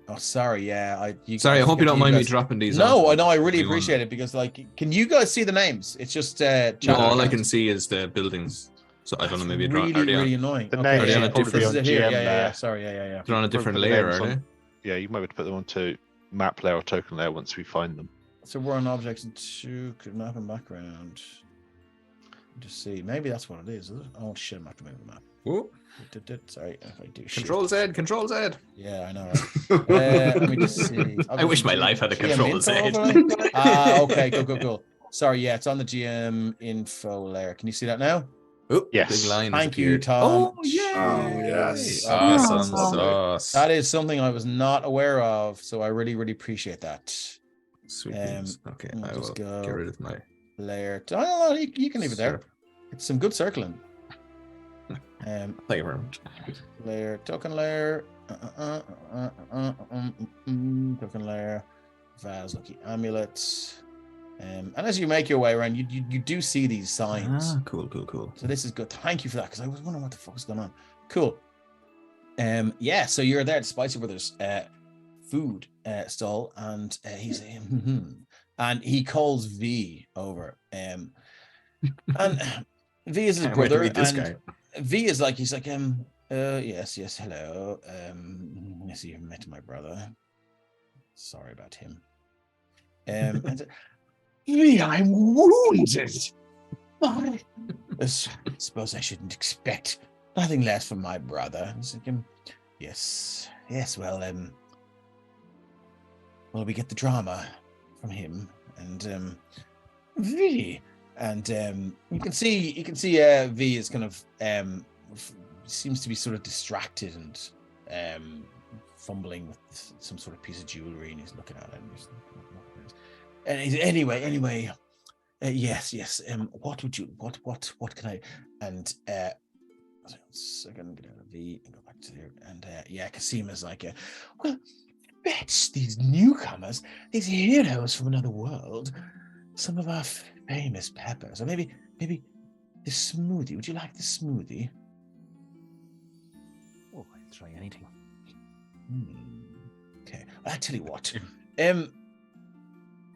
Oh, sorry. Yeah, I hope you don't mind me dropping these. No, I know. I really appreciate it because, like, can you guys see the names? It's just no, all I can see is the buildings. So I don't know. Maybe really annoying. The names are on a different. Yeah. Sorry. Yeah. They're on a different layer, are they? Yeah, you might be able to put them onto map layer or token layer once we find them. So we're on objects and 2 map and background. Just see. Maybe that's what it is. Oh shit! I'm not going to move the map. Whoop. Sorry if I do Control shift. Z, Control Z. Yeah, I know. Right? Let me just see. I wish my life had a GM Control info Z. overlay? Okay, cool. Sorry, yeah, it's on the GM info layer. Can you see that now? Oh, Yes. big line has Thank you, appeared. Tom. Oh, yay! Oh, yes. Okay. Awesome Lovely. sauce. That is something I was not aware of, so I really, really appreciate that. Sweet beans. Okay, I'll I just will go get rid of my layer. Oh, no, you can leave it there. Sure. It's some good circling. flavor. Layer, token layer, token layer, vase, lucky amulets. And as you make your way around, you do see these signs. Ah, cool. So this is good. Thank you for that, because I was wondering what the fuck was going on. Cool. Yeah, so you're there at Spicy Brothers food stall, and he's and he calls V over. And V is his Can't wait to brother, meet this and guy. V is like, he's like, yes, hello. Yes, you've met my brother. Sorry about him. And V, I'm wounded. I suppose I shouldn't expect nothing less from my brother. He's like, yes, well, we get the drama from him, and V, and you can see V is kind of seems to be sort of distracted and fumbling with some sort of piece of jewelry, and he's looking at it. And he's, anyway, yes. What would you? What can I? And second, get out of V and go back to there. And yeah, Casima's like, well, fetch these newcomers, these heroes from another world, some of our famous peppers, or maybe the smoothie. Would you like the smoothie? Oh, I'd try anything. Okay, I tell you what.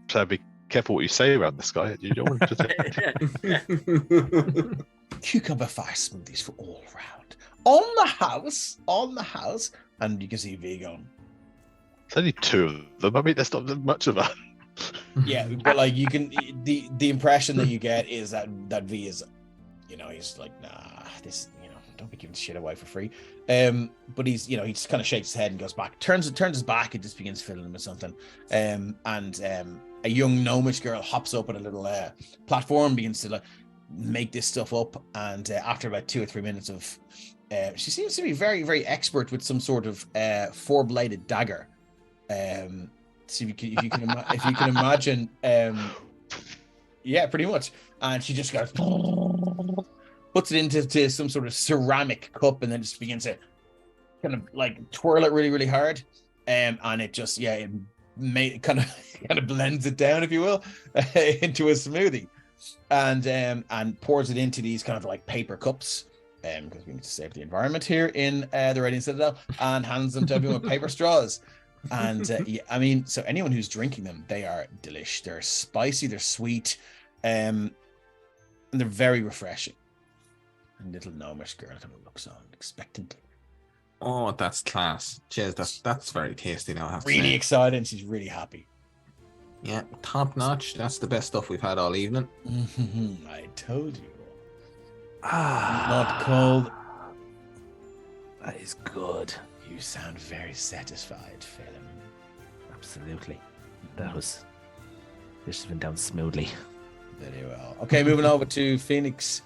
So be careful what you say around this guy. You don't want to Cucumber fire smoothies for all round. On the house. And you can see V going. It's only two of them. I mean, that's not much of a. Yeah, but like you can, the impression that you get is that V is, he's like, nah, this, don't be giving shit away for free. But he's, he just kind of shakes his head and goes back, turns his back, and just begins filling him with something. And a young gnomish girl hops up at a little platform, begins to make this stuff up, and after about 2 or 3 minutes of, she seems to be very, very expert with some sort of 4-bladed dagger. So if you can imagine, yeah, pretty much. And she just goes, puts it into some sort of ceramic cup, and then just begins to kind of like twirl it really, really hard. And it just, it kind of blends it down, if you will, into a smoothie, and pours it into these kind of like paper cups, because we need to save the environment here in the Radiant Citadel, and hands them to everyone with paper straws. And I mean, so anyone who's drinking them, they are delish. They're spicy, they're sweet, and they're very refreshing. And little gnomish girl kind of looks on expectantly. Oh, that's class. Cheers, that's very tasty now. I have to Really say. excited, and she's really happy. Yeah, top notch. That's the best stuff we've had all evening. I told you. Not cold. That is good. You sound very satisfied, Phelim. Absolutely. This has been down smoothly. Very well. Okay, moving over to Phoenix,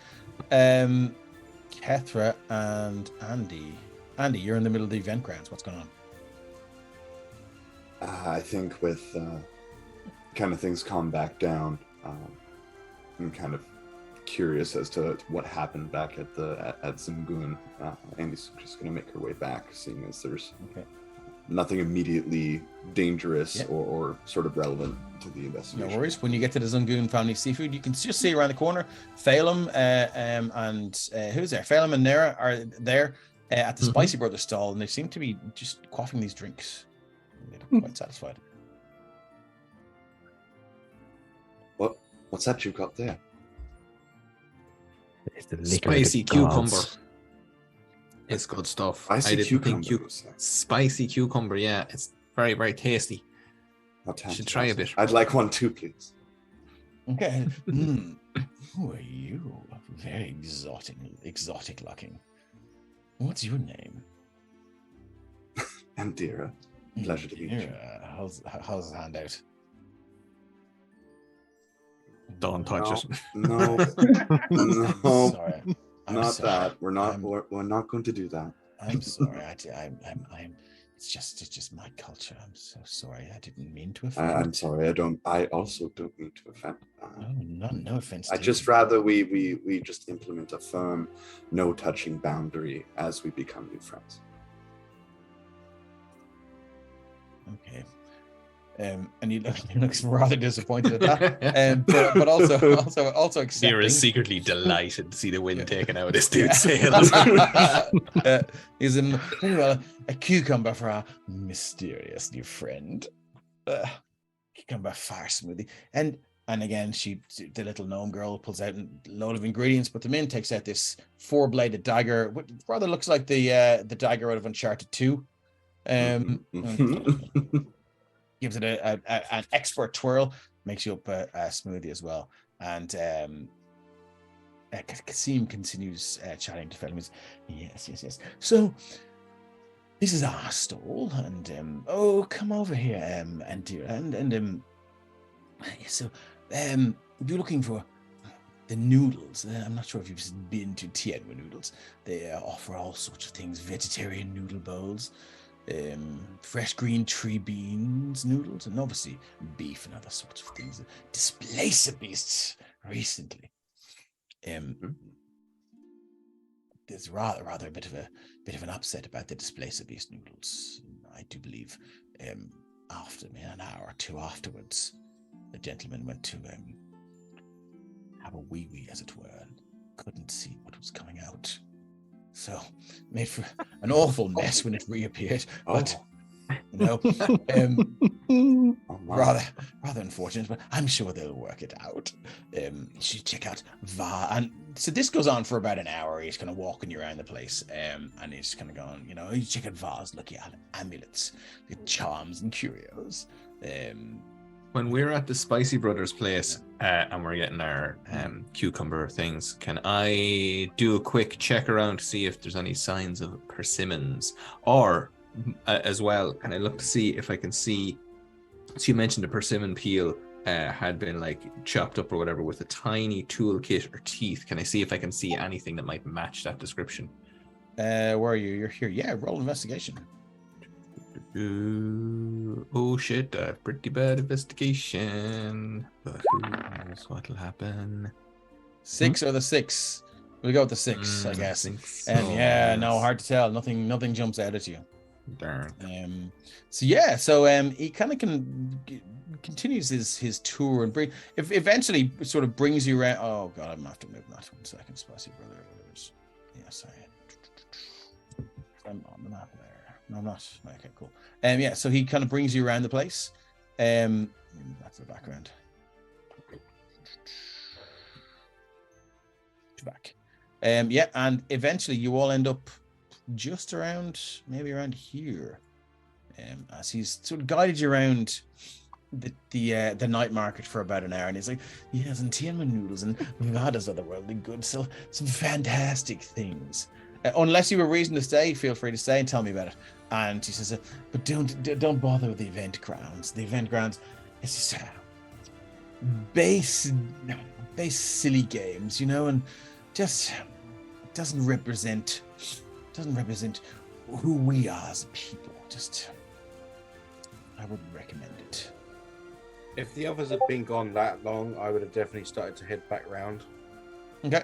Hethar, and Andy. Andy, you're in the middle of the event grounds. What's going on? I think with kind of things calm back down, I'm kind of curious as to what happened back at Zimgun. Andy's just going to make her way back, seeing as there's nothing immediately dangerous or sort of relevant to the investigation. No worries. When you get to the Zungoon family seafood, you can just see around the corner, Phelim and who's there? Phelim and Nera are there at the Spicy Brothers stall, and they seem to be just quaffing these drinks. They look quite satisfied. What's that you've got there? It's the liquor Spicy of the gods. cucumber. It's good stuff. Spicy cucumber. Spicy cucumber, yeah. It's very, very tasty. You should try a bit. I'd like one too, please. Okay. Who are you? Very exotic looking. What's your name? Andira. Pleasure to meet you. How's the handout? Don't touch it. No, no, Sorry. I'm not sorry. that. We're not going to do that. I'm sorry. I'm. It's just my culture. I'm so sorry. I didn't mean to offend. I'm sorry. I also don't mean to offend. No offense. I just rather we just implement a firm, no touching boundary as we become new friends. Okay. And he looks rather disappointed at that. But also accepting. Nira is secretly delighted to see the wind taken out of this dude's sails. He's very well a cucumber for our mysterious new friend. Cucumber fire smoothie. And again, the little gnome girl pulls out a load of ingredients, puts them in, takes out this 4-bladed dagger, what rather looks like the dagger out of Uncharted 2. Gives it an expert twirl, makes you up a smoothie as well. And Kasim continues chatting to Felmis. Yes. So this is our stall, and come over here, Andira, and so if you're looking for the noodles, I'm not sure if you've been to Tianwen Noodles. They offer all sorts of things: vegetarian noodle bowls, fresh green tree beans noodles, and obviously beef and other sorts of things. Displacer beasts recently. There's rather a bit of an upset about the displacer beast noodles. I do believe after an hour or two afterwards, the gentleman went to have a wee as it were, and couldn't see what was coming out. So made for an awful mess when it reappeared. But rather unfortunate, but I'm sure they'll work it out. You should check out Va. And so this goes on for about an hour. He's kind of walking you around the place, and he's kind of going, you check out Va's lucky amulets, the charms and curios. When we're at the Spicy Brothers place and we're getting our cucumber things, can I do a quick check around to see if there's any signs of persimmons? Or, as well, can I look to see if I can see... So you mentioned the persimmon peel had been chopped up or whatever with a tiny toolkit or teeth. Can I see if I can see anything that might match that description? Where are you? You're here. Yeah, roll investigation. Oh shit, pretty bad investigation. But who knows what'll happen? 6 or the 6? We'll go with the 6, I guess. So, And no, hard to tell. Nothing jumps out at you. Darn. So he kind of continues his tour and eventually sort of brings you around. Oh god, I'm gonna have to move that 1 second, Spicy Brothers. Yeah, sorry. I'm on the map there. No, I'm not. Okay, cool. So he kind of brings you around the place. That's the background. Back. And eventually you all end up just around here. As he's sort of guided you around the night market for about an hour, and he's like, yes, and Tianmen noodles and Vada's otherworldly goods, so some fantastic things. Unless you have a reason to stay, feel free to stay and tell me about it. And he says, but don't bother with the event grounds. The event grounds, it's just base silly games, and just doesn't represent who we are as a people. Just, I wouldn't recommend it. If the others had been gone that long, I would have definitely started to head back round. Okay.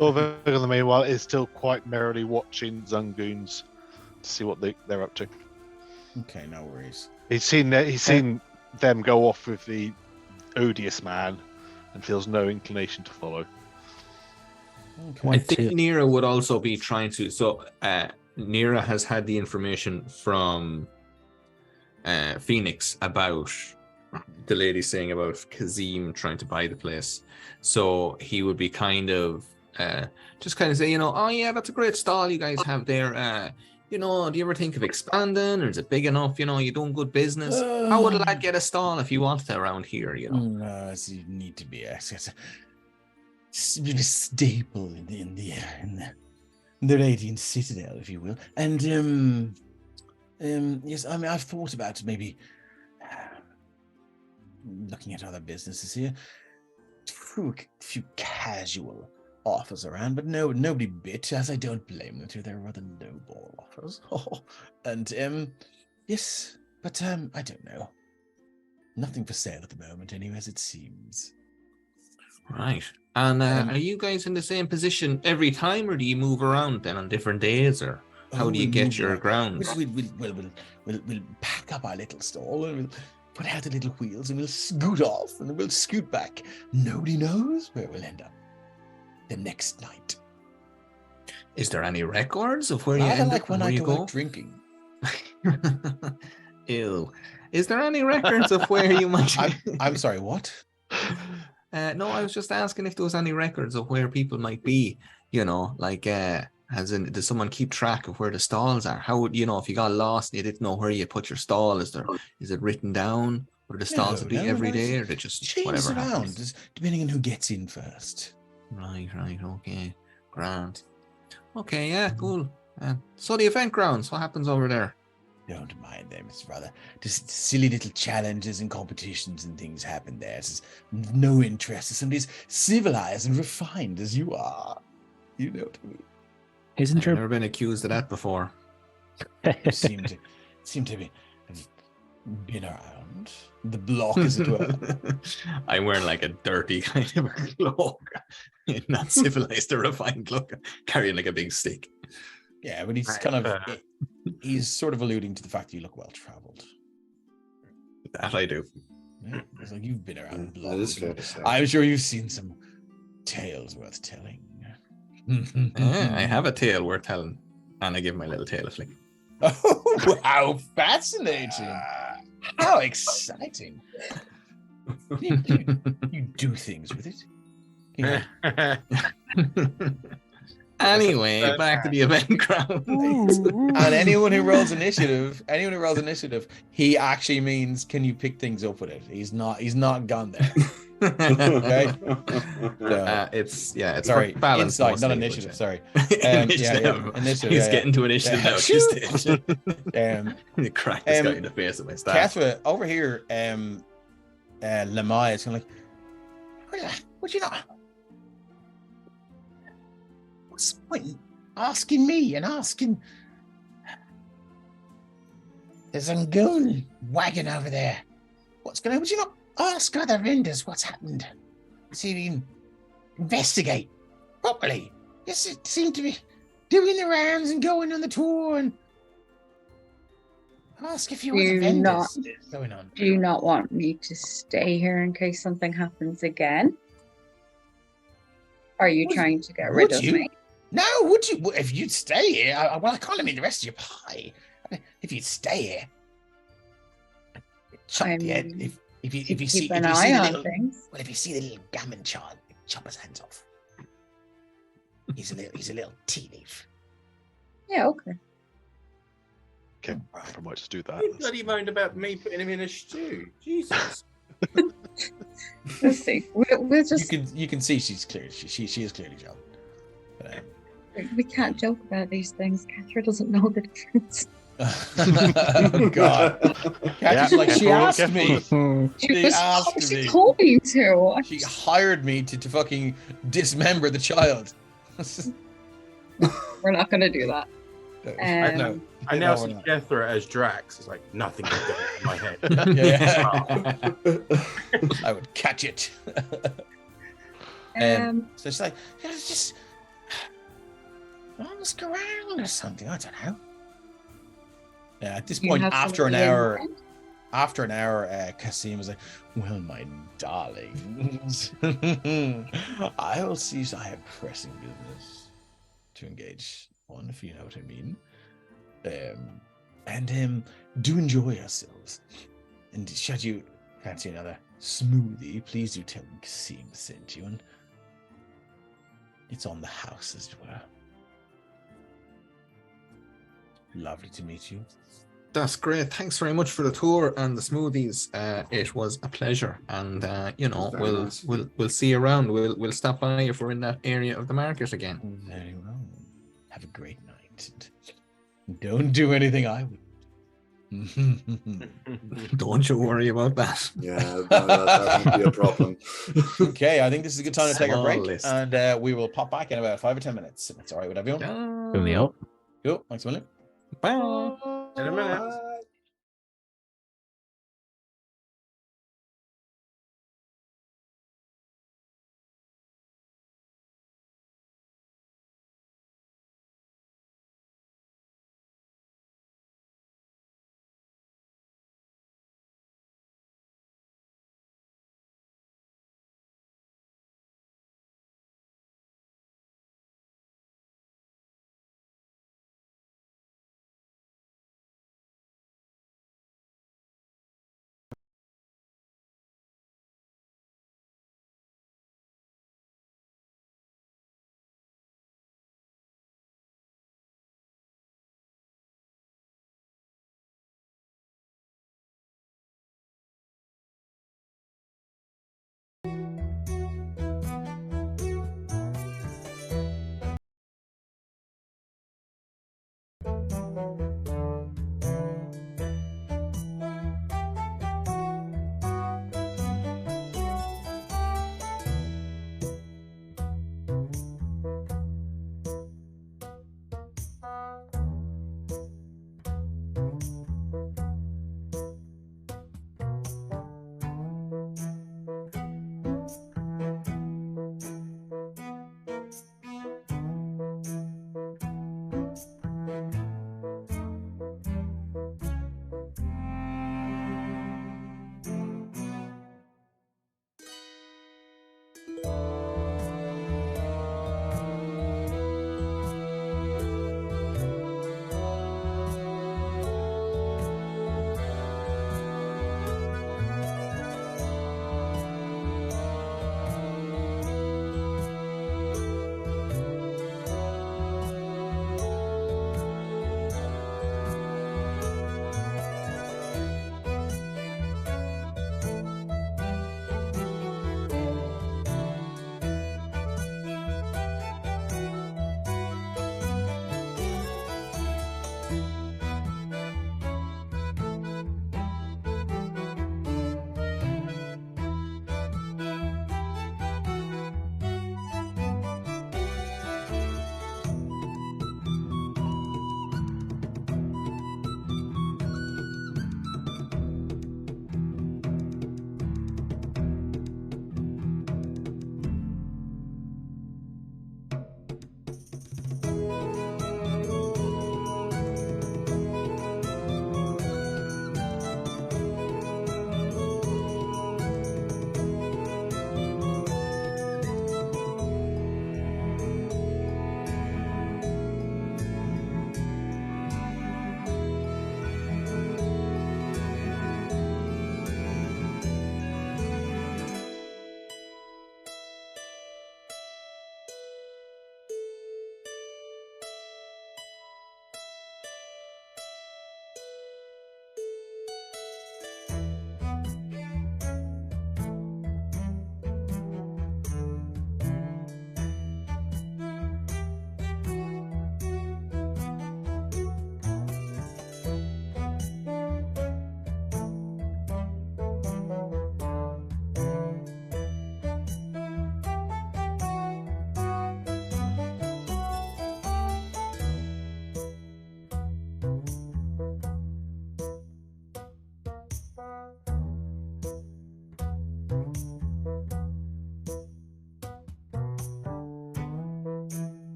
Over in the meanwhile, is still quite merrily watching Zangoons to see what they're up to. Okay, no worries. He's seen them go off with the odious man and feels no inclination to follow. Okay. I think Nira would also be trying to. So Nira has had the information from Phoenix about the lady saying about Kazim trying to buy the place. So he would be kind of say, oh yeah, that's a great stall you guys have there. Do you ever think of expanding, or is it big enough? You're doing good business. How would a lad get a stall if you wanted around here? No, you need to be a staple in the Radiant Citadel, if you will. And yes, I mean, I've thought about maybe looking at other businesses here. A few casual offers around, but nobody bit, as I don't blame them. They're rather lowball offers. And yes, but I don't know. Nothing for sale at the moment, anyway, as it seems. Right. And are you guys in the same position every time, or do you move around then on different days, or how do you get your grounds? We'll pack up our little stall and we'll put out the little wheels and we'll scoot off and we'll scoot back. Nobody knows where we'll end up the next night. Is there any records of where you Rather end like up when and I where you go go? out drinking. Ew. Is there any records of where you might... I'm sorry, what? No, I was just asking if there was any records of where people might be, you know, like, as in, does someone keep track of where the stalls are? How would, you know, if you got lost and you didn't know where you put your stall, is it written down? Or the stalls would be every day, or they just whatever around, happens? depending on who gets in first. Right, okay. Grand. Okay, yeah, cool. So the event grounds, what happens over there? Don't mind them. It's rather just silly little challenges and competitions and things happen there. It's no interest. Somebody's civilized and refined as you are. You know what I mean? Isn't I've your never been accused of that before. You seem to be have been around the block, as it were. I'm wearing like a dirty kind of a cloak, not civilized or refined look, carrying like a big stick. Yeah, but he's kind of he's sort of alluding to the fact that you look well traveled. That I do. Yeah, it's like you've been around the block. That is fair to say. I'm sure you've seen some tales worth telling. I have a tale worth telling, and I give my little tail a flick. Oh, how fascinating! How exciting! You do things with it. Anyway, back to the event ground. And anyone who rolls initiative, he actually means, can you pick things up with it? He's not gone there. Okay. It's sorry, for balance. insight, not mostly, initiative. Sorry. Initiative. Initiative. He's getting to initiative now. Just you crack this guy in the face with my staff. Kathra, over here, Lamai is kind of like, would you not? What's the point in asking me and asking? There's a goon wagon over there. What's going on? Would you not ask other vendors what's happened? See if you can investigate properly. Yes, it seemed to be doing the rounds and going on the tour and ask if you other vendors going on. Do you not want me to stay here in case something happens again? Are you trying to get rid of me? No, would you? If you'd stay here, I can't mean the rest of your pie. If you'd stay here, chop the head. If you see the little gammon child, chop his hands off. He's a little tea leaf. Yeah, okay. Okay, I might just do that. You bloody moaned about me putting him in a stew. Jesus. Let's see. We'll just. You can see she's clear. She is clearly joking. But, we can't joke about these things. Catherine doesn't know the difference. Oh God! Catherine's like, she asked me. She told me to. She hired me to fucking dismember the child. We're not going to do that. I now see Hethar as Drax. It's like nothing can go in my head. Yeah. I would catch it. So it's like, just ask around or something. I don't know. At this point, after an hour, Kasim was like, "Well, my darlings, I will see. I have pressing business to engage on, if you know what I mean. And do enjoy yourselves. And should you fancy another smoothie, please do tell me Kasim sent you, and it's on the house, as it were. Lovely to meet you." That's great. Thanks very much for the tour and the smoothies. It was a pleasure, and we'll see you around. We'll stop by if we're in that area of the market again. Very well. have a great night. Don't do anything I would. Don't you worry about that. Yeah, that won't be a problem. Okay, I think this is a good time to take a Small break, list. and we will pop back in about 5 or 10 minutes. If it's all right with everyone. Fill me up. Cool. Thanks a million. Bye. In a minute. Bye.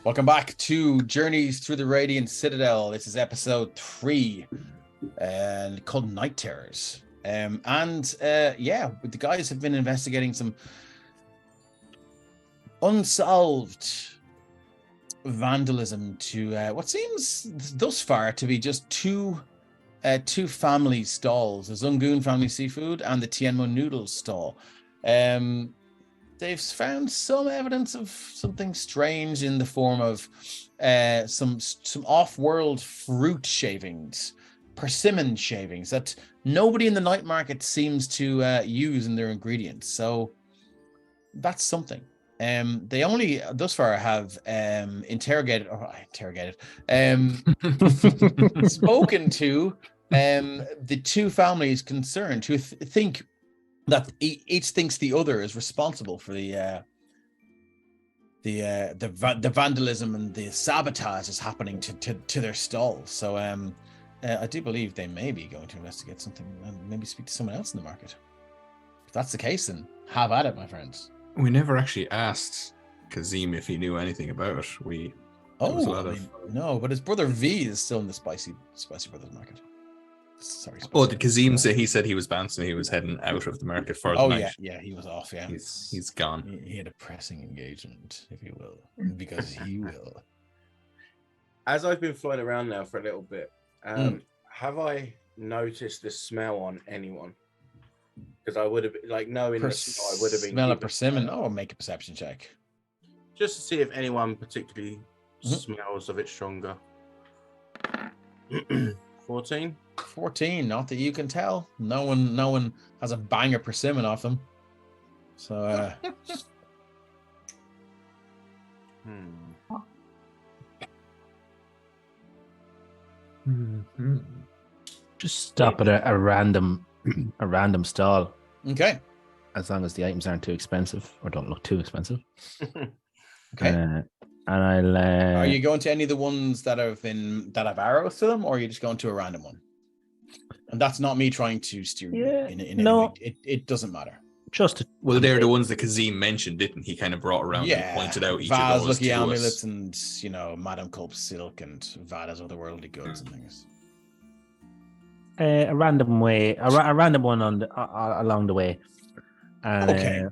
Welcome back to Journeys Through the Radiant Citadel. This is episode 3, and called Night Terrors. Yeah, the guys have been investigating some unsolved vandalism to what seems thus far to be just two family stalls: the Zungun family seafood and the Tianmo noodles stall. They've found some evidence of something strange in the form of some off-world fruit shavings, persimmon shavings that nobody in the night market seems to use in their ingredients. So that's something. They only thus far have spoken to the two families concerned, who think that each thinks the other is responsible for the vandalism and the sabotage is happening to their stalls. So I do believe they may be going to investigate something and maybe speak to someone else in the market. If that's the case, then have at it, my friends. We never actually asked Kazim if he knew anything about it. No, but his brother V is still in the Spicy Brothers market. Sorry. Did Kazim say he said he was bouncing? He was heading out of the market for the night. Yeah, he was off. Yeah, he's gone. He had a pressing engagement, if you will, because he will. As I've been flying around now for a little bit, have I noticed the smell on anyone? Because I would have knowing the smell, I would have been smell a persimmon. Oh, make a perception check, just to see if anyone particularly smells of it stronger. 14. 14, not that you can tell. No one has a banger persimmon off them. So just stop at a random stall. Okay. As long as the items aren't too expensive or don't look too expensive. Okay. And I'll are you going to any of the ones that have arrows to them, or are you just going to a random one? And that's not me trying to steer you in any way. It doesn't matter. They're the ones that Kazim mentioned, didn't he? Kind of brought around and pointed out each Vaz, of those lucky to amulets, us. and Madame Culp's silk and Vada's otherworldly goods and things. a random way, a random one on along the way. And, okay.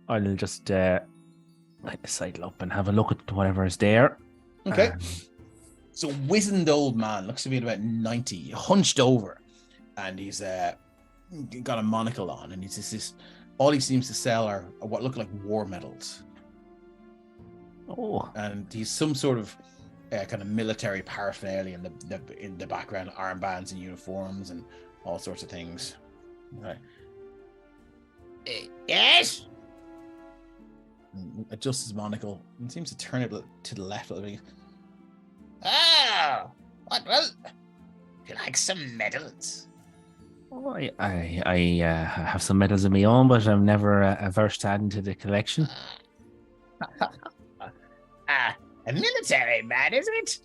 I'll just sidle up and have a look at whatever is there. Okay. So wizened old man, looks to be about 90, hunched over, and he's got a monocle on, and he's just all he seems to sell are what look like war medals. Oh. And he's some sort of kind of military paraphernalia in the background, armbands and uniforms and all sorts of things. Right. Yes. Adjusts his monocle and seems to turn it to the left a little bit. Oh, what? Well, if you like some medals. Oh, I have some medals of my own, but I'm never averse to adding to the collection. A military man, isn't it?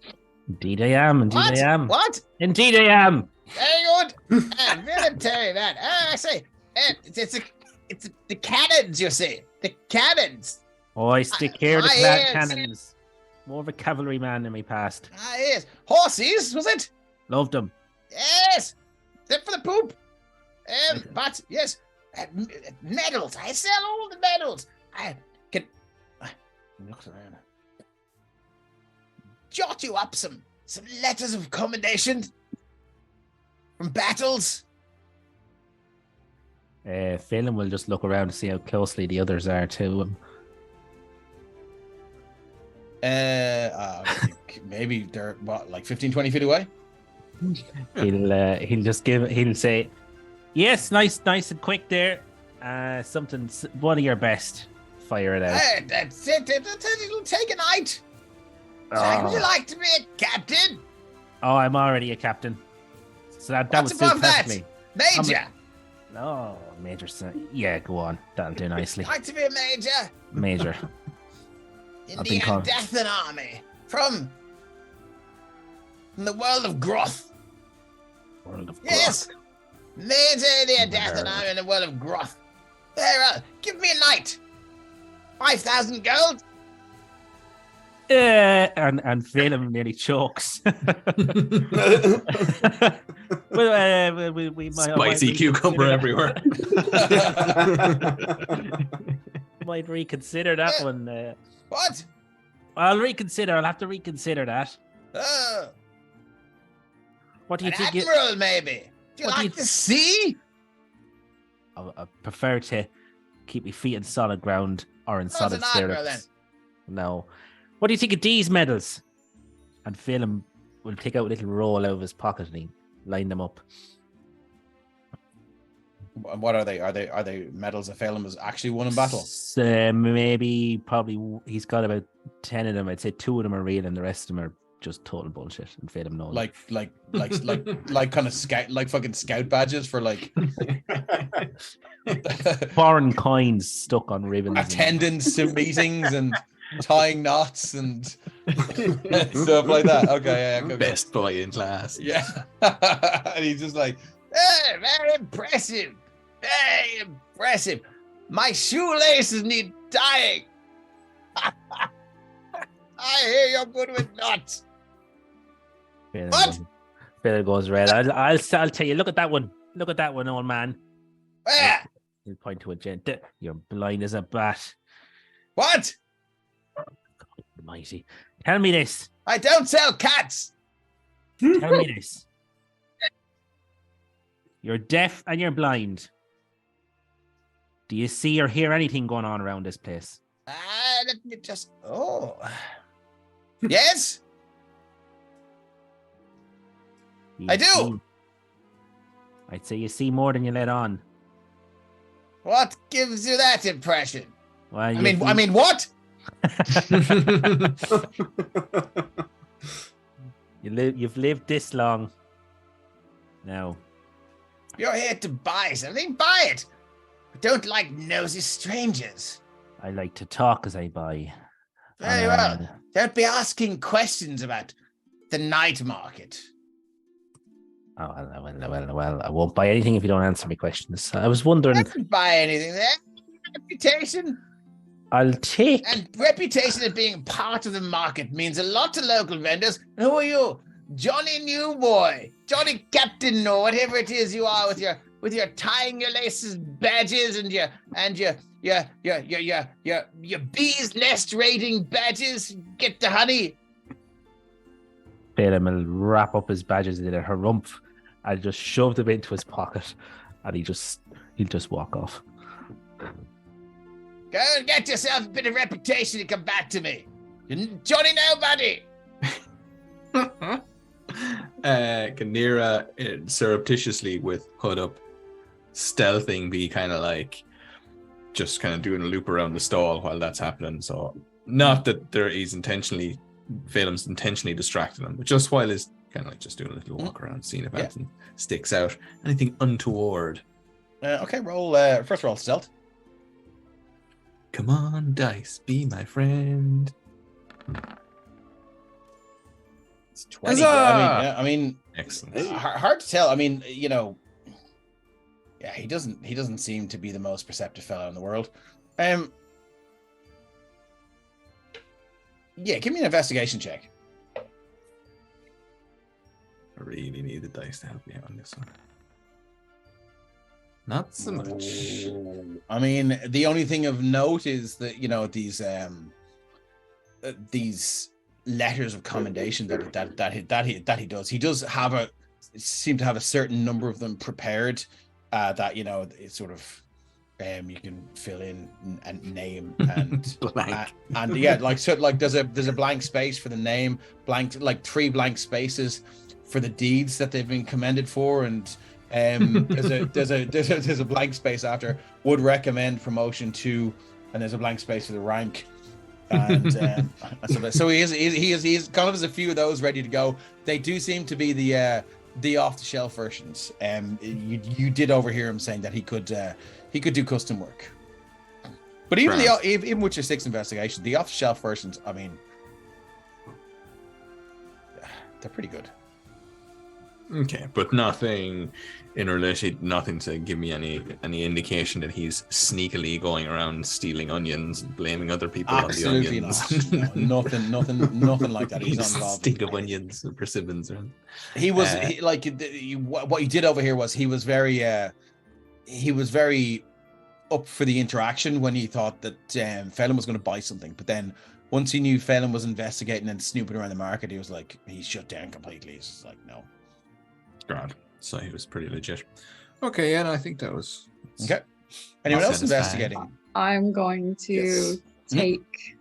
Indeed I am. Indeed I am. What? Indeed I am. Very good. Military man. I say, it's the cannons, you see. The cannons. Oh, I stick here to clad cannons. More of a cavalry man in my past. Yes. Horses, was it? Loved them. Yes. They're for the poop. But, yes. Medals. I sell all the medals. I can... Looks around. Jot you up some letters of commendation from battles. Phelan will just look around to see how closely the others are to him. Maybe they're like 15, 20 feet away. He'll say, yes, nice and quick there. Something, one of your best. Fire it out. That's it. It'll take a night. Would you like to be a captain? Oh, I'm already a captain. So that What's would suit above that? perfectly. Major. No, major. Yeah, go on. That'll do nicely. Like to be a major? Major. In the Undead army from the world of Groth. Yes. Major in the Undead army in the world of Groth. There, give me a night. 5,000 gold. And Phelim nearly chokes. we Spicy cucumber everywhere. Might reconsider that one. What? I'll have to reconsider that. What do you An think? admiral, maybe. Do you What do like you- the sea? I prefer to keep my feet in solid ground or in Not solid an admiral, stirrups. No. What do you think of these medals? And Phelim will take out a little roll out of his pocket and he line them up. And what are they? Are they medals that Phelim has actually won in battle? Probably he's got about 10 of them. I'd say 2 of them are real and the rest of them are just total bullshit. And Phelim knows. Like kind of scout, like fucking scout badges for like foreign coins stuck on ribbons. attendance to meetings and tying knots and stuff like that. Okay, yeah, Best boy in class. yeah. And he's just like, hey, very impressive, very impressive. My shoelaces need tying. I hear you're good with knots. What? Phelim goes red. I'll tell you. Look at that one. Look at that one, old man. Where? He'll point to a gent. You're blind as a bat. What? Almighty. Tell me this. I don't sell cats. Tell me this. You're deaf and you're blind. Do you see or hear anything going on around this place? Let me just. Oh. Yes, I do. I'd say you see more than you let on. what gives you that impression? Well, I mean, what? You've lived this long. Now, You're here to buy something. Buy it. But don't like nosy strangers. I like to talk as I buy. Very well. Don't be asking questions about the night market. Oh, well, I won't buy anything if you don't answer my questions. I was wondering. Don't buy anything there. Reputation. I'll take. And reputation of being part of the market means a lot to local vendors. And who are you? Johnny New Boy, Johnny Captain, or whatever it is you are with your tying your laces badges and your bee's nest raiding badges. Get the honey. Phelim will wrap up his badges in a harumph and just shove them into his pocket, and he'll just walk off. Go and get yourself a bit of reputation and come back to me. Johnny Nobody. Kanira surreptitiously with hood up, stealthing, be kind of like just kind of doing a loop around the stall while that's happening. So not that Phelim's intentionally distracting him, but just while he's kind of like just doing a little walk around, seeing if anything sticks out, anything untoward. Okay, first roll stealth. Come on, dice, be my friend. It's 20. Huzzah! I mean, Excellent. hard to tell. I mean, he doesn't seem to be the most perceptive fellow in the world. Yeah, give me an investigation check. I really need the dice to help me out on this one. Not so much. I mean, the only thing of note is that these letters of commendation that he does. He does seem to have a certain number of them prepared. That it's sort of you can fill in a name and Blank. and yeah, like there's a blank space for the name, like 3 blank spaces for the deeds that they've been commended for, and there's a blank space after would recommend promotion to, and there's a blank space for the rank, and so he is kind of has a few of those ready to go. They do seem to be the off-the-shelf versions. You did overhear him saying that he could do custom work, but even with your 6 investigations, the off-the-shelf versions, I mean, they're pretty good. Okay, but nothing in relation, nothing to give me any indication that he's sneakily going around stealing onions and blaming other people Absolutely on the onions. not. No, nothing like that. He's not Just involved. stink of onions and persimmons around. He was what he did over here was he was very up for the interaction when he thought that Phelan was going to buy something, but then once he knew Phelan was investigating and snooping around the market, he was like, he shut down completely. He's just like, no. God, so he was pretty legit. Okay, yeah, no, I think that was Okay. Anyone else satisfying. investigating? I'm going to Yes. take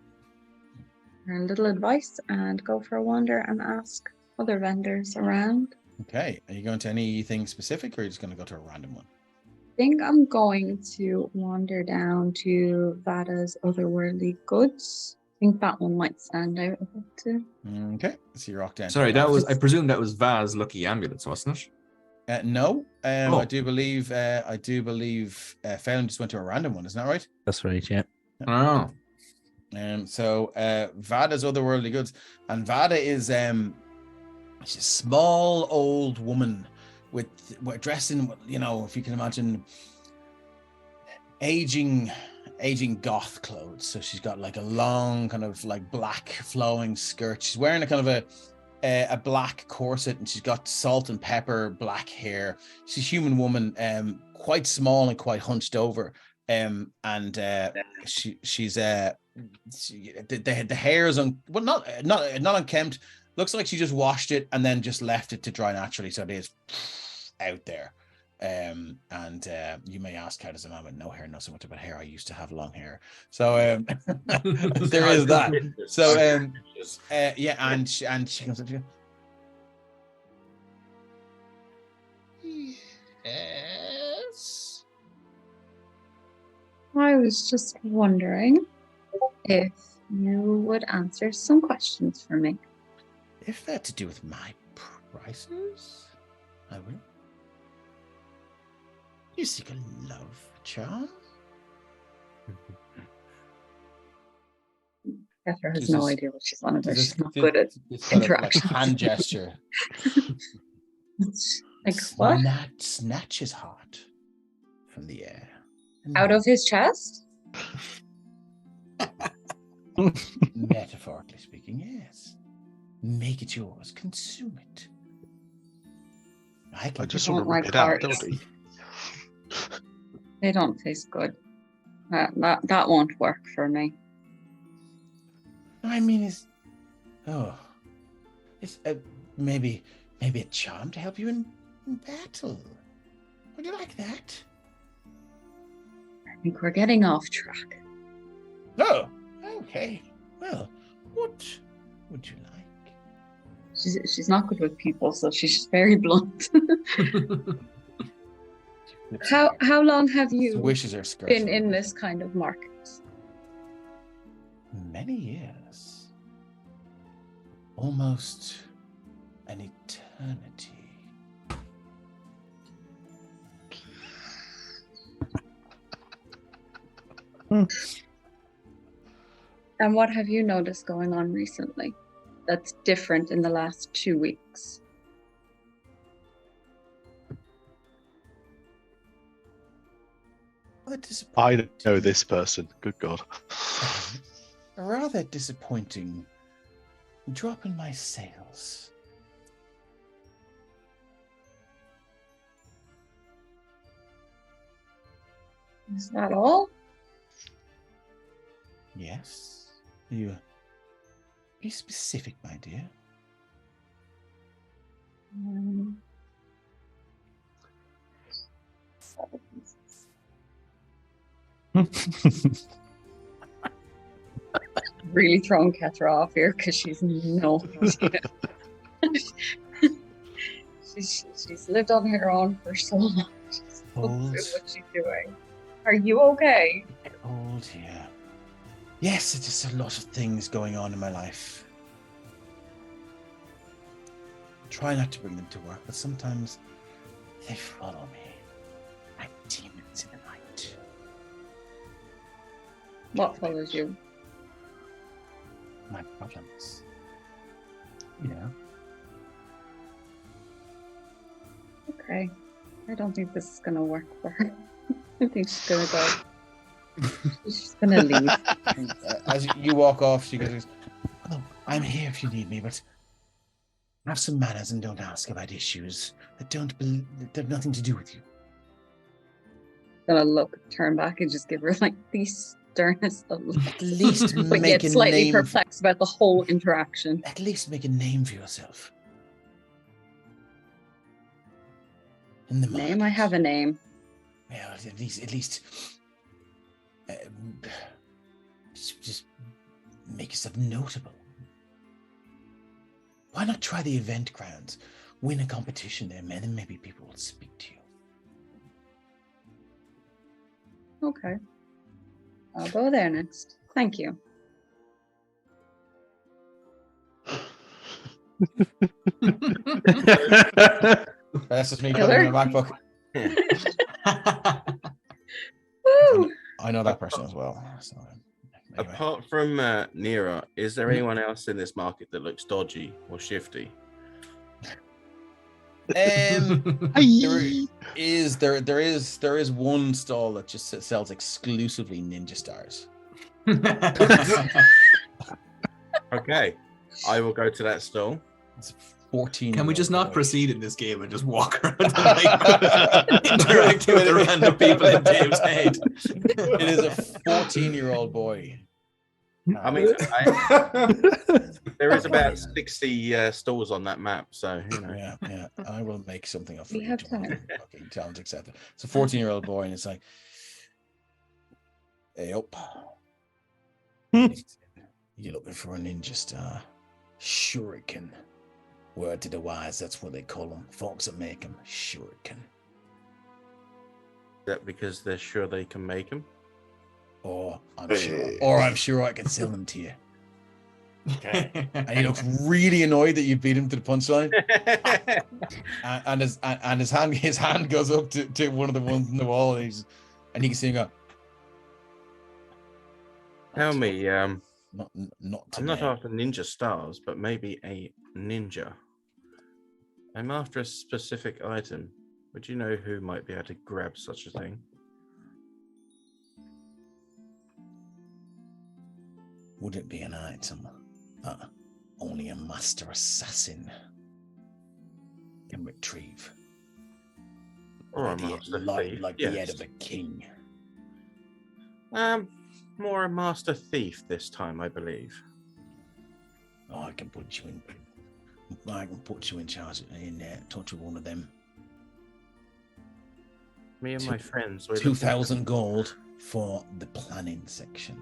her little advice and go for a wander and ask other vendors around. Okay. Are you going to anything specific, or are you just going to go to a random one? I think I'm going to wander down to Vada's Otherworldly Goods. I think that one might stand out a bit too. Okay. So you rock down. Sorry, I presume that was Vaz Lucky Amulets, wasn't it? No. Oh. I do believe Phelan just went to a random one. Isn't that right? That's right, yeah. Oh. So Vada's Otherworldly Goods, and Vada is she's a small old woman with dressed in, if you can imagine, aging goth clothes. So she's got like a long kind of like black flowing skirt. She's wearing a kind of a black corset, and she's got salt and pepper black hair. She's a human woman, quite small and quite hunched over. And she's the hair is not unkempt. Looks like she just washed it and then just left it to dry naturally, so it is out there. And you may ask, how does a man with no hair know so much about hair? I used to have long hair, so there is that. So yeah, and she comes up to you. Yes. I was just wondering if you would answer some questions for me. If they're to do with my prices, I will. You seek a love charm? Hethar has Does no this- idea what she's on about. Does She's not good at this kind of, like, interactions. hand gesture. like what? Snatch his heart from the air. Out of his chest? Metaphorically speaking, yes. Make it yours. Consume it. I just don't want to like rip it out, hearts. don't he? They don't taste good. That won't work for me. I mean, it's maybe a charm to help you in battle. Would you like that? I think we're getting off track. Oh, okay. Well, what would you like? She's not good with people, so she's just very blunt. How long have you Wishes her skirt. been in this kind of market? Many years. Almost an eternity. And what have you noticed going on recently that's different in the last 2 weeks? I know this person. Good God. A rather disappointing drop in my sales. Is that all? Yes. You be specific, my dear. Really throwing Hethar off here because she's no idea. she's lived on her own for so long. She's Old. what she's doing. Are you okay? Old here. Yes, it's just a lot of things going on in my life. Try not to bring them to work, but sometimes they follow me like demons in the night. What follows you? My problems. You know? I don't think this is gonna work for her. I think she's gonna go. She's just gonna leave. As you walk off, she goes, "Oh, I'm here if you need me, but have some manners and don't ask about issues that that have nothing to do with you." Gonna turn back and just give her like the sternest of look. At least But make yet a slightly name. perplexed about the whole interaction. At least make a name for yourself. In the Name? I have a name. Well, at least, just make yourself notable. Why not try the event grounds? Win a competition there, man, and maybe people will speak to you. Okay. I'll go there next. Thank you. That's just me Killer? putting it in my MacBook. Woo! I know that person as well. So, anyway. Apart from Nira, is there anyone else in this market that looks dodgy or shifty? There is one stall that just sells exclusively ninja stars. Okay, I will go to that stall. It's 14. Can we just not proceed in this game and just walk around and like, interacting with the random people in Dave's head? It is a 14-year-old boy. I mean, there is about 60 stalls on that map, so you know. Yeah. I will make something of We have time. Fucking challenge accepted. It's a 14-year-old boy, and it's like, hey up. You looking for a ninja star? Shuriken. Word to the wise, that's what they call them. Folks that make them, shuriken. Is that because they're sure they can make them? Or I'm sure I can sell them to you. Okay. And he looks really annoyed that you beat him to the punchline. and his hand goes up to one of the ones in the wall, and you can see him go. Tell me, Not I'm not today. after ninja stars, but maybe a ninja. I'm after a specific item. Would you know who might be able to grab such a thing? Would it be an item that only a master assassin can retrieve? Or a Like master thief? like Yes. the head of a king. More a master thief this time, I believe. Oh, I can put you in charge in touch with one of them. Me and my friends. we're 2,000 gold for the planning section.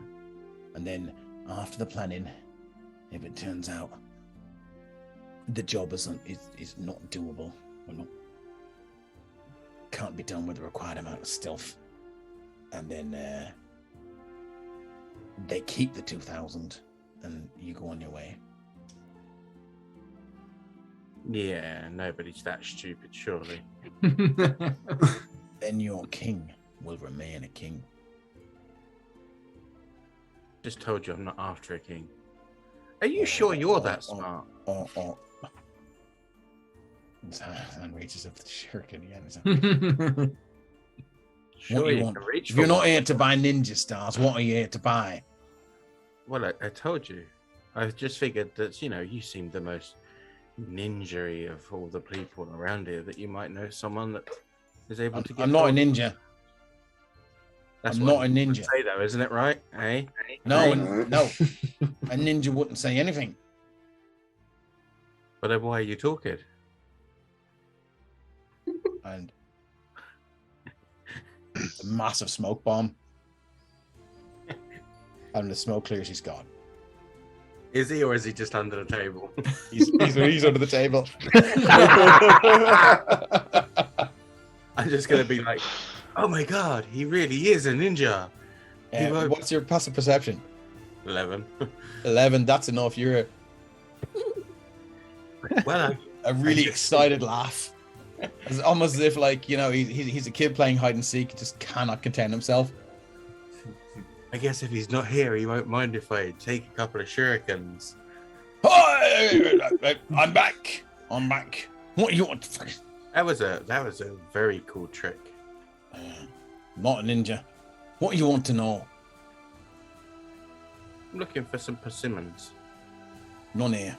And then after the planning, if it turns out the job is not doable, can't be done with the required amount of stealth, and then they keep the 2,000 and you go on your way. Yeah, nobody's that stupid, surely. Then your king will remain a king. Just told you I'm not after a king. Are you sure you're that smart? His hand reaches up to the shuriken again. Sure, What you you want? can reach If for you're not one. here to buy ninja stars, what are you here to buy? Well, I told you. I just figured that, you seem the most ninja-y of all the people around here, that you might know someone that is able to get... I'm not a hold of- ninja. That's I'm what not a you would ninja. say, though, isn't it right? Eh? No, Eh? no. A ninja wouldn't say anything. But then why are you talking? And a massive smoke bomb. And the smoke clears, he's gone. Is he, or is he just under the table? He's under the table. I'm just going to be like, oh my god, he really is a ninja. What's your passive perception? 11. 11, that's enough. You're Well, a really just- excited laugh. It's almost as if, he's a kid playing hide and seek, just cannot contain himself. I guess if he's not here, he won't mind if I take a couple of shurikens. Hi! I'm back. What do you want? That was a very cool trick. Not a ninja. What do you want to know? I'm looking for some persimmons. None here.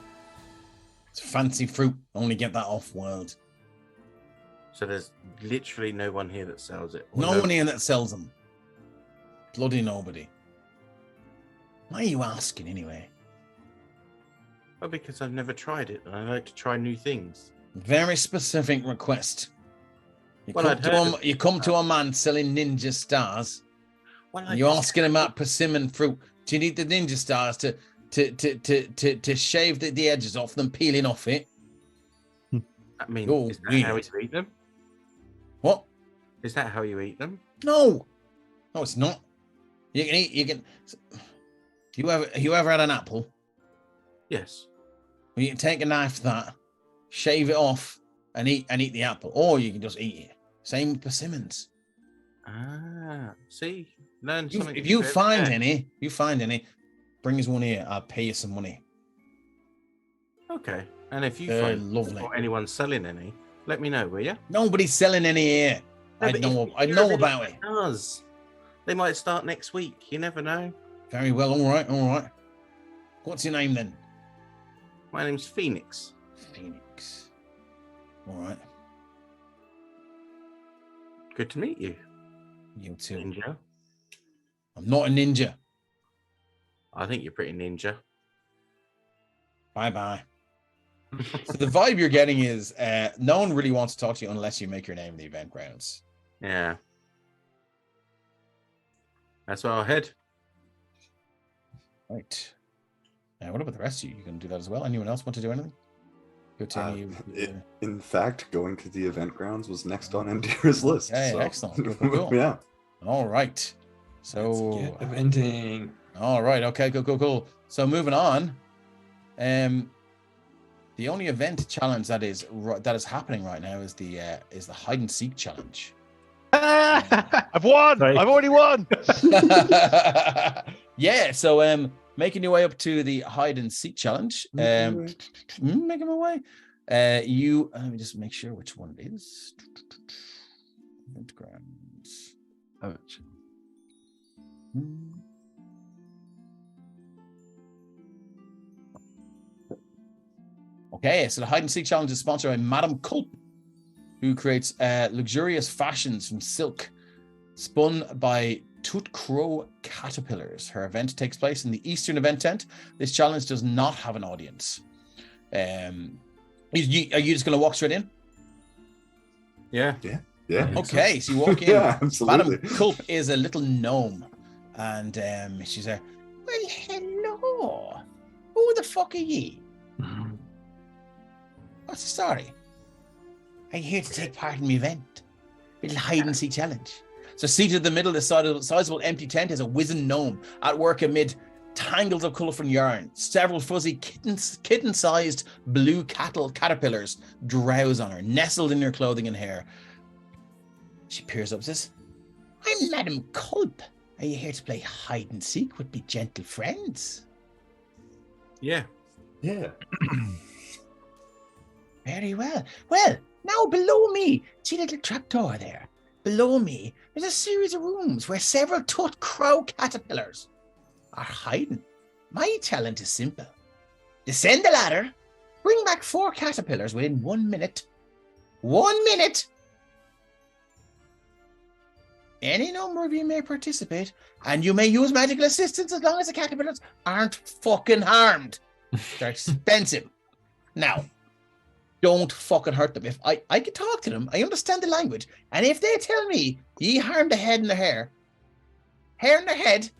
It's fancy fruit. Only get that off world. So there's literally no one here that sells it. Or No one here that sells them. Bloody nobody. Why are you asking anyway? Well, because I've never tried it, and I like to try new things. Very specific request. You, Well, come, I'd to heard a, you come to a man selling ninja stars. Well, And you're asking him about persimmon fruit. Do you need the ninja stars to shave the edges off them, peeling off it? I mean, You're is that how weird. you eat them? What? Is that how you eat them? No, it's not. You can eat. You can. You ever had an apple? Yes. Well, you can take a knife to that, shave it off, and eat the apple, or you can just eat it. Same with persimmons. Ah, see, learn something. If you every find day. any, bring us one here. I'll pay you some money. Okay, and if you They're find lovely. or anyone selling any, let me know, will you? Nobody's selling any here. I know about it. Does they might start next week? You never know. Very well. All right. What's your name then? My name's Phoenix. Phoenix. All right. Good to meet you, You too. ninja. I'm not a ninja. I think you're pretty ninja. Bye. So the vibe you're getting is no one really wants to talk to you unless you make your name in the event grounds. Yeah. That's where I'll head. Right. Now, what about the rest of you? You can do that as well. Anyone else want to do anything? Good to you. In fact, going to the event grounds was next on Endira's list. Okay, so. excellent. Cool. Yeah. All right. So, Let's get eventing. all right. Okay, cool. So moving on. The only event challenge that is happening right now is the hide and seek challenge. I've won. Sorry. I've already won. Yeah. So making your way up to the hide and seek challenge. Making my way. Let me just make sure which one it is. Event grounds. Okay, so the hide and seek challenge is sponsored by Madame Culp, who creates luxurious fashions from silk spun by Toot Crow caterpillars. Her event takes place in the Eastern event tent. This challenge does not have an audience. Are you just going to walk straight in? Yeah. Yeah. Okay, so you walk in. Yeah, absolutely. Madame Culp is a little gnome, and she's there. Well, hello. Who the fuck are ye? What's the story? Are you here to take part in the event? Little hide and seek challenge. So seated in the middle of the sizable empty tent is a wizened gnome at work amid tangles of colourful yarn. Several fuzzy kitten-sized blue caterpillars drowse on her, nestled in her clothing and hair. She peers up and says, I'm Madame Culp. Are you here to play hide and seek with me gentle friends? Yeah. Yeah. Very well. Well, now below me, see the little trapdoor there? Below me, there's a series of rooms where several Toot Crow caterpillars are hiding. My talent is simple. Descend the ladder, bring back 4 caterpillars within 1 minute. 1 minute! Any number of you may participate, and you may use magical assistance as long as the caterpillars aren't fucking harmed. They're expensive. Now, don't fucking hurt them. If I can talk to them, I understand the language, and if they tell me ye harmed the head and the hair in their head,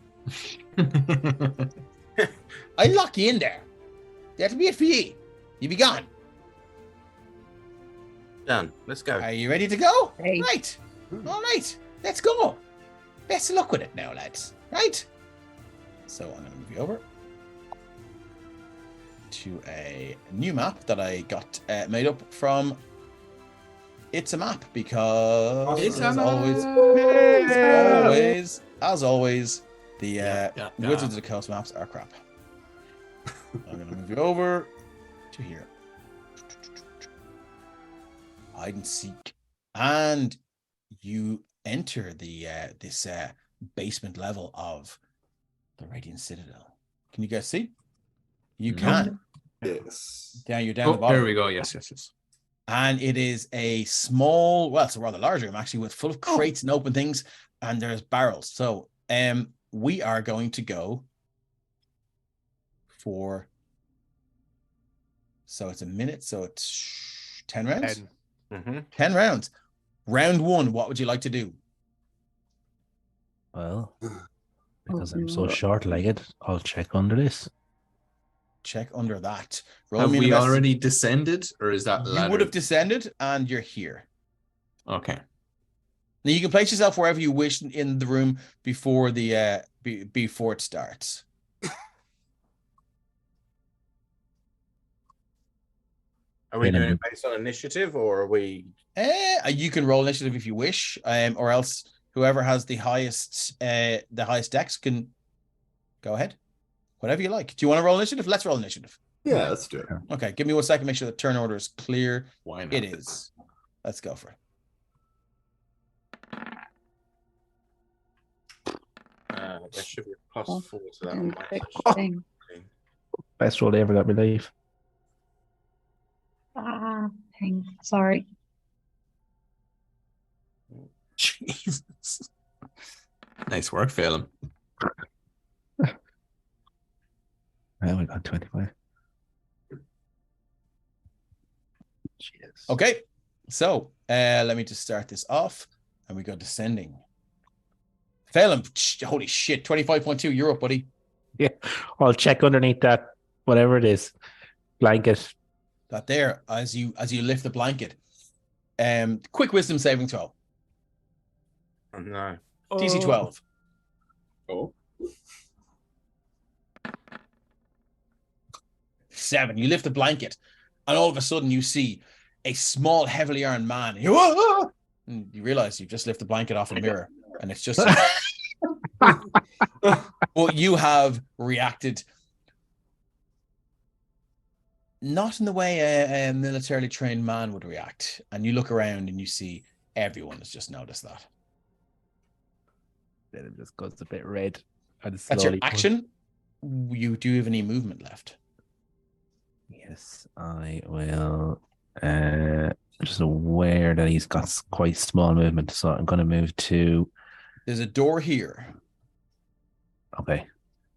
I lock you in there. That'll be it for ye. You be gone. Done. Let's go. Are you ready to go? Hey. Right. All right. Let's go. Best of luck with it now, lads. Right. So I'm going to move you over to a new map that I got made up from It's a Map, because as always, the Wizards of the Coast maps are crap. I'm going to move you over to here. hide and seek, and you enter the this basement level of the Radiant Citadel. Can you guys see? You can. Yes. You're down the bottom. There we go. Yes. And it is a small, well, it's a rather large room actually, with full of crates and open things, and there's barrels. So we are going to go for, so it's a minute, so it's 10 rounds. 10 rounds. Round 1, what would you like to do? Well, because I'm so short-legged, I'll check under this. Check under that. Have we already descended, or is that ladder? You would have descended, and you're here. Okay. Now you can place yourself wherever you wish in the room before the before it starts. Are we doing it based on initiative, or are we? You can roll initiative if you wish, or else whoever has the highest dex can go ahead. Whatever you like. Do you want to roll initiative? Let's roll initiative. Yeah, let's do it. Okay, give me 1 second. Make sure the turn order is clear. Why not? It is. Let's go for it. There should be a +4 to that on my Thing. Best roll I ever got in my life. Sorry. Jesus. Nice work, Phelan. Oh, we got 25. Cheers. Okay, so let me just start this off, and we go descending. Phelan, holy shit, 25.2. You're up, buddy. Yeah, I'll check underneath that, whatever it is, blanket. That there, as you lift the blanket. Quick wisdom saving throw. Oh, no. DC 12. Oh. 7. You lift the blanket, and all of a sudden you see a small, heavily armed man. And you realize you've just lifted the blanket off a mirror, and it's just. Well, you have reacted not in the way a militarily trained man would react. And you look around and you see everyone has just noticed that. Then it just goes a bit red. And That's your action. You do have any movement left? Yes, I will. I'm just aware that he's got quite small movement, so I'm going to move to. There's a door here. Okay,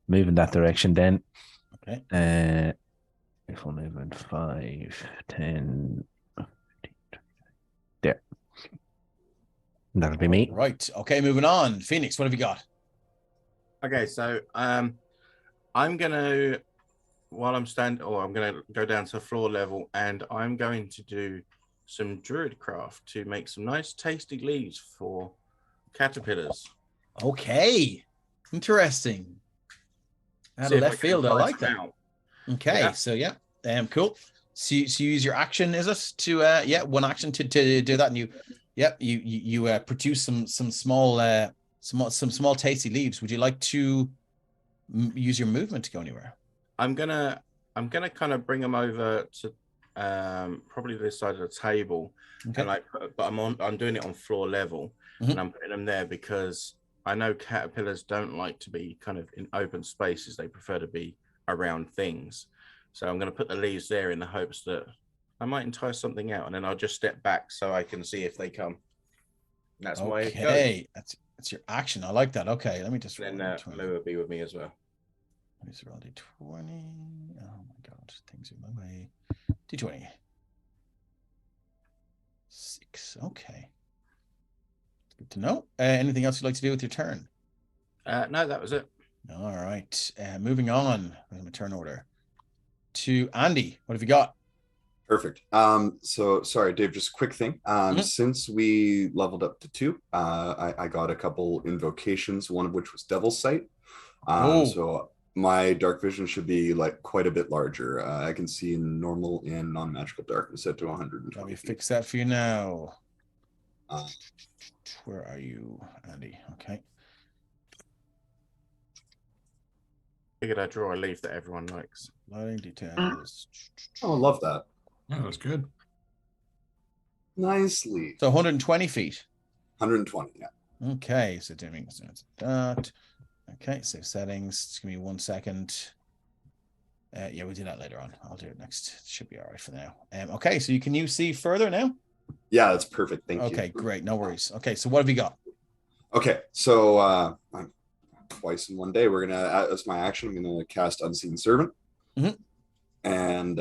move in that direction then. Okay. Full movement 5, 10, 15, there. That'll be me. Right. Okay, moving on. Phoenix, what have you got? Okay, so I'm gonna, while I'm I'm gonna go down to floor level, and I'm going to do some druid craft to make some nice tasty leaves for caterpillars. Okay. Interesting. Out of left field, I like that. Okay, yeah. So yeah, cool. So you use your action, is it, to one action to do that, and you produce some small tasty leaves. Would you like to use your movement to go anywhere? I'm gonna kind of bring them over to probably this side of the table, okay. And but I'm doing it on floor level, and I'm putting them there because I know caterpillars don't like to be kind of in open spaces. They prefer to be around things. So I'm going to put the leaves there in the hopes that I might entice something out, and then I'll just step back so I can see if they come. And that's my go. Okay, that's your action. I like that. Okay, let me just. Then Lou will be with me as well. Let me just roll D20. Oh my god, things are my way. D20. 6. Okay. Good to know. Anything else you'd like to do with your turn? No, that was it. All right. Moving on with my turn order to Andy. What have you got? Perfect. So sorry, Dave, just a quick thing. Since we leveled up to 2, I got a couple invocations, one of which was Devil's Sight. So my dark vision should be like quite a bit larger. I can see in normal and non-magical darkness set to 120. Let me fix that for you now. Where are you, Andy? Okay. Figured I'd draw a leaf that everyone likes. Lighting details. Oh, I love that. Yeah, that was good. nicely. So 120 feet. 120. Yeah. Okay, so doing that. Okay, save settings. Just give me 1 second. Yeah, we'll do that later on. I'll do it next. It should be all right for now. Okay, so can you see further now? Yeah, that's perfect. Thank you. Okay, great. No worries. Okay, so what have you got? Okay, so twice in one day, we're gonna, as my action, I'm gonna cast Unseen Servant. Mhm. And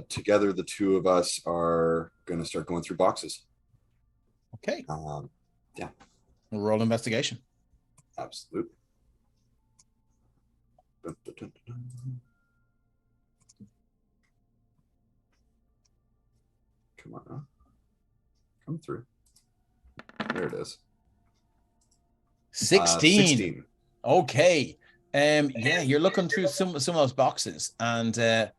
together, the two of us are gonna start going through boxes. Okay. Yeah. We'll roll investigation. Absolutely. Dun, dun, dun, dun, dun. Come on. Come through. There it is. 16. 16. Okay. Yeah, you're looking through some of those boxes, and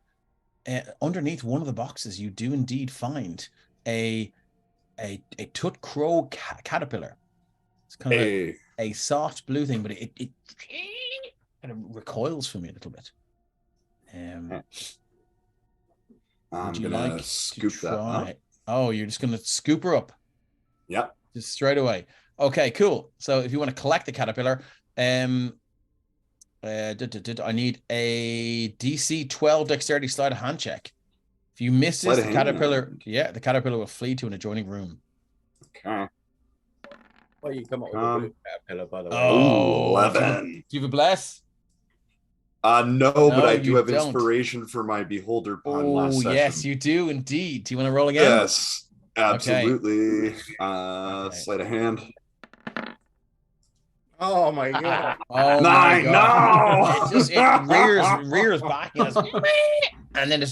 underneath one of the boxes, you do indeed find a tut crow caterpillar. It's kind of a soft blue thing, but it kind of recoils from you a little bit. I'm would you gonna like scoop to that try? up. Oh, you're just gonna scoop her up. Yep. Just straight away. Okay, cool. So if you want to collect the caterpillar, I need a DC 12 dexterity sleight of hand check. If you miss this, the caterpillar will flee to an adjoining room. Okay. Well, you come up with a blue caterpillar, by the way. Oh, 11. Do you have a bless? No, but I do you have don't. inspiration for my beholder pun last Oh, session. yes, you do indeed. Do you want to roll again? Yes, absolutely. Okay. Sleight of hand. Oh my god. Oh 9, my God. no! it rears back and then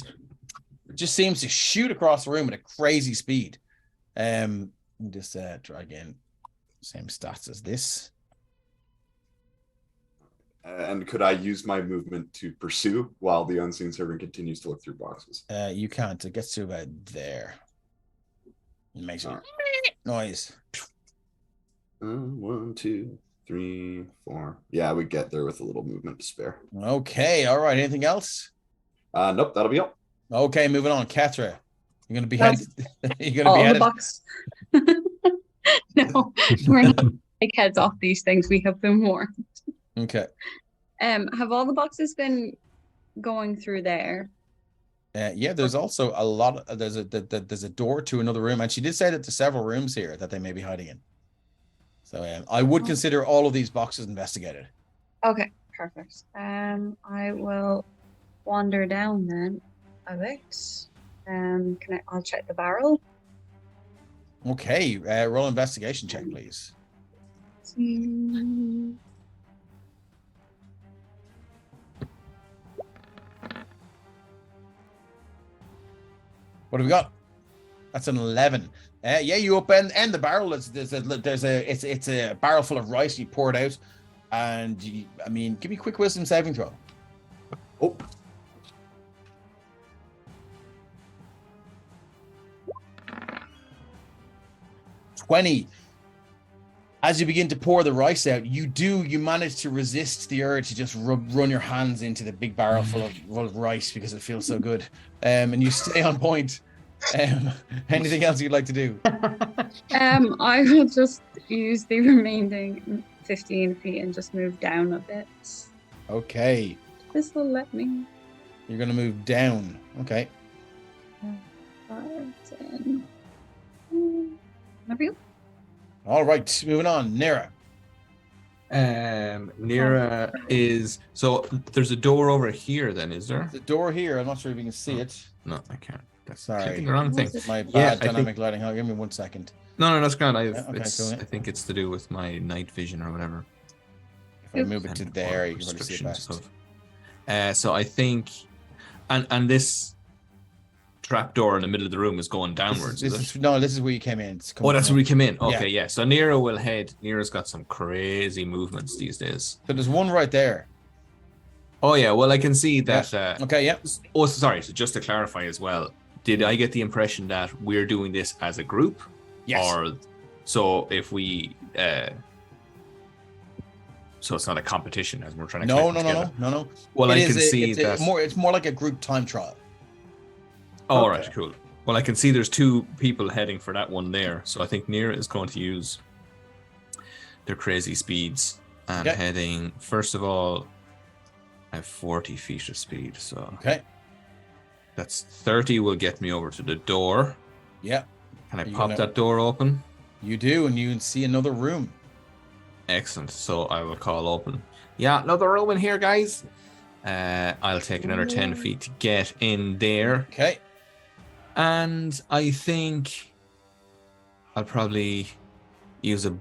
just seems to shoot across the room at a crazy speed. Just try again. Same stats as this. And could I use my movement to pursue while the unseen servant continues to look through boxes? You can't. It gets to about there. It makes a noise. 1, 2, 3, 4. Yeah, we get there with a little movement to spare. Okay. All right. Anything else? Nope, that'll be all. Okay. Moving on. Kethra, you're gonna be That's you're gonna be all the headed. box. No, we're not take heads off these things. We have been warned. Okay. Have all the boxes been going through there? Yeah, there's also a lot. There's a door to another room, and she did say that there's several rooms here that they may be hiding in. So I would consider all of these boxes investigated. Okay, perfect. I will wander down then a bit. I'll check the barrel. Okay, roll investigation check, please. What have we got? That's an 11. Yeah, you upend the barrel. It's a barrel full of rice. You pour it out, and give me a quick wisdom saving throw. Oh. $20. As you begin to pour the rice out, you manage to resist the urge to just run your hands into the big barrel full of rice because it feels so good. And you stay on point. Anything else you'd like to do? I will just use the remaining 15 feet and just move down a bit. Okay. This will let me. You're going to move down. Okay. 5, 10. There we go. All right, moving on. Nira. Nira is so there's a door over here. Then is there? The door here. I'm not sure if you can see it. No, I can't. That's Sorry. clicking the wrong thing. My bad Yeah, dynamic lighting. Hold on, give me 1 second. No, that's grand. Okay, cool, yeah. I think it's to do with my night vision or whatever. If I move it to there, you can really see it best. So I think, and this trap door in the middle of the room is going downwards. This is where you came in. Oh, that's where we came in. Okay, yeah. So Nira will head. Nira's got some crazy movements these days. So there's one right there. Oh yeah, well I can see that. Yeah. Okay, yeah. Oh, sorry. So just to clarify as well, did I get the impression that we're doing this as a group? Yes. Or so if we, so it's not a competition as we're trying to. No. Well, I can see that it's more like a group time trial. Oh, all right, cool. Well, I can see there's 2 people heading for that one there. So I think Nira is going to use their crazy speeds and heading. First of all, I have 40 feet of speed. So that's 30 will get me over to the door. Yeah. Can I pop that door open? You do, and you can see another room. Excellent. So I will call open. Yeah, another room in here, guys. I'll take another 10 feet to get in there. Okay. And I think I'll probably use a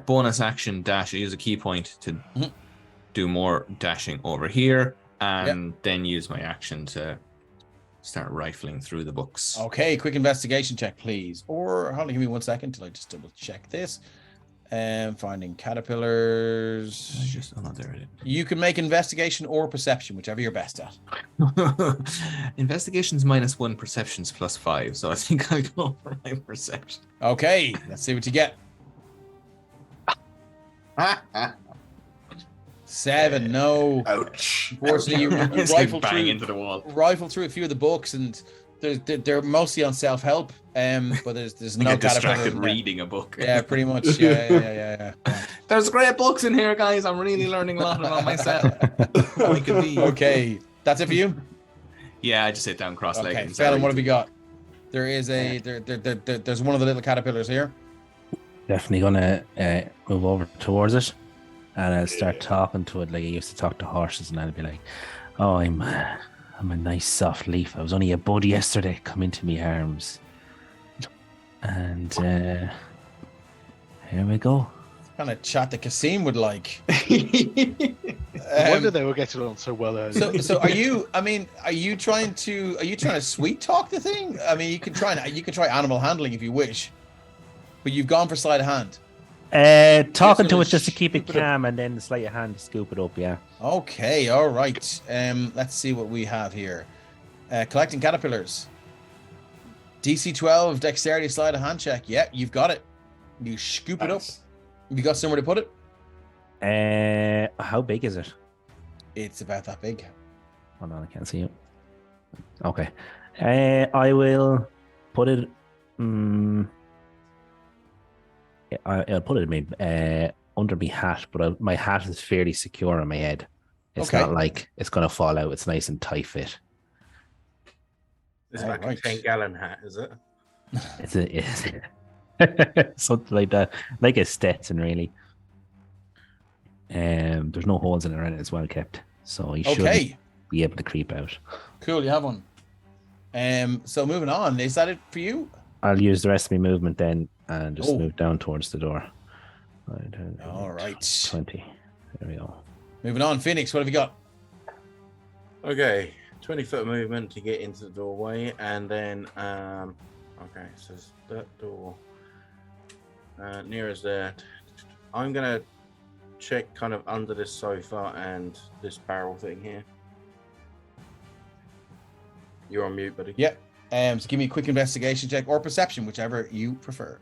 bonus action dash. Use a key point to do more dashing over here, and then use my action to start rifling through the books. Okay, quick investigation check, please. Or hold on, give me 1 second till I just double check this. Finding caterpillars. There it is. You can make investigation or perception, whichever you're best at. Investigation's -1, perception's +5, so I think I'll go for my perception. Okay, let's see what you get. 7, no. Ouch. Unfortunately, you It's rifle like bang through into the wall. a few of the books, and they're mostly on self-help. But there's no Get distracted caterpillar. reading a book. Yeah, pretty much. Yeah. There's great books in here, guys. I'm really learning a lot about myself. I could be. Okay, that's it for you. Yeah, I just sit down cross-legged. Okay, and Phelan, what have you got? There is there's one of the little caterpillars here. Definitely gonna move over towards it, and I'll start talking to it like I used to talk to horses, and I'll be like, "Oh, I'm a nice soft leaf. I was only a bud yesterday. Come into me arms." And here we go. Kind of chat that Kasim would like. I wonder they were getting on so well earlier. So are you trying to sweet talk the thing? I mean, you can try animal handling if you wish, but you've gone for sleight of hand. Talking to it just to keep it calm, and then the sleight of hand to scoop it up. Yeah. Okay, all right. Let's see what we have here. Collecting caterpillars. DC 12 dexterity sleight of hand check. Yeah, you've got it. You scoop it up. You got somewhere to put it? How big is it? It's about that big. Hold on, I can't see it. Okay. I will put it. I'll put it under my hat, but my hat is fairly secure on my head. It's not like it's going to fall out. It's nice and tight fit. It's like a 10-gallon hat, is it? It's something like that, like a Stetson, really. There's no holes in it, and it's well kept, so you should be able to creep out. Cool, you have one. So moving on, is that it for you? I'll use the rest of my movement then, and just move down towards the door. All right. 20. There we go. Moving on, Phoenix, what have you got? Okay, 20-foot movement to get into the doorway, and then okay, so that door near as there. I'm gonna check kind of under this sofa and this barrel thing here. You're on mute, buddy. Yep. So give me a quick investigation check or perception, whichever you prefer.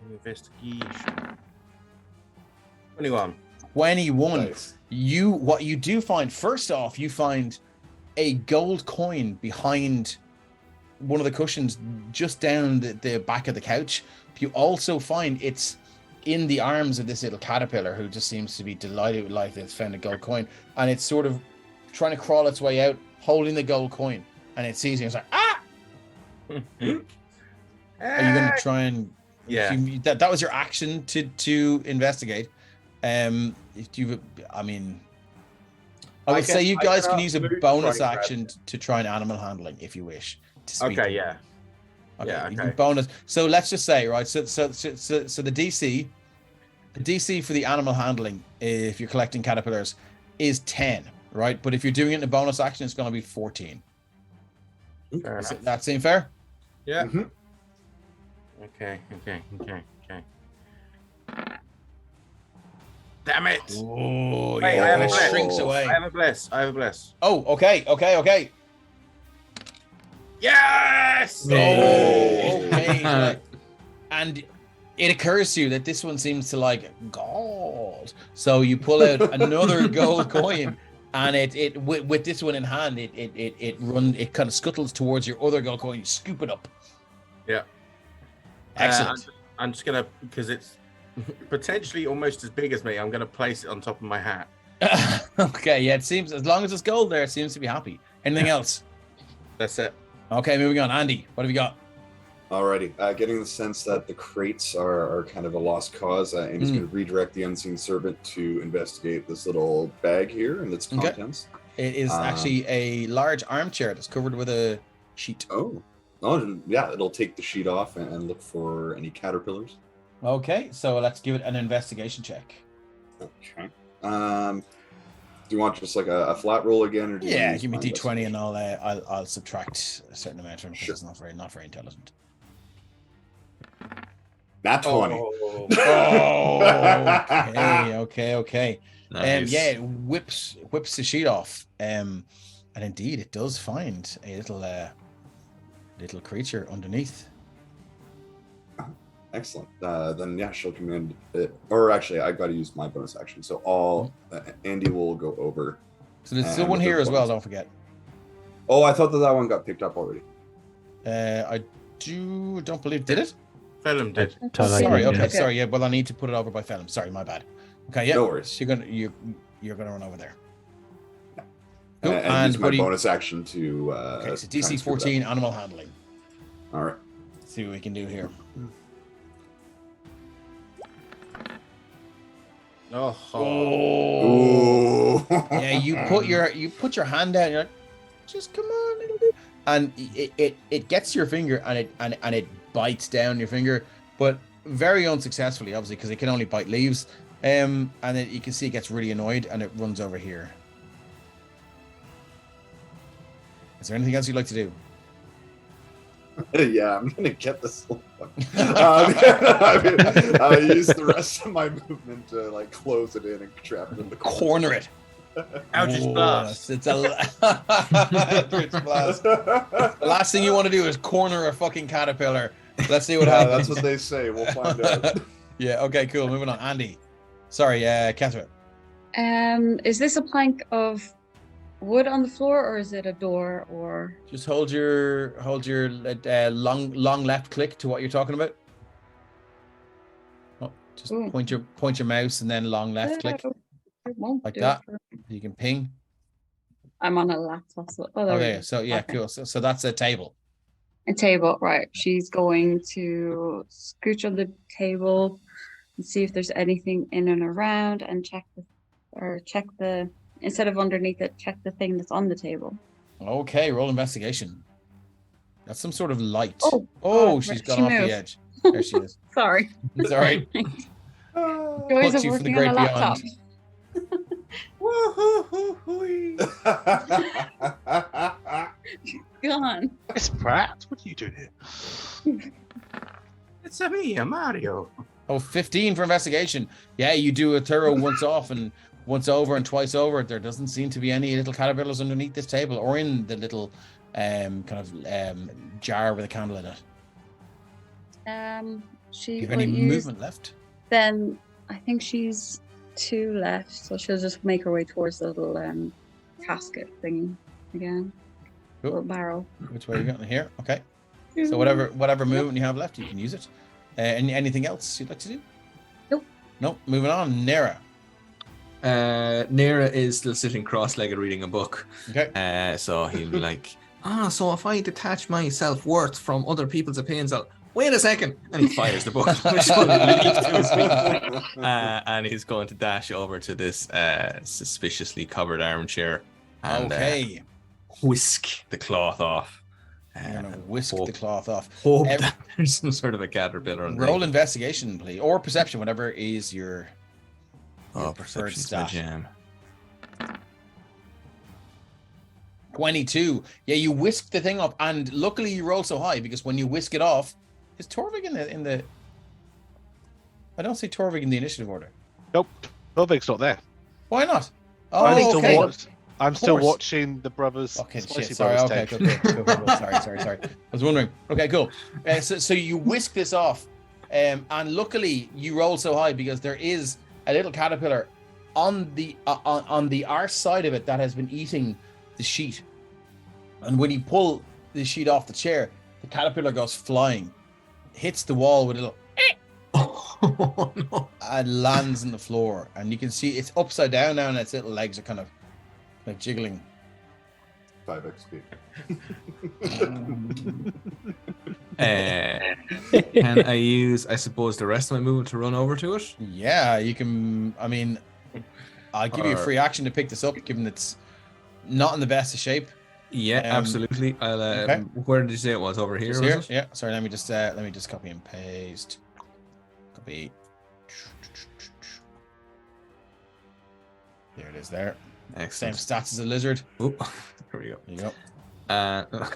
Investigation. 21. 21. Nice. What you do find, first off, you find a gold coin behind one of the cushions just down the back of the couch. You also find it's in the arms of this little caterpillar who just seems to be delighted with life that it's found a gold coin, and it's sort of trying to crawl its way out holding the gold coin, and it sees you and it's like, ah! Are you going to try and that was your action to investigate? I would say you guys can use a bonus action to try an animal handling if you wish. Okay, yeah. Okay, Yeah, you can okay. bonus. So let's just say, right? So the DC for the animal handling, if you're collecting caterpillars, is 10, right? But if you're doing it in a bonus action, it's going to be 14. Fair enough. That seem fair? Yeah. Mm-hmm. Okay. Damn it! Oh, Wait, I have a it bless. shrinks away. I have a bless. Oh, okay. Yes! Oh, okay. Right. And it occurs to you that this one seems to like gold. So you pull out another gold coin And with this one in hand, it kind of scuttles towards your other gull coin. You scoop it up. Yeah. Excellent. I'm just gonna, because it's potentially almost as big as me, I'm gonna place it on top of my hat. Okay, yeah, it seems as long as it's gold there, it seems to be happy. Anything else? That's it. Okay, moving on. Andy, what have you got? Alrighty, getting the sense that the crates are kind of a lost cause, and he's going to redirect the unseen servant to investigate this little bag here and its contents. It is actually a large armchair that's covered with a sheet. Oh, yeah, it'll take the sheet off and look for any caterpillars. Okay, so let's give it an investigation check. Okay. Do you want just like a flat roll again, or do you Yeah, use give me my d20 and investigation? I'll subtract a certain amount from it because Sure. it's not very intelligent. Nat 20. Okay. Nice. Yeah, it whips the sheet off. And indeed, it does find a little creature underneath. Excellent. Then yeah, she'll command it. Or actually, I've got to use my bonus action. So Andy will go over. So there's still one with here her as well. bonus. Don't forget. Oh, I thought that one got picked up already. I don't believe did it. Phelim did. Sorry. Okay. Yeah. Sorry. Yeah. Well, I need to put it over by Phelim. Sorry, my bad. Okay. Yeah. No worries. So you're gonna run over there. Yeah. Cool. And use my what do you- bonus action to. Okay. So try DC and screw it 14 animal handling. up. All right. Let's see what we can do here. Ooh. Yeah. You put your hand down. You're like, just come on, it'll do. And it gets your finger and it bites down your finger, but very unsuccessfully, obviously, because it can only bite leaves. And then you can see it gets really annoyed and it runs over here. Is there anything else you'd like to do? Yeah, I'm gonna get this little fuck. I use the rest of my movement to like close it in and trap it in the Corner it. Eldritch Whoa, Blast. It's a Eldritch Blast. The last thing you want to do is corner a fucking caterpillar. Let's see what happens. That's what they say. We'll find out. Yeah. Okay. Cool. Moving on. Andy. Sorry, Catherine. Is this a plank of wood on the floor, or is it a door, or? Just hold your long left click to what you're talking about. Oh, just Ooh. point your mouse and then long left click It won't like do that. it. You can ping. I'm on a laptop. So, there we Okay. go. So yeah, Okay. cool. So that's a table. A table, right? She's going to scooch on the table and see if there's anything in and around, and check the instead of underneath it, check the thing that's on the table. Okay. Roll investigation. That's some sort of light. Oh, God, she's right, gone she off moved. the edge. There she is. Sorry. It's all right. Joys Plucked of you from the working on a great laptop. Gone. It's Pratt. What are you doing here? It's a me, a Mario. Oh, 15 for investigation. Yeah, you do a thorough once off and once over and twice over. There doesn't seem to be any little caterpillars underneath this table or in the little jar with a candle in it. Do She you have will any use movement left? then. I think she's 2 left, so she'll just make her way towards the little casket thingy again. Cool. Little barrel. Which way are you going here? Okay. So whatever movement you have left, you can use it. Anything else you'd like to do? Nope. Nope. Moving on. Nera. Nera is still sitting cross-legged reading a book. Okay. So he'll be like, so if I detach my self-worth from other people's opinions, I'll wait a second, and he fires the book, which will leap to his feet. And he's going to dash over to this suspiciously covered armchair and Okay. whisk the cloth off. I'm going to whisk the cloth off. Hope that there's some sort of a caterpillar on Roll investigation, please. Or perception, whatever is your preferred perception's my stat. jam. 22. Yeah, you whisk the thing up, and luckily you roll so high because when you whisk it off, is Torvig in the? I don't see Torvig in the initiative order. Nope. Torvig's not there. Why not? I'm Oh, still, okay. I'm still course. watching the brothers. Okay, Spicy shit. Sorry. Brothers Okay, take. cool. Sorry. I was wondering. Okay, cool. So you whisk this off, and luckily you roll so high because there is a little caterpillar on the arse side of it that has been eating the sheet. And when you pull the sheet off the chair, the caterpillar goes flying, hits the wall with a little Oh, no. and lands on the floor. And you can see it's upside down now, and its little legs are kind of like jiggling. 5 XP. Can I use, I suppose, the rest of my movement to run over to it? Yeah, you can. I mean, I'll give you a Or- free action to pick this up, given it's not in the best of shape. Yeah, absolutely. I'll. okay. Where did you say it was? Over here? Just Was here? it? Yeah. Sorry. Let me just copy and paste. Copy. There it is. There. Same Excellent. stats as a lizard. Oh, there we go. There you go.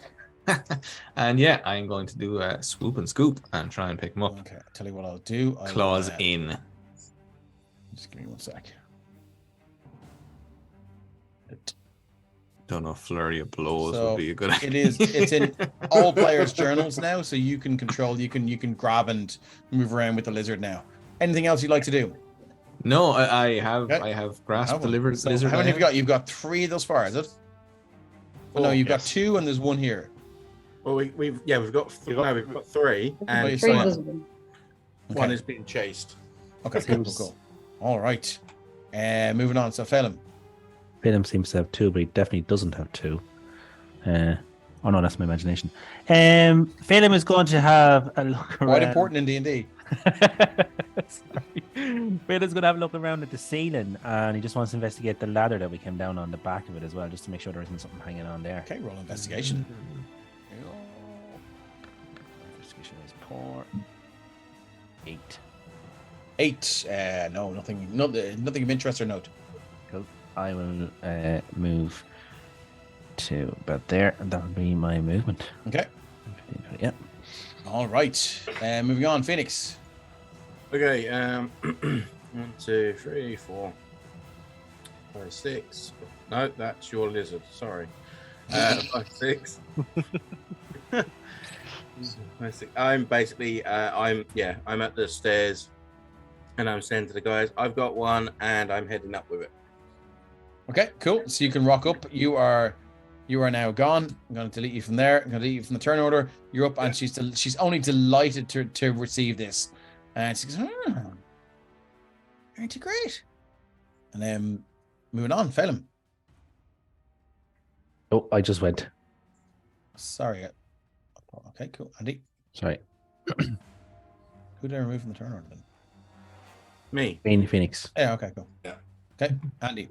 And yeah, I'm going to do a swoop and scoop and try and pick him up. Okay. I'll tell you what I'll do. Claws in. Just give me 1 sec. Don't know if flurry of blows So, would be a good idea. It is. It's in all players' journals now, so you can control. You can grab and move around with the lizard now. Anything else you'd like to do? No, I have Okay. I have grasped the So lizard. how many have now. you got? You've got 3 thus far, is it? Oh, no, you've got 2, and there's 1 here. Well, we've got 3, and Wait, Three so- visible. one Okay. is being chased. Okay, cool. All right. Moving on. So Phelim. Phelim seems to have 2, but he definitely doesn't have 2. Oh no, that's my imagination. Phelim is going to have a look around. Quite important in D&D. Sorry. Phelim's going to have a look around at the ceiling, and he just wants to investigate the ladder that we came down on the back of it as well, just to make sure there isn't something hanging on there. Okay, roll investigation. Investigation is poor. 8. 8. No, nothing of interest or note. Cool. I will move to about there, and that will be my movement. Okay. Yeah. All right. Moving on. Phoenix. Okay, 1, 2, 3, 4, 5, 6. No, that's your lizard. Sorry. 5, 6. 5, 6. I'm basically, I'm at the stairs, and I'm saying to the guys, I've got one, and I'm heading up with it. Okay, cool. So you can rock up. You are now gone. I'm going to delete you from there. I'm going to delete you from the turn order. You're up, and she's only delighted to receive this. And she goes, aren't you great? And then moving on, Phelim. Oh, I just went. Sorry. Okay, cool. Andy, Sorry. who did I remove from the turn order then? Me. Phoenix. Yeah, okay, cool. Yeah. Okay, Andy.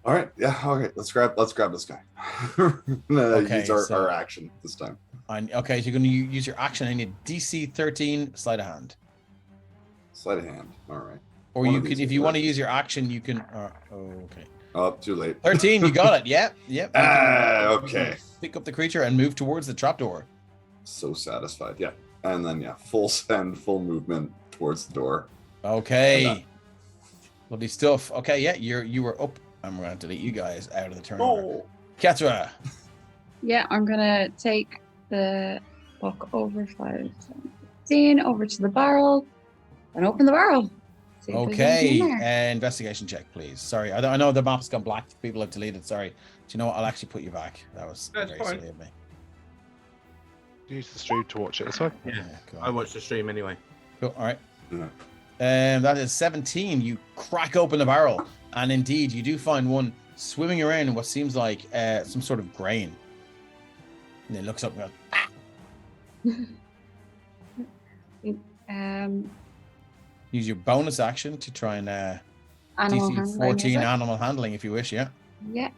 All right. Yeah. Okay. Let's grab this guy. Okay, Use our, so- our action this time. Okay, so you're going to use your action. I need DC 13, sleight of hand. Sleight of hand. All right. Or One you of could, these if will you want to work. use your action, you can. Okay. Oh, too late. 13, you got it. Yep. Okay. Pick up the creature and move towards the trapdoor. So satisfied. Yeah. And then full send, full movement towards the door. Okay. Lovely stuff. Okay, yeah, you were up. I'm going to delete you guys out of the turn order. Katra. Yeah, I'm gonna take the walk over 5, 15, over to the barrel, and open the barrel. See if there's anything in Okay, there. investigation check, please. Sorry, I know the map's gone black. People have deleted. Sorry. Do you know what? I'll actually put you back. That was That's very fine. silly of me. Use the stream to watch it. It's fine. Yeah. Cool. I watched the stream anyway. Cool. All right. Yeah. That is 17. You crack open the barrel, and indeed, you do find one swimming around in what seems like some sort of grain. And it looks up and goes, use your bonus action to try and Animal DC handling, 14 is it? animal handling if you wish, yeah. Yeah.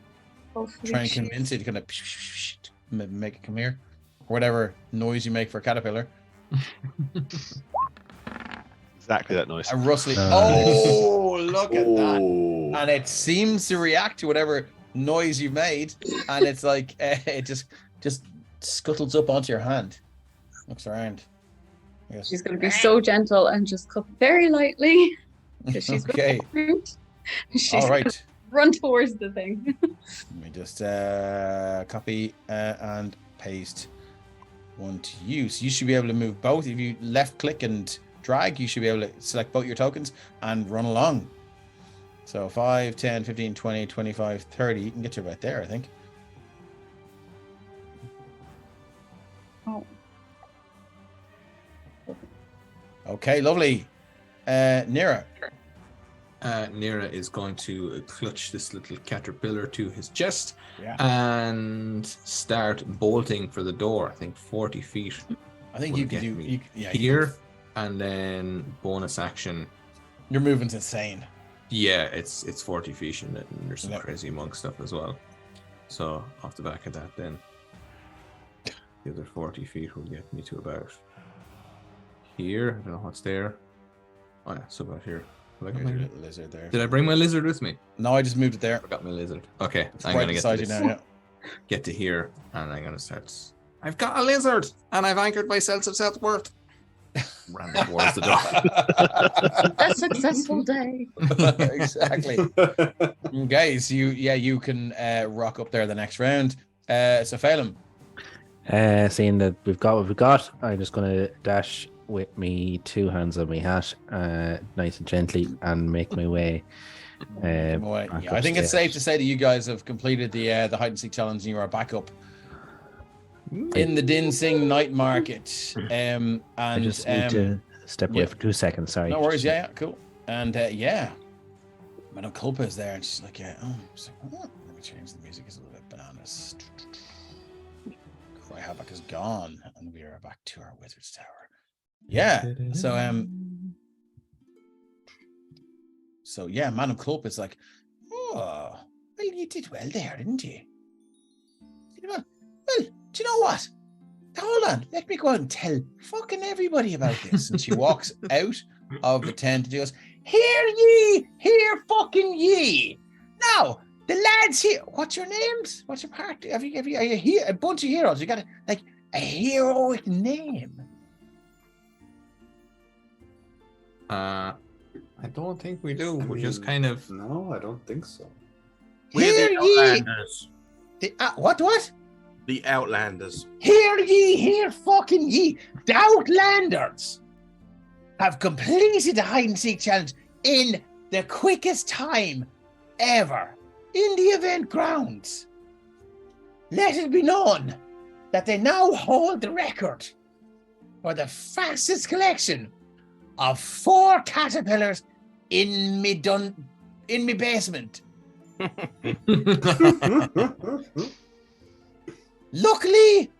Hopefully Try and she- convince it to kind of make it come here. Or whatever noise you make for a caterpillar. Exactly that noise. A rustling. Nice. Oh, look at that. Oh. And it seems to react to whatever noise you made. And it's like, it just scuttles up onto your hand. Looks around. I guess. She's going to be so gentle and just cut very lightly. 'cause she's Okay. She's All gonna right. run towards the thing. Let me just copy and paste one to you. So you should be able to move both. If you left click and drag, you should be able to select both your tokens and run along. So 5, 10, 15, 20, 25, 30. You can get to about there, I think. Oh. Okay, lovely. Nira. Nira is going to clutch this little caterpillar to his chest Yeah. and start bolting for the door. I think 40 feet. I think will you can get do me yeah, here, and then bonus action. Your movement's insane. Yeah, it's 40 feet, and then there's some Yep. crazy monk stuff as well. So off the back of that, then the other 40 feet will get me to about here. I don't know what's there. Oh yeah, so about here. Have I got There's my- your little lizard there. Did I bring my lizard with me? No, I just moved it there. I got my lizard. Okay, It's I'm right gonna get beside to you this. now. Yeah. Get to here, and I'm gonna start. I've got a lizard, and I've anchored myself of self-worth. Random towards the door. A successful day. Exactly. Okay, so you can rock up there the next round. So Phelim. Seeing that we've got what we've got, I'm just gonna dash with me 2 hands on my hat, nice and gently, and make my way. Boy, back yeah, I think it's upstairs. safe to say that you guys have completed the hide and seek challenge, and you are back up in the Din Sing night market. And I just need to step away yeah. for 2 seconds. Sorry. no worries. Yeah, cool. And yeah, Madame Culpa is there, and she's like, yeah. Oh, let me change the music. It's a little bit bananas. Cry Havoc is gone, and we are back to our Wizard's Tower. Yeah. So yeah, Madame Culpa is like, oh, well, you did well there, didn't you? You did well. Well, do you know what? Hold on, let me go out and tell fucking everybody about this. And she walks out of the tent and she goes, hear ye, hear fucking ye. Now, the lads here, what's your names? What's your party? Are you a bunch of heroes? You got a heroic name. I don't think we do. I We're just mean, kind of. No, I don't think so. We're Hear the ye. Outlanders. What? The Outlanders. Hear ye, hear fucking ye. The Outlanders have completed the hide and seek challenge in the quickest time ever in the event grounds. Let it be known that they now hold the record for the fastest collection of 4 caterpillars in me basement. Luckily,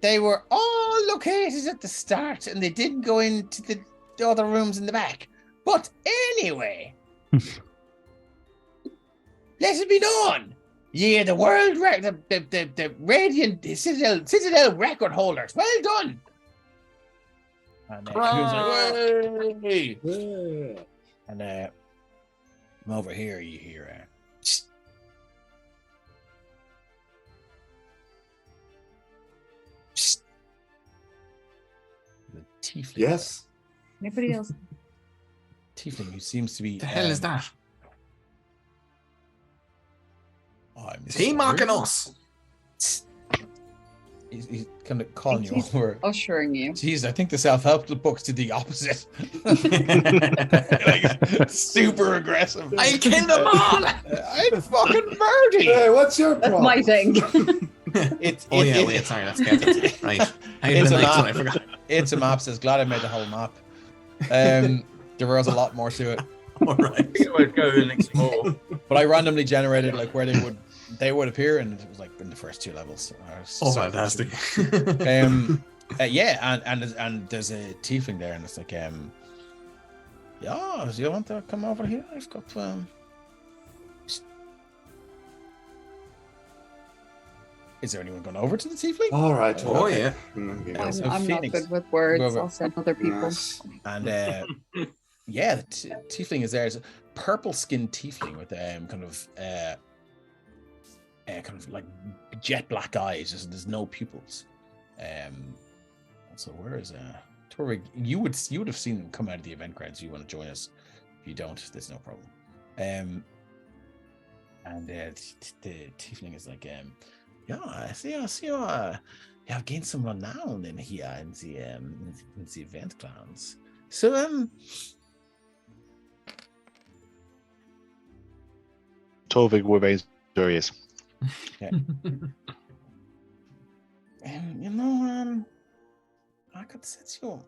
they were all located at the start and they didn't go into the other rooms in the back. But anyway, let it be known, ye the world the Radiant Citadel record holders. Well done. And he was like, "Way!" And from over here, you hear the tiefling. Yes. Anybody else? Tiefling who seems to be. The hell is that? I'm Is he sorry. mocking us? He's kind of calling you He's over. ushering you. Jeez, I think the self-help books did the opposite. Like, super aggressive. I'll kill them all! I'd fucking murder you. Hey, what's your That's problem? my thing. Wait, sorry, that's Garthas. Right. I had It's the a next map. one, I forgot. It's a map. Says glad I made the whole map. There was a lot more to it, All right. We would go and explore. but I randomly generated like where they would appear, and it was like in the first 2 levels. Oh, So- fantastic. Yeah, and there's a tiefling there, and it's like, yeah, do you want to come over here? I've got Is there anyone going over to the tiefling? All right. Oh, okay. yeah. Okay. So I'm not Phoenix. good with words. Go over. I'll send other people. Yes. And yeah, the tiefling is there. It's a purple skinned tiefling with kind of like jet black eyes. There's no pupils. So where is Torvig? You would have seen them come out of the event grounds. You want to join us? If you don't, there's no problem. And the tiefling is like, yeah, I see you have gained some renown in here in the event grounds. So Torvig remains where he is. I could sense you.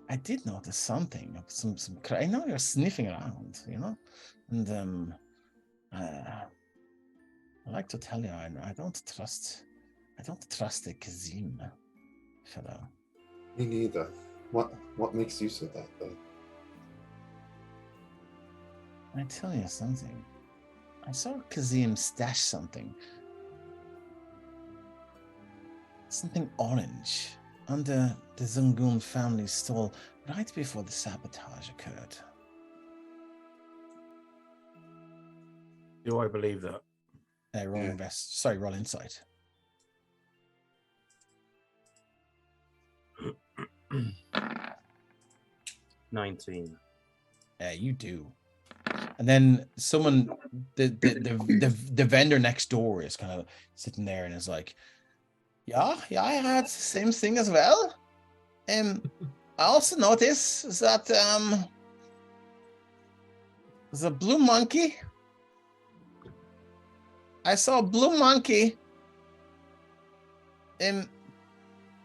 I did notice something. Some. I know you're sniffing around, and I like to tell you, I don't trust the Kazim fellow. Me neither. What makes you say that, though? I tell you something. I saw Kazim stash something orange under the Zungun family's stall right before the sabotage occurred. Do I believe that? Roll insight. 19. You do. And then someone, the vendor next door is kind of sitting there and is like, yeah, I had the same thing as well. I also noticed that there's a blue monkey. I saw a blue monkey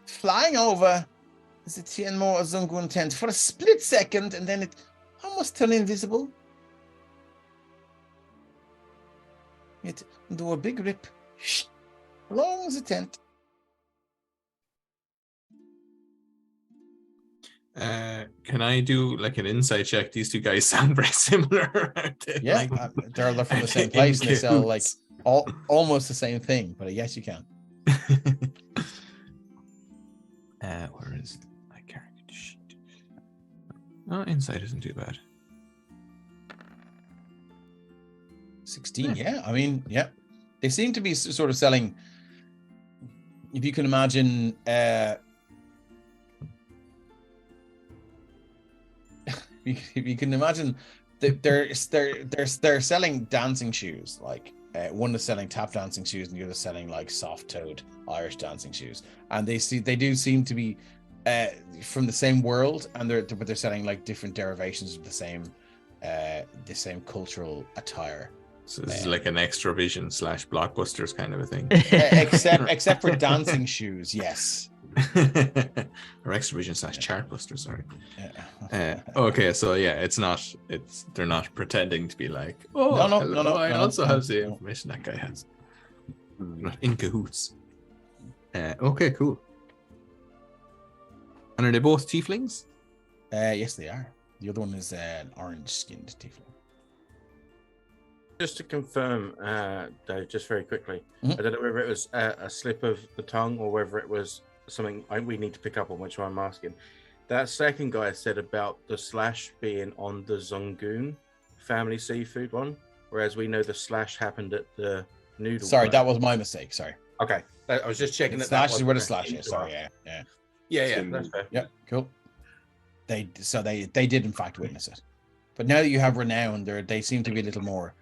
flying over the Tianmo Zungun tent for a split second, and then it almost turned invisible. It do a big rip along the tent. Can I do like an insight check? These two guys sound very similar. Yeah, they're from the same place and they sell like almost the same thing, but yes, you can. Where is my character sheet? Oh, insight isn't too bad. 16, yeah. I mean, yeah. They seem to be sort of selling, if you can imagine, if you can imagine, they're selling dancing shoes. Like one is selling tap dancing shoes, and the other is selling like soft-toed Irish dancing shoes. And they do seem to be from the same world, and they're selling like different derivations of the same cultural attire. So this is like an extra vision / blockbusters kind of a thing. except for dancing shoes, yes. Or extra vision / chartbusters, sorry. Okay, so yeah, they're not pretending to be like, no, I also have the information that guy has. Not in cahoots. Okay, cool. And are they both tieflings? Yes, they are. The other one is an orange-skinned tiefling. Just to confirm, Dave, just very quickly, I don't know whether it was a slip of the tongue or whether it was something we need to pick up on, which I'm asking. That second guy said about the slash being on the Zungun family seafood one, whereas we know the slash happened at the noodle. Sorry, that was my mistake. Sorry. Okay, I was just checking. Slash is where the slash is. Sorry, yeah. That's fair. Yeah, cool. They did in fact witness it, but now that you have renown, they seem to be a little more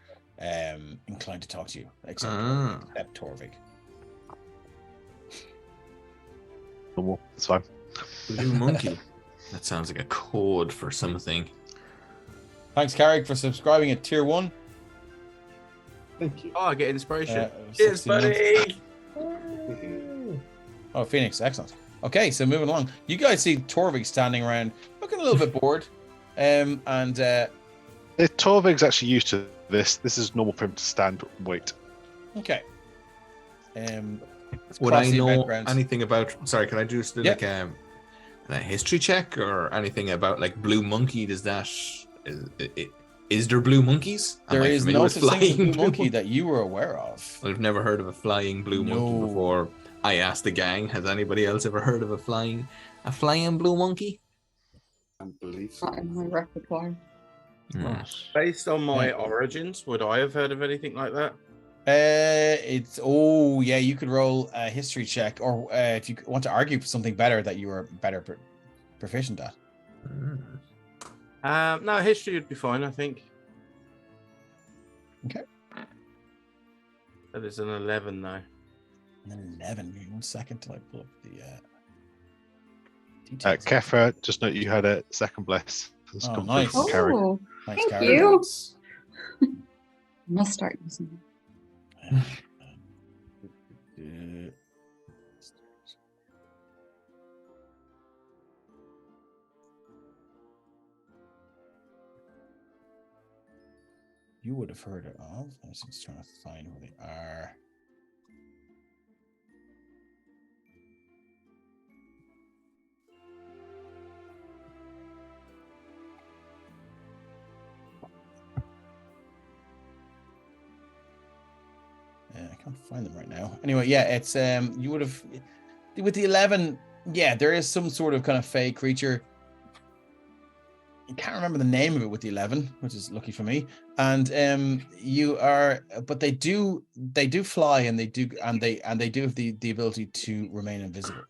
inclined to talk to you, except Torvig. It's fine. Blue monkey. That sounds like a code for something. Thanks, Carrick, for subscribing at tier 1. Thank you. Oh, I get inspiration. Cheers, buddy. Oh, Phoenix, excellent. Okay, so moving along. You guys see Torvig standing around, looking a little bit bored. Torvig's actually used to this. This is normal for him to stand and wait. Okay. Would I know anything about? Sorry, can I just do like a history check or anything about like blue monkey? Is there blue monkeys? There is no such thing as blue monkey that you were aware of. I've never heard of a flying blue monkey before. I asked the gang, has anybody else ever heard of a flying blue monkey? I believe so. Not in my repertoire. Based on my origins, would I have heard of anything like that? You could roll a history check, or if you want to argue for something better that you were better proficient at. No, history would be fine, I think. Okay. That is an 11 though. An 11. Give me 1 second till I pull up the details. Kefra, just note you had a second bless. Oh, nice. Oh, Thanks, thank you. Must start using You would have heard of. I was just trying to find where they are. I can't find them right now. Anyway, yeah, it's you would have with the 11. Yeah, there is some sort of kind of fey creature. I can't remember the name of it with the 11, which is lucky for me. And you are, but they do fly, and they do have the ability to remain invisible.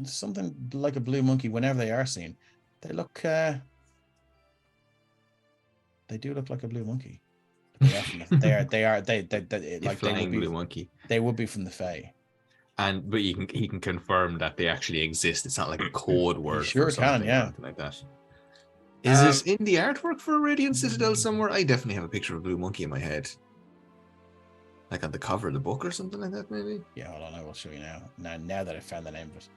It's something like a blue monkey. Whenever they are seen, they look. They do look like a blue monkey. They like flying blue monkey. They would be from the Fae. But he can confirm that they actually exist. It's not like a code word. Sure for something can, yeah. or something like that. Is it in the artwork for Radiant Citadel somewhere? I definitely have a picture of a blue monkey in my head. Like on the cover of the book or something like that, maybe? Yeah, hold on, I will show you now. Now that I found the name of it.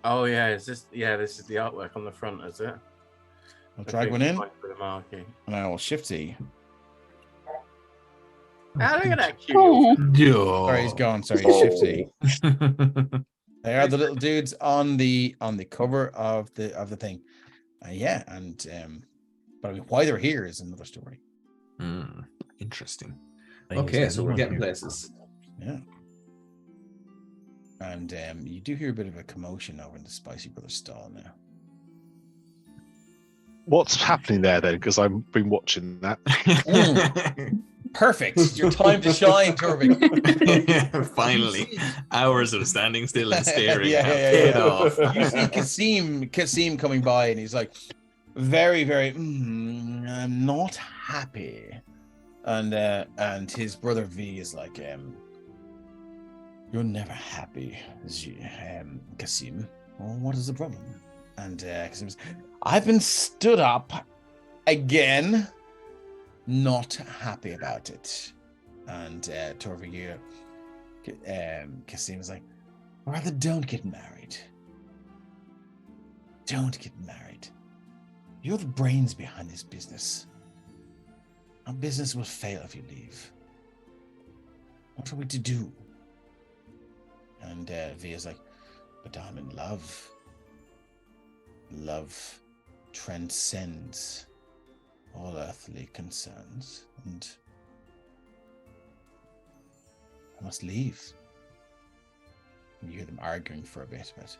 Oh yeah, this is the artwork on the front, is it? I'll drag one in, The marquee. and I will shift Z. Ah, look at that cute. Sorry, he's gone. Sorry, shift Z. They are the little dudes on the cover of the thing. Yeah, and but I mean, why they're here is another story. Interesting. Things Okay, that so no we're one getting knew. places. Yeah. And you do hear a bit of a commotion over in the Spicy Brothers stall now. What's happening there then? Because I've been watching that. Perfect. It's your time to shine, Turvik. Finally, hours of standing still and staring. Yeah. Paid off. You see Kasim coming by, and he's like, very, very, I'm not happy. And his brother V is like, you're never happy, Kasim. Well, what is the problem? And Kasim says, I've been stood up again. Not happy about it. And Torvik, Kasim is like, rather don't get married. Don't get married. You're the brains behind this business. Our business will fail if you leave. What are we to do? And V is like, but I'm in love. Love transcends all earthly concerns, and I must leave. You hear them arguing for a bit about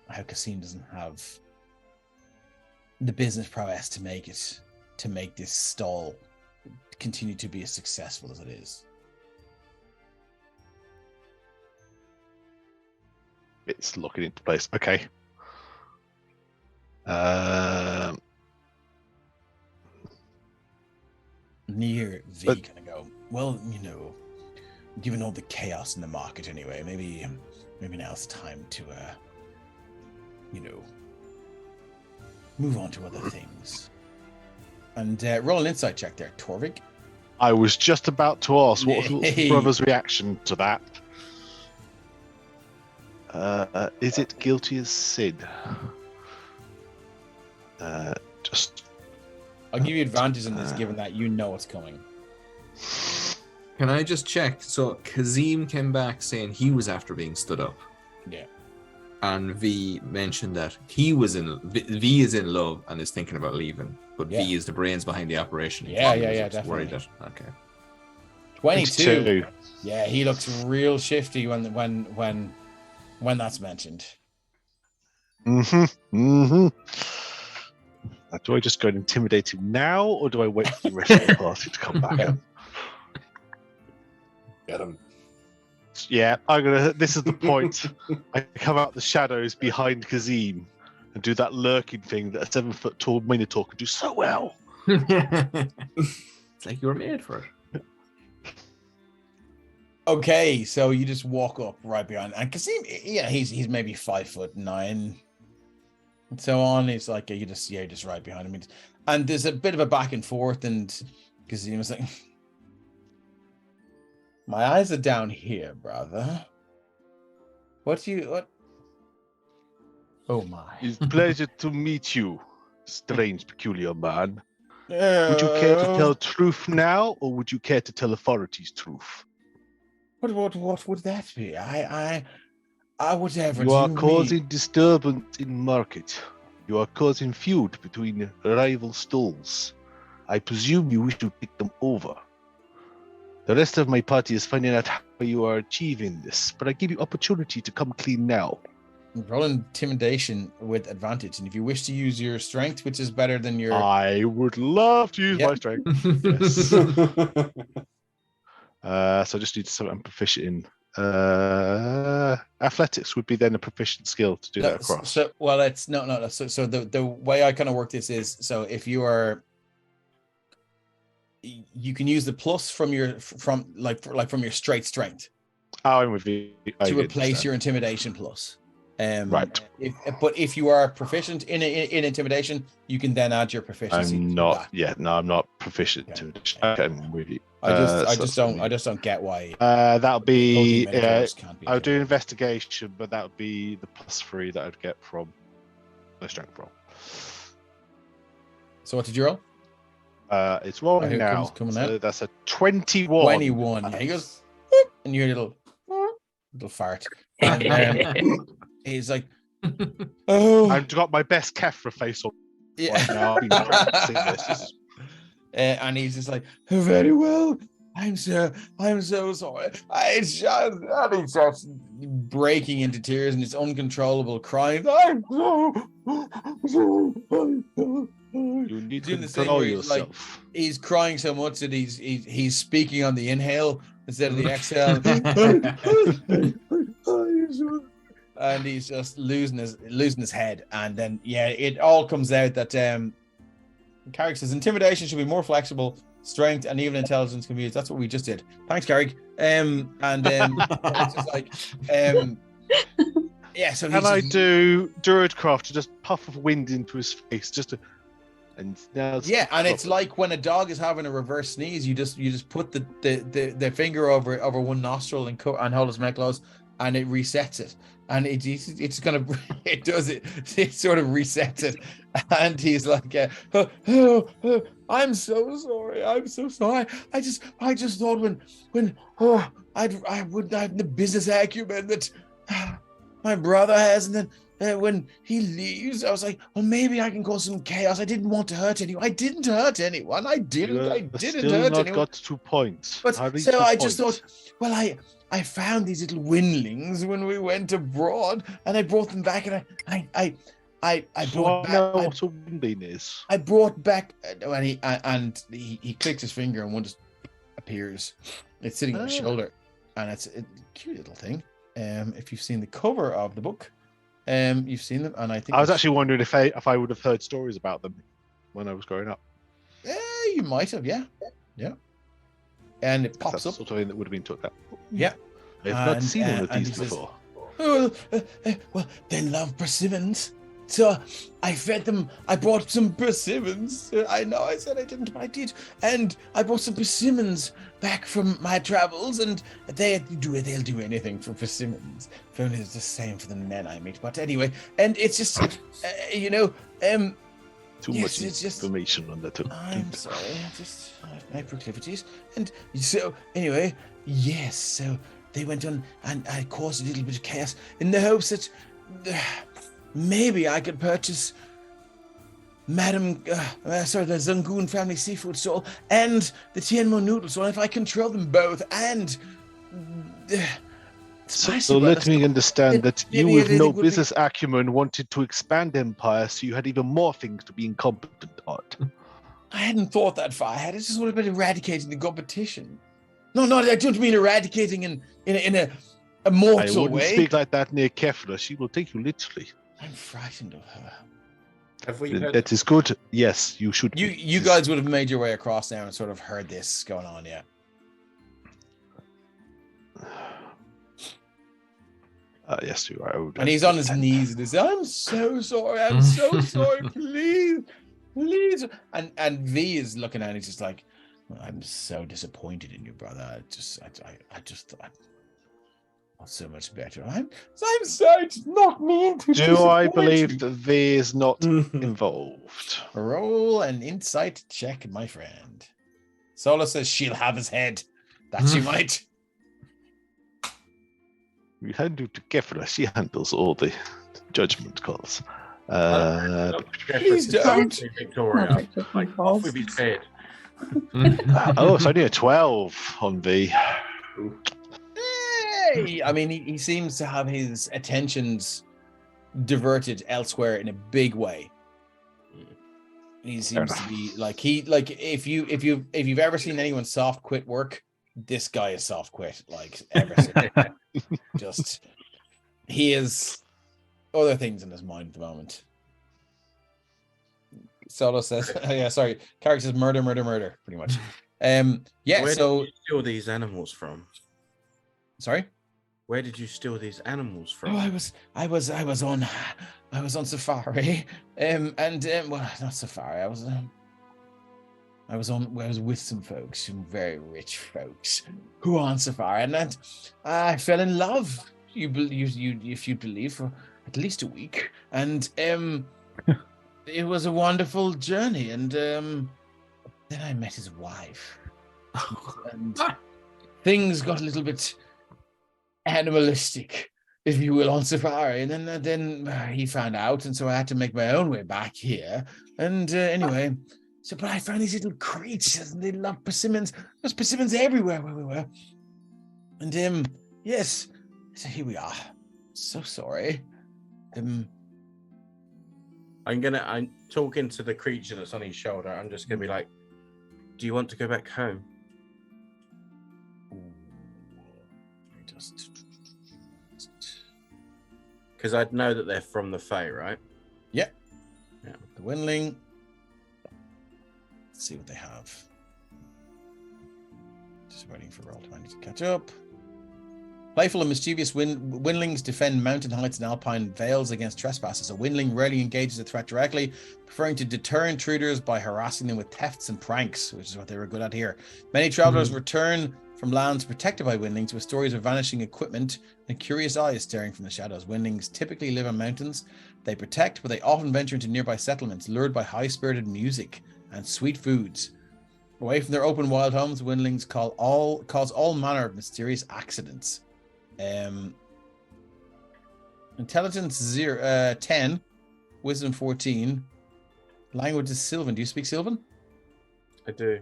how Kasim doesn't have the business prowess to make this stall continue to be as successful as it is. It's locking into place. Okay. Near V But- kind of go, well, given all the chaos in the market anyway, maybe now it's time to move on to other things. And roll an insight check there, Torvik. I was just about to ask what's Yay. brother's reaction to that. Is it guilty as sin? Just I'll give you advantage in this, given that you know it's coming. Can I just check? So Kazim came back saying he was after being stood up. Yeah. And V mentioned that V is in love and is thinking about leaving, but Yeah. V is the brains behind the operation. Yeah, He was definitely. worried that. Okay. 22. Yeah, he looks real shifty when that's mentioned. Do I just go and intimidate him now, or do I wait for the rest of the party to come back? Yeah. Get him. Yeah, this is the point. I come out the shadows behind Kazim and do that lurking thing that a 7-foot tall Minotaur can do so well. It's like you were made for it. Okay, so you just walk up right behind, and Kasim, yeah, he's maybe 5'9", and so on. It's like you just right behind him, and there's a bit of a back and forth, and because he was like, "My eyes are down here, brother. What? Oh my! It's a pleasure to meet you, strange, peculiar man. Would you care to tell truth now, or would you care to tell authorities truth? What would that be? I whatever. You are do causing me. disturbance in market. You are causing feud between rival stalls. I presume you wish to take them over. The rest of my party is finding out how you are achieving this, but I give you opportunity to come clean now. Roll intimidation with advantage, and if you wish to use your strength, which is better than your I would love to use Yep. my strength. Yes. So I just need something I'm proficient in. Athletics would be then a proficient skill to do that across. So well, it's no. So the way I kind of work this is, so if you are, you can use the plus from your from your straight strength I'm with you. to replace your intimidation plus. Right. If you are proficient in intimidation, you can then add your proficiency. I'm to not. that. Yeah, no, I'm not proficient Okay. in intimidation. Okay, I'm with you. I just don't get why. That'll be. Minotaurs can't be I'll do intimidated. investigation, but that would be the +3 that I'd get from the strength roll. So what did you roll? It's rolling Here it now. comes coming So out. that's a 21. 21. Yeah, he goes, "Whoop," and you hear a little fart. And he's like, "Oh, I've got my best Kefra face on yeah." right now. I've been practicing this. And he's just like, "Very well. I'm so sorry." And he starts breaking into tears and it's uncontrollable crying. "I'm so You need to doing this thing control where he's like, yourself. he's crying so much that he's speaking on the inhale instead of the exhale. And he's just losing his head. And then it all comes out that Carrick says intimidation should be more flexible, strength and even intelligence can be used. That's what we just did. Thanks, Carrick. It's just like so Can I do Druidcraft to just puff of wind into his face and now and it's like when a dog is having a reverse sneeze, you just put the finger over one nostril and hold his mouth closed and it resets it. And it's gonna it does it sort of resets it, and he's like, "I'm so sorry, I'm so sorry. I just thought when I would have the business acumen that my brother has, and then when he leaves, I was like, well, maybe I can cause some chaos. I didn't want to hurt anyone. I didn't hurt anyone. I didn't still hurt not anyone. got 2 points. But so I just thought, well, I found these little windlings when we went abroad, and I brought them back, and I brought back. What a winding is. I brought back, and he clicks his finger, and one just appears. It's sitting on his shoulder, and it's a cute little thing. If you've seen the cover of the book, you've seen them, and I think I was actually wondering if I would have heard stories about them when I was growing up. You might have, yeah. And it That's pops the up. sort of thing that would have been took out. Yeah. I've not And, seen one of and these he says, before. "Oh, well, they love persimmons. So I fed them. I brought some persimmons. I know I said I didn't, but I did. And I brought some persimmons back from my travels, and they'll do anything for persimmons. If only it's the same for the men I meet. But anyway, and it's just, Too yes, much it's just- information on that. I'm sorry, I just have my proclivities. And so, anyway, yes, so they went on, and I caused a little bit of chaos in the hopes that maybe I could purchase the Zangoon family seafood stall and the Tianmo noodle stall, if I control them both, and So let me understand that you, maybe with everything no would be- business acumen, wanted to expand empire, so you had even more things to be incompetent on. I hadn't thought that far ahead. It's just what about eradicating the competition. No, I don't mean eradicating in a mortal I wouldn't way. speak like that near Kefla. She will take you literally. I'm frightened of her. Have we heard? That is good. Yes, you should. You guys would have made your way across now and sort of heard this going on, yeah. Yes, you are. And he's on his knees and he's, I'm so sorry. I'm so sorry. Please, please. And V is looking at it. He's just like, I'm so disappointed in you, brother. I just thought so much better. I'm sorry. It's not mean to Do I disappoint believe you. that V is not involved? Roll an insight check, my friend. Sola says she'll have his head. That she might. We handle to Kefra. She handles all the judgment calls. Please don't. Victoria. Like, off with his head. It's only a 12 on V. Hey! I mean, he seems to have his attentions diverted elsewhere in a big way. He seems to be like if you've ever seen anyone soft quit work, this guy is soft quit. Like ever since. Just he has other things in his mind at the moment. Solo says, yeah, sorry. Carrick says murder, pretty much. Yeah. Where So did you steal these animals from? sorry. Where did you steal these animals from? Oh, I was on safari, and well, not safari. I was with some folks, some very rich folks, who were on safari, and then I fell in love. If you believe, for at least a week, and it was a wonderful journey, and then I met his wife, and things got a little bit animalistic, if you will, on safari, and then he found out, and so I had to make my own way back here. And anyway, so but I found these little creatures, and they love persimmons. There's persimmons everywhere where we were. And yes, so here we are. So sorry. I'm talking to the creature that's on his shoulder. I'm just gonna be like, do you want to go back home? Because I'd know that they're from the Fae, right? Yeah. Yeah. The Windling. Let's see what they have. Just waiting for Roll20 to catch up. Playful and mischievous windlings defend mountain heights and alpine vales against trespassers. A windling rarely engages a threat directly, preferring to deter intruders by harassing them with thefts and pranks, which is what they were good at here. Many travelers return from lands protected by windlings with stories of vanishing equipment and curious eyes staring from the shadows. Windlings typically live on mountains. They protect, but they often venture into nearby settlements, lured by high-spirited music and sweet foods. Away from their open wild homes, windlings cause all manner of mysterious accidents. Intelligence 10, wisdom 14, language is Sylvan. Do you speak Sylvan? I do.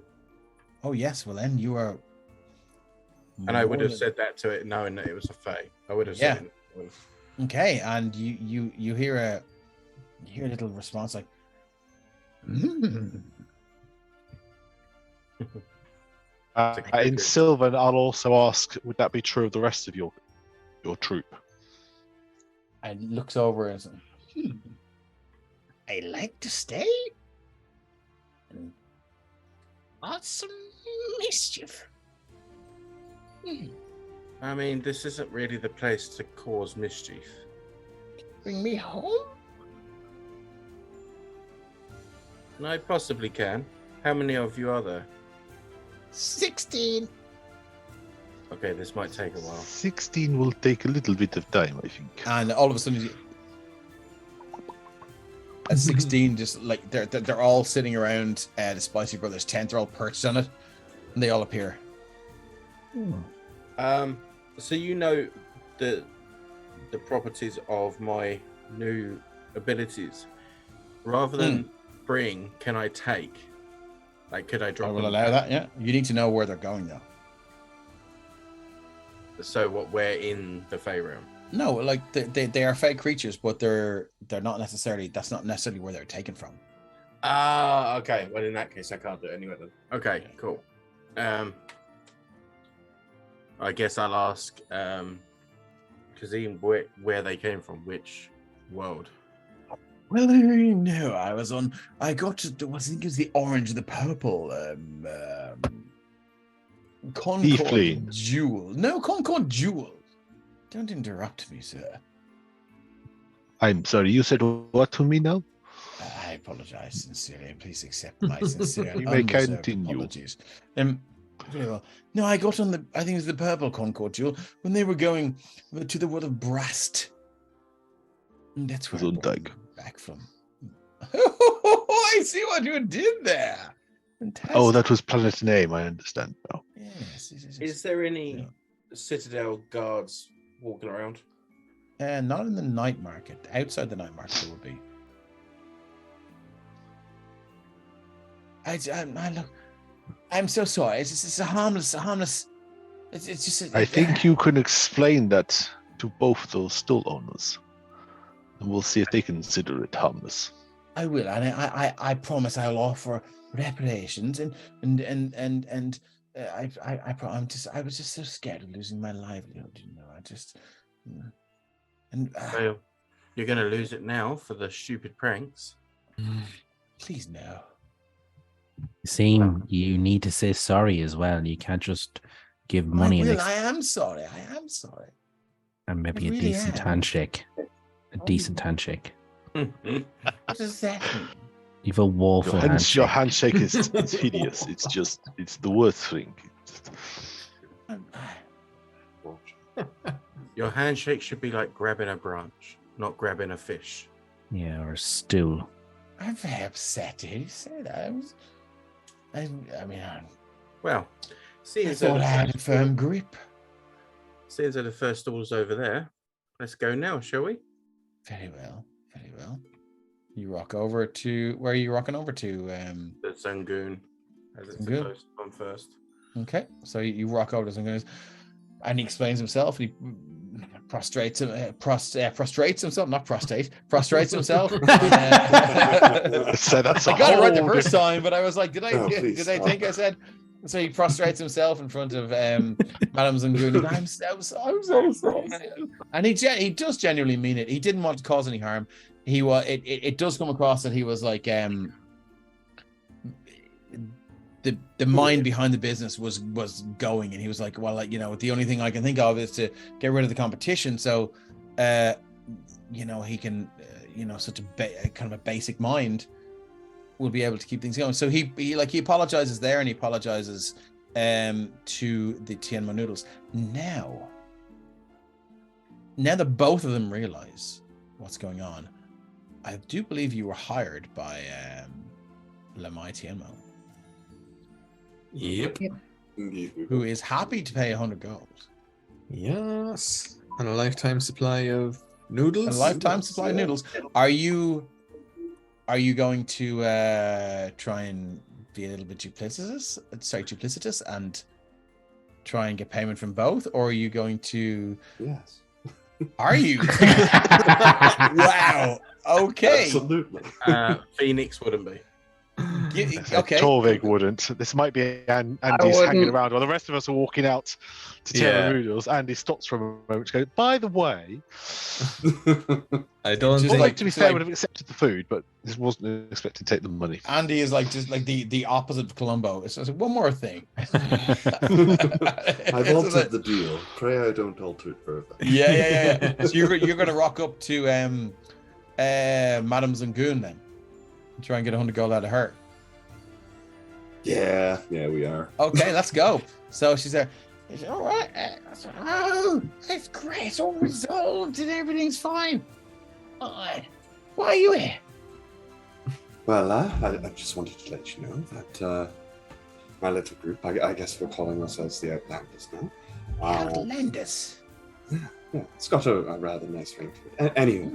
Oh yes, well then you are. And I would have said that to it knowing that it was a Fae. I would have said it. Okay, and you hear a little response like in Sylvan, I'll also ask, would that be true of the rest of your troop? and looks over and says, I like to stay and cause some mischief. I mean, this isn't really the place to cause mischief. Bring me home? No, I possibly can. How many of you are there? 16. Okay, this might take a while. 16 will take a little bit of time, I think. And all of a sudden, at 16, just like they're all sitting around the Spicy Brothers tent. They're all perched on it, and they all appear. So you know the properties of my new abilities. Rather than bring, can I take? Like, could I drop? I will them allow down? that. Yeah, you need to know where they're going though. So what? We're in the Fae realm. No, like they are fake creatures, but they're not necessarily. That's not necessarily where they're taken from. Ah, okay. Well, in that case, I can't do it anyway then. Okay, cool. I guess I'll ask Kazim where they came from, which world. Well, no, I got to, I think it was the orange, the purple, Concord Tiefling. Jewel. No, Concord Jewel. Don't interrupt me, sir. I'm sorry, you said what to me now? I apologize sincerely. Please accept my sincere and You may unreserved continue. apologies. Very well. No, I got on I think it was the purple Concord Jewel when they were going to the world of Brast. And that's where I brought Zundag. them back from. I see what you did there. Fantastic. Oh, that was planet name, I understand now. Yes. Is there any Citadel guards walking around? Not in the night market. Outside the night market, there will be. Look, I'm so sorry. It's a harmless. It's just. I think you can explain that to both those stall owners, and we'll see if they consider it harmless. I will, and I promise I'll offer reparations, and I was just so scared of losing my livelihood. You know, I just. Well, you're going to lose it now for the stupid pranks. Please no. Seem you need to say sorry as well. You can't just give money I am sorry. and maybe I a really decent am. handshake. A decent handshake. What does that mean? You've a woeful Your handshake. handshake is hideous. It's the worst thing. Your handshake should be like grabbing a branch, not grabbing a fish. Yeah, or a stool. I'm very upset to hear you say that. Well, I seeing as thought I had a firm grip. the first stall's over there, let's go now, shall we? Very well. You rock over to where are you rocking over to? The Zangoon, as it's Zangoon? supposed to come first. Okay, so you rock over to Zangoon, and he explains himself. He prostrates himself. So that's I got it right the first time, but I was like, did I stop. think I said? So he prostrates himself in front of Madame Zangoon. I'm so sorry, and he does genuinely mean it. He didn't want to cause any harm. It does come across that he was like the mind behind the business was going, and he was like, well, like, you know, the only thing I can think of is to get rid of the competition, so you know, he can such a kind of a basic mind will be able to keep things going. So he apologizes there, and he apologizes to the Tianma noodles. Now that both of them realize what's going on, I do believe you were hired by Lamai Tianmo, Yep. who is happy to pay 100 gold. Yes. And a lifetime supply of noodles. A lifetime supply of noodles. Are you going to try and be a little bit duplicitous and try and get payment from both, or are you going to? Yes. Are you? Wow. Okay. Absolutely. Phoenix wouldn't be. Okay. Torvig wouldn't. This might be Andy's wouldn't. hanging around while the rest of us are walking out to Terra Noodles. Andy stops for a moment to go, by the way, I don't Just well, like- to be fair, would have accepted the food, but this wasn't expected to take the money. Andy is like just like the opposite of Columbo. It's just like, one more thing. I've altered the deal. Pray I don't alter it further. Yeah. So you're going to rock up to Madame Zangoon then, and try and get 100 gold out of her. Yeah, we are. Okay, let's go. So she's there. She's, all right. Oh, it's great. It's all resolved and everything's fine. Why are you here? Well, I just wanted to let you know that my little group, I guess we're calling ourselves the Outlanders now. Outlanders. Yeah, it's got a rather nice ring to it. Anyway,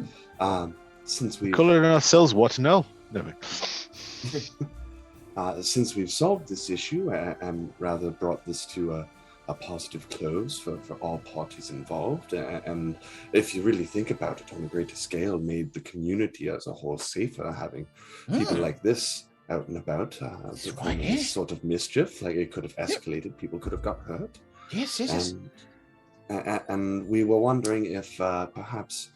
since we've Colouring ourselves, what to know? No. since we've solved this issue and rather brought this to a positive close for all parties involved, and if you really think about it on a greater scale, made the community as a whole safer, having people like this out and about, doing this sort of mischief, like it could have escalated, people could have got hurt. Yes. And we were wondering if perhaps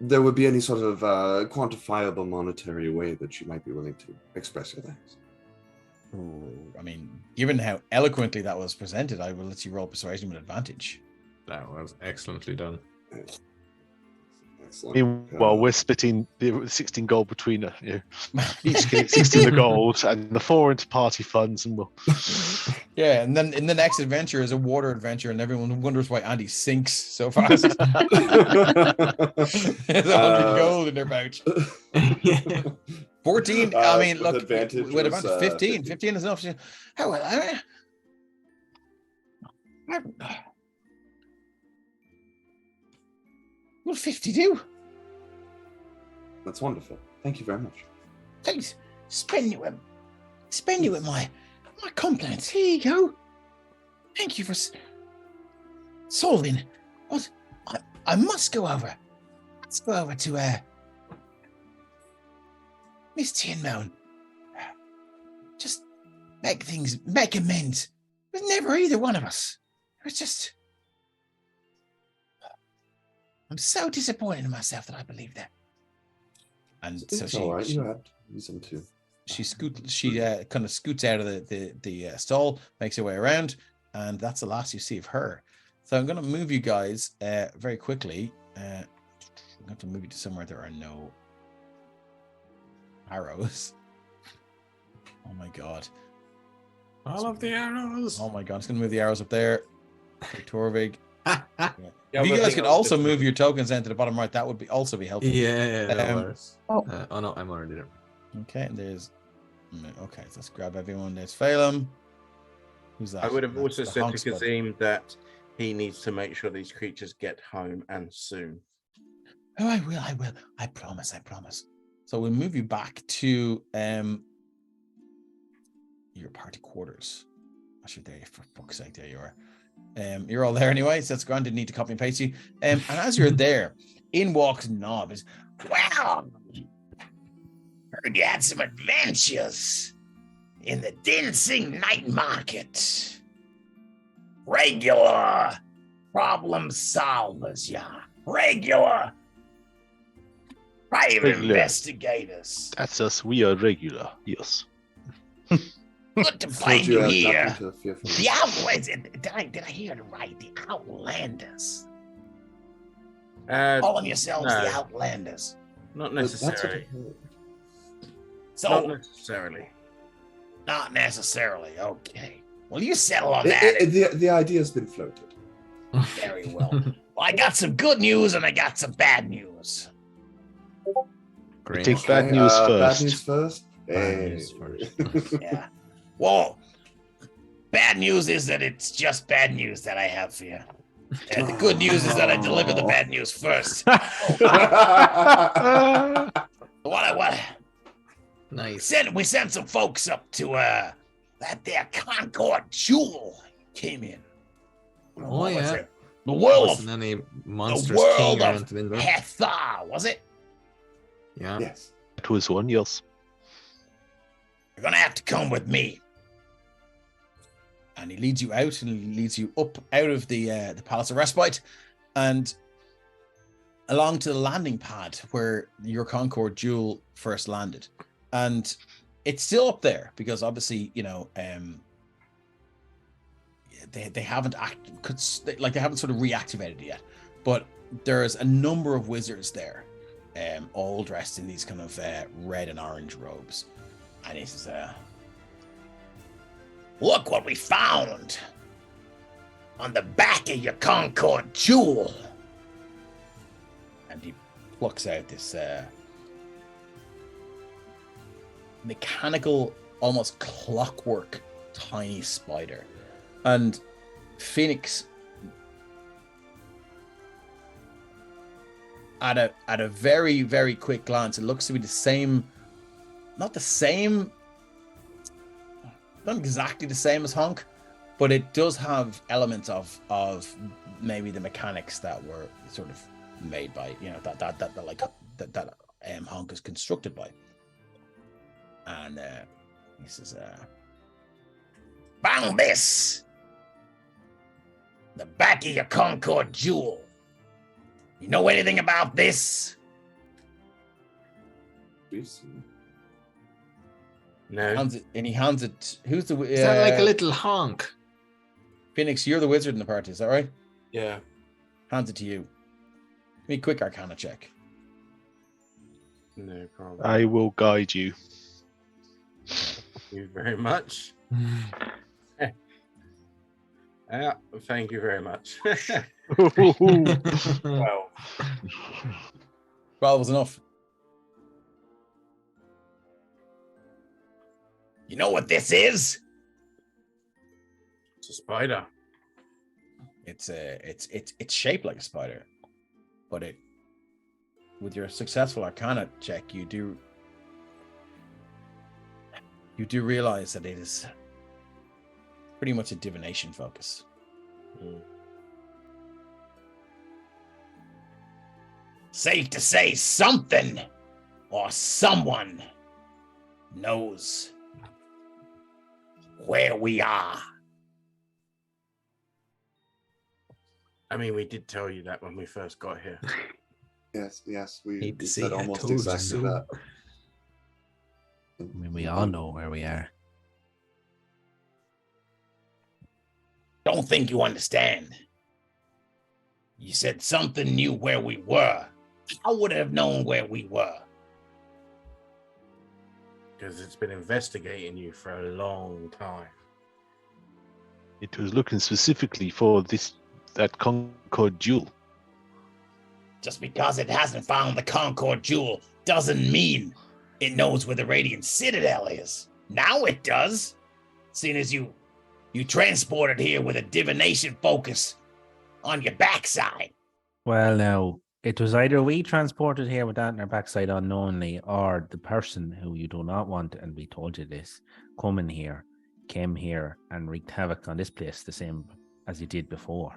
there would be any sort of quantifiable monetary way that you might be willing to express your thanks. I mean, given how eloquently that was presented, I will let you roll persuasion with advantage. That was excellently done. Excellent. Meanwhile, we're splitting the 16 gold between each get 16 the gold and the 4 into party funds, and we'll. Yeah, and then in the next adventure is a water adventure, and everyone wonders why Andy sinks so fast. There's 100 gold in their pouch. 14. I mean, with look, advantage with was, advantage, 15. 15 is enough. How well? Well, 52. That's wonderful. Thank you very much. Please spend you with my compliments. Here you go. Thank you for solving. What? I must go over. Let's go over to Miss Tinmoun. Just make amends. It was never either one of us. It was just. I'm so disappointed in myself that I believed that. And so It's all right. You had reason to. She kind of scoots out of the stall, makes her way around, and that's the last you see of her. So I'm going to move you guys very quickly. I'm going to move you to somewhere there are no arrows. Oh my god! All of the arrows. Oh my god! I'm just going to move the arrows up there. Torvig. Yeah, If you but I guys think could I was also just- move your tokens down to the bottom right, that would also be helpful. Yeah, that Um, works. Oh. Oh no, I'm already there. Okay, and there's. Okay, so let's grab everyone. There's Phelan. Who's that? I would have That's also the said to Honk squad. Kazim that he needs to make sure these creatures get home and soon. Oh, I will. I promise. So we'll move you back to your party quarters. Actually, there, for fuck's sake, there you are. You're all there anyway, so that's grand. Didn't need to copy and paste you. And as you're there, in walks Nob. Well, heard you had some adventures in the dancing night market. Regular problem solvers, yeah. Regular private Regular. investigators. That's us. We are regular. Yes. Good to Told find you you I had here. nothing to fear from. The Outlands. Did I hear it right? The Outlanders. Calling yourselves the No. Outlanders. Not That's what I necessarily. heard. So Not necessarily. not necessarily. Okay. Well, you settle on that. The idea's been floated. Very well. Well, I got some good news and I got some bad news. Great. Take bad news Bad first. news first. Bad Hey. news first. Yeah. Well, bad news is that it's just bad news that I have for you. And the good news is that I delivered the bad news first. What? Nice. We sent some folks up to that there Concord Jewel came in. Oh, What was yeah. it? The world Wasn't of any monsters world king or of anything in there? Hethar, was it? Yeah. Yes. That was one, yes. You're gonna have to come with me. And he leads you out and he leads you up out of the Palace of Respite and along to the landing pad where your Concord Jewel first landed. And it's still up there because obviously, you know, they haven't they haven't sort of reactivated it yet. But there's a number of wizards there, all dressed in these kind of red and orange robes. And he says, look what we found on the back of your Concord Jewel. And he plucks out this mechanical, almost clockwork, tiny spider. And Phoenix, at a very, very quick glance, it looks to be the same, not exactly the same as Honk, but it does have elements of maybe the mechanics that were sort of made by, you know, that Honk is constructed by. And he says, found this, the back of your Concord Jewel. You know anything about this? We've seen. No. He hands it. Who's the? Is that like a little honk? Phoenix? You're the wizard in the party. Is that right? Yeah. Hands it to you. Give me a quick Arcana check. No problem. I will guide you. Thank you very much. Thank you very much. Well, 12 was enough. You know what this is? it's a spider. It's shaped like a spider, but with your successful Arcana check, you do realize that it is pretty much a divination focus. Safe to say something or someone knows where we are. I mean, we did tell you that when we first got here. Yes, we Hate to see said I almost told you exactly so. that. I mean, we all know where we are. Don't think you understand. You said something knew where we were. I would have known where we were. Because it's been investigating you for a long time. It was looking specifically for that Concord Jewel. Just because it hasn't found the Concord Jewel doesn't mean it knows where the Radiant Citadel is. Now it does, seeing as you transported here with a divination focus on your backside. Well, now, it was either we transported here with that in our backside unknowingly, or the person who you do not want, and we told you this, came here and wreaked havoc on this place the same as he did before.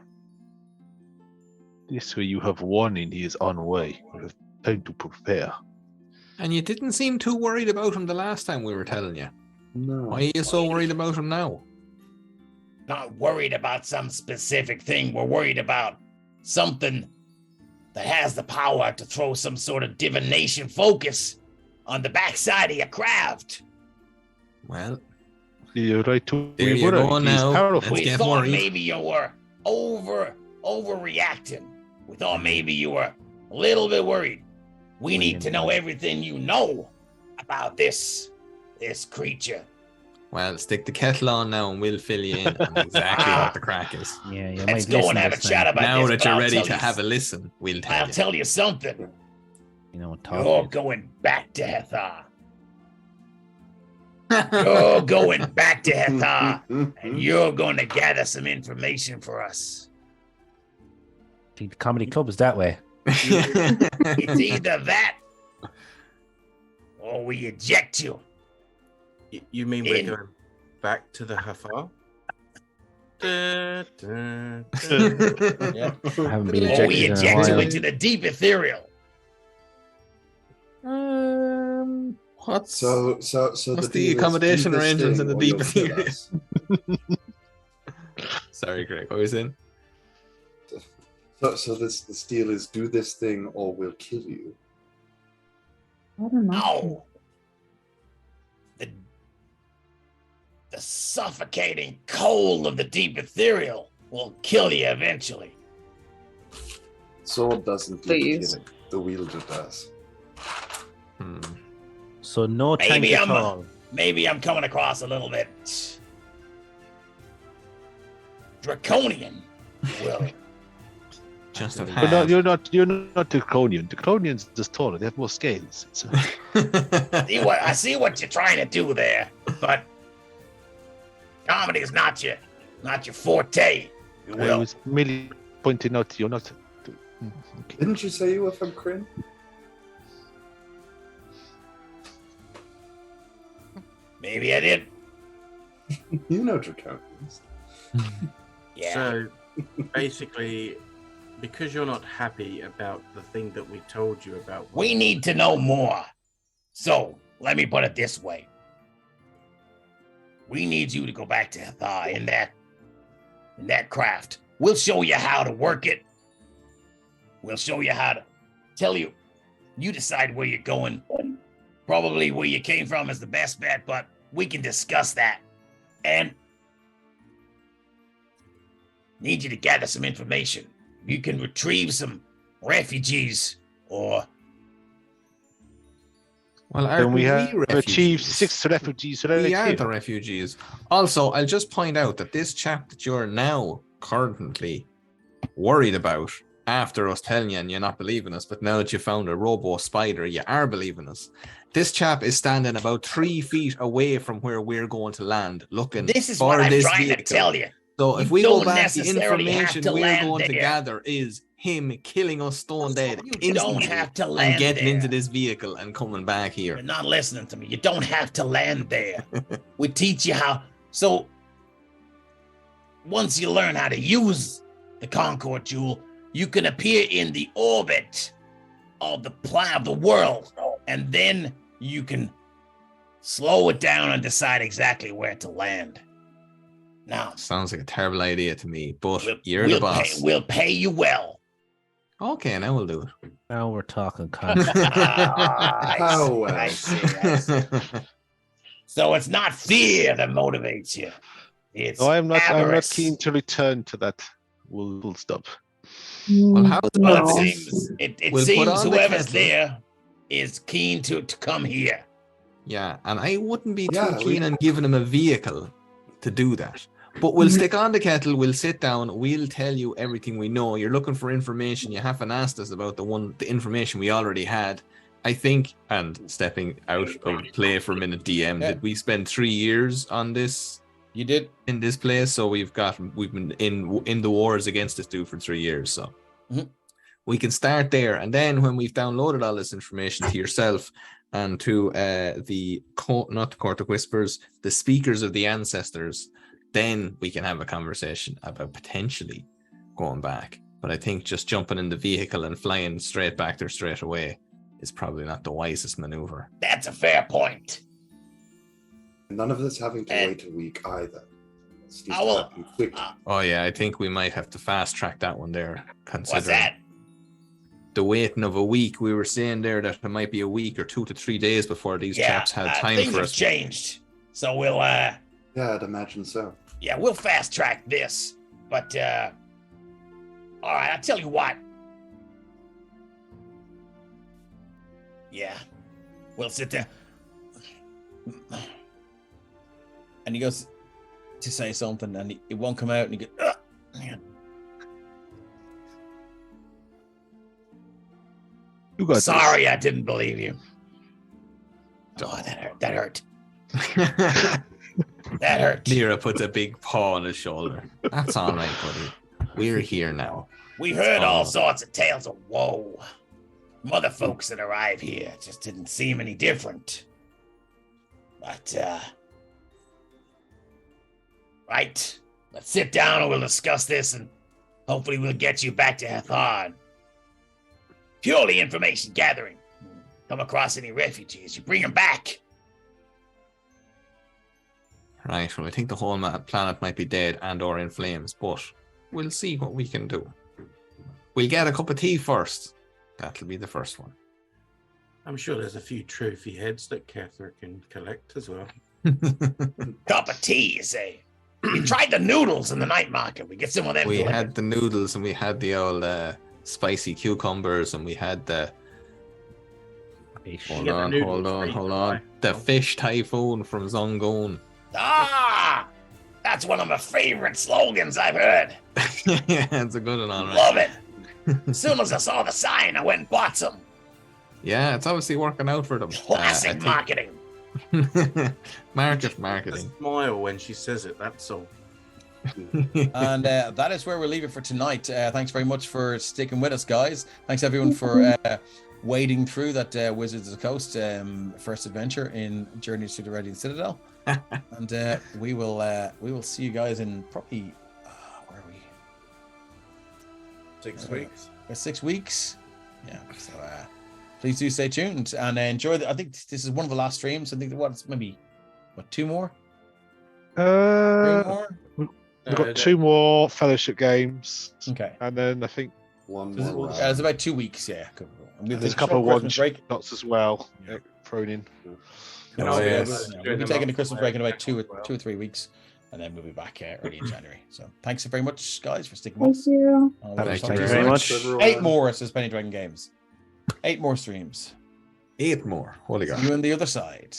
This way you have warning he is on way. You have time to prepare. And you didn't seem too worried about him the last time we were telling you. No. Why are you so worried about him now? Not worried about some specific thing. We're worried about something that has the power to throw some sort of divination focus on the backside of your craft. Well, You're right to there be you worried. go He's now. powerful. Let's We get thought worried. maybe you were overreacting. We thought maybe you were a little bit worried. We need to know everything you know about this creature. Well, stick the kettle on now and we'll fill you in on exactly what the crack is. Yeah, you Let's might go listen and have a this chat time. about Now this. that but you're I'll ready tell to you- have a listen, we'll tell I'll you. tell you something. You know, You're talk. going back to Hethar. You're going back to Hethar, and you're going to gather some information for us. I think the comedy club is that way. It's either that, or we eject you. You mean we're In. going back to the Hethar? Yeah. I haven't been Or we ejected in a eject you while. into the deep ethereal. What's So What's the the deal is, accommodation do this arrangements thing in the or deep you'll kill ethereal? us. Sorry, Greg, what was in? So this deal is do this thing or we'll kill you. I don't know. No. The suffocating cold of the deep ethereal will kill you eventually. Sword doesn't do the Please. killing. The wielder does. So no tank Maybe at all. Maybe I'm coming across a little bit draconian. Well, Just have But no, you're not draconian. Draconians just taller. They have more scales. It's, I see what you're trying to do there, but comedy is not your forte. You I will. was merely pointing out you're not. Okay. Didn't you say you were from Kryn? Maybe I did. You know draconians. Yeah. So basically, because you're not happy about the thing that we told you about, We need to know more. So, let me put it this way. We need you to go back to Hethar in that craft. We'll show you how to work it. We'll show you how to tell you. You decide where you're going. Probably where you came from is the best bet, but we can discuss that. And need you to gather some information. you can retrieve some refugees, or Well, Then we have refugees? achieved 6 refugees. We are the refugees. Also, I'll just point out that this chap that you're now currently worried about, after us telling you and you're not believing us, but now that you found a robo spider, you are believing us. This chap is standing about 3 feet away from where we're going to land, looking this is for what I'm this trying vehicle. to tell you. So if You we go don't back, the necessarily have information to we're land going to there. gather is him killing us stone dead You instantly don't have to and land getting there. into this vehicle and coming back here. You're not listening to me. You don't have to land there. We teach you how. So once you learn how to use the Concord Jewel, you can appear in the orbit of the world, and then you can slow it down and decide exactly where to land. Now, Sounds like a terrible idea to me, but you're we'll the boss. We'll pay you well. Okay, now we'll do it. Now we're talking content. How well? I see. So it's not fear that motivates you. It's No, I'm not avarice. keen to return to that. We'll stop. Well, how's Well, about it this? seems, it We'll put seems on the whoever's kettle. there is keen to come here. Yeah, and I wouldn't be too Yeah, keen on giving him a vehicle to do that. But we'll stick on the kettle, we'll sit down, we'll tell you everything we know. You're looking for information, you haven't asked us about the information we already had. I think, and stepping out of play for a minute, DM, Yeah. did we spend 3 years on this You did. in this place? So we've been in the wars against this dude for 3 years. So Mhm. we can start there, and then when we've downloaded all this information to yourself and to not the Court of Whispers, the speakers of the ancestors, then we can have a conversation about potentially going back. But I think just jumping in the vehicle and flying straight back there straight away is probably not the wisest maneuver. That's a fair point. None of this having to And- wait a week either. This needs I to will- happen quick. Oh yeah, I think we might have to fast track that one there, What's considering that? the waiting of a week. We were saying there that it might be a week or 2 to 3 days before these Yeah, chaps had time things for have us. changed. So we'll Yeah, I'd imagine so. we'll fast track this. But all right, I'll tell you what. Yeah, we'll sit there. And he goes to say something, and it won't come out, and he goes, "Ugh." You got Sorry, I didn't believe you. Oh, that hurt. That hurt. That hurt. Nira puts a big paw on his shoulder. That's all right, buddy. We're here now. We've heard Oh. all sorts of tales of woe. From other folks that arrive here. It just didn't seem any different. But, right. Let's sit down and we'll discuss this, and hopefully we'll get you back to Hethar. Purely information gathering. Come across any refugees, you bring them back. Right, well, I think the whole planet might be dead and or in flames, but we'll see what we can do. We'll get a cup of tea first. That'll be the first one. I'm sure there's a few trophy heads that Hethar can collect as well. Cup of tea, you say? We tried the noodles in the night market. We get some of them. We delivered. had the noodles and we had the old spicy cucumbers and we had the... Fish. Hold get the on, noodles hold on, free, hold don't on. I? The fish typhoon from Zongoon. Ah, that's one of my favorite slogans I've heard. Yeah, it's a good one, all right. Love it. As soon as I saw the sign, I went and bought some. Yeah, it's obviously working out for them. Classic marketing. Marketing. Smile when she says it, that's all. And that is where we'll leave it for tonight. Thanks very much for sticking with us, guys. Thanks everyone for wading through that Wizards of the Coast first adventure in Journey to the Radiant Citadel. And we will see you guys in probably where are we? 6 weeks. 6 weeks. Yeah. So please do stay tuned and enjoy. I think this is one of the last streams. I think it's maybe two more. 3 more. We've got 2 more fellowship games, Okay. and then I think One It's more round. it's about 2 weeks. Yeah. And we've there's a got couple of Christmas one break. shots as well thrown in. Yeah, Oh, so yes. we'll be taking the Christmas break in about two or 3 weeks. and then we'll be back early in January. So thanks very much, guys, for sticking with Thank us. you. Thank you very much. everyone. 8 more, says Penny Dragon Games. 8 more streams. 8 more. Holy God. See you on the other side.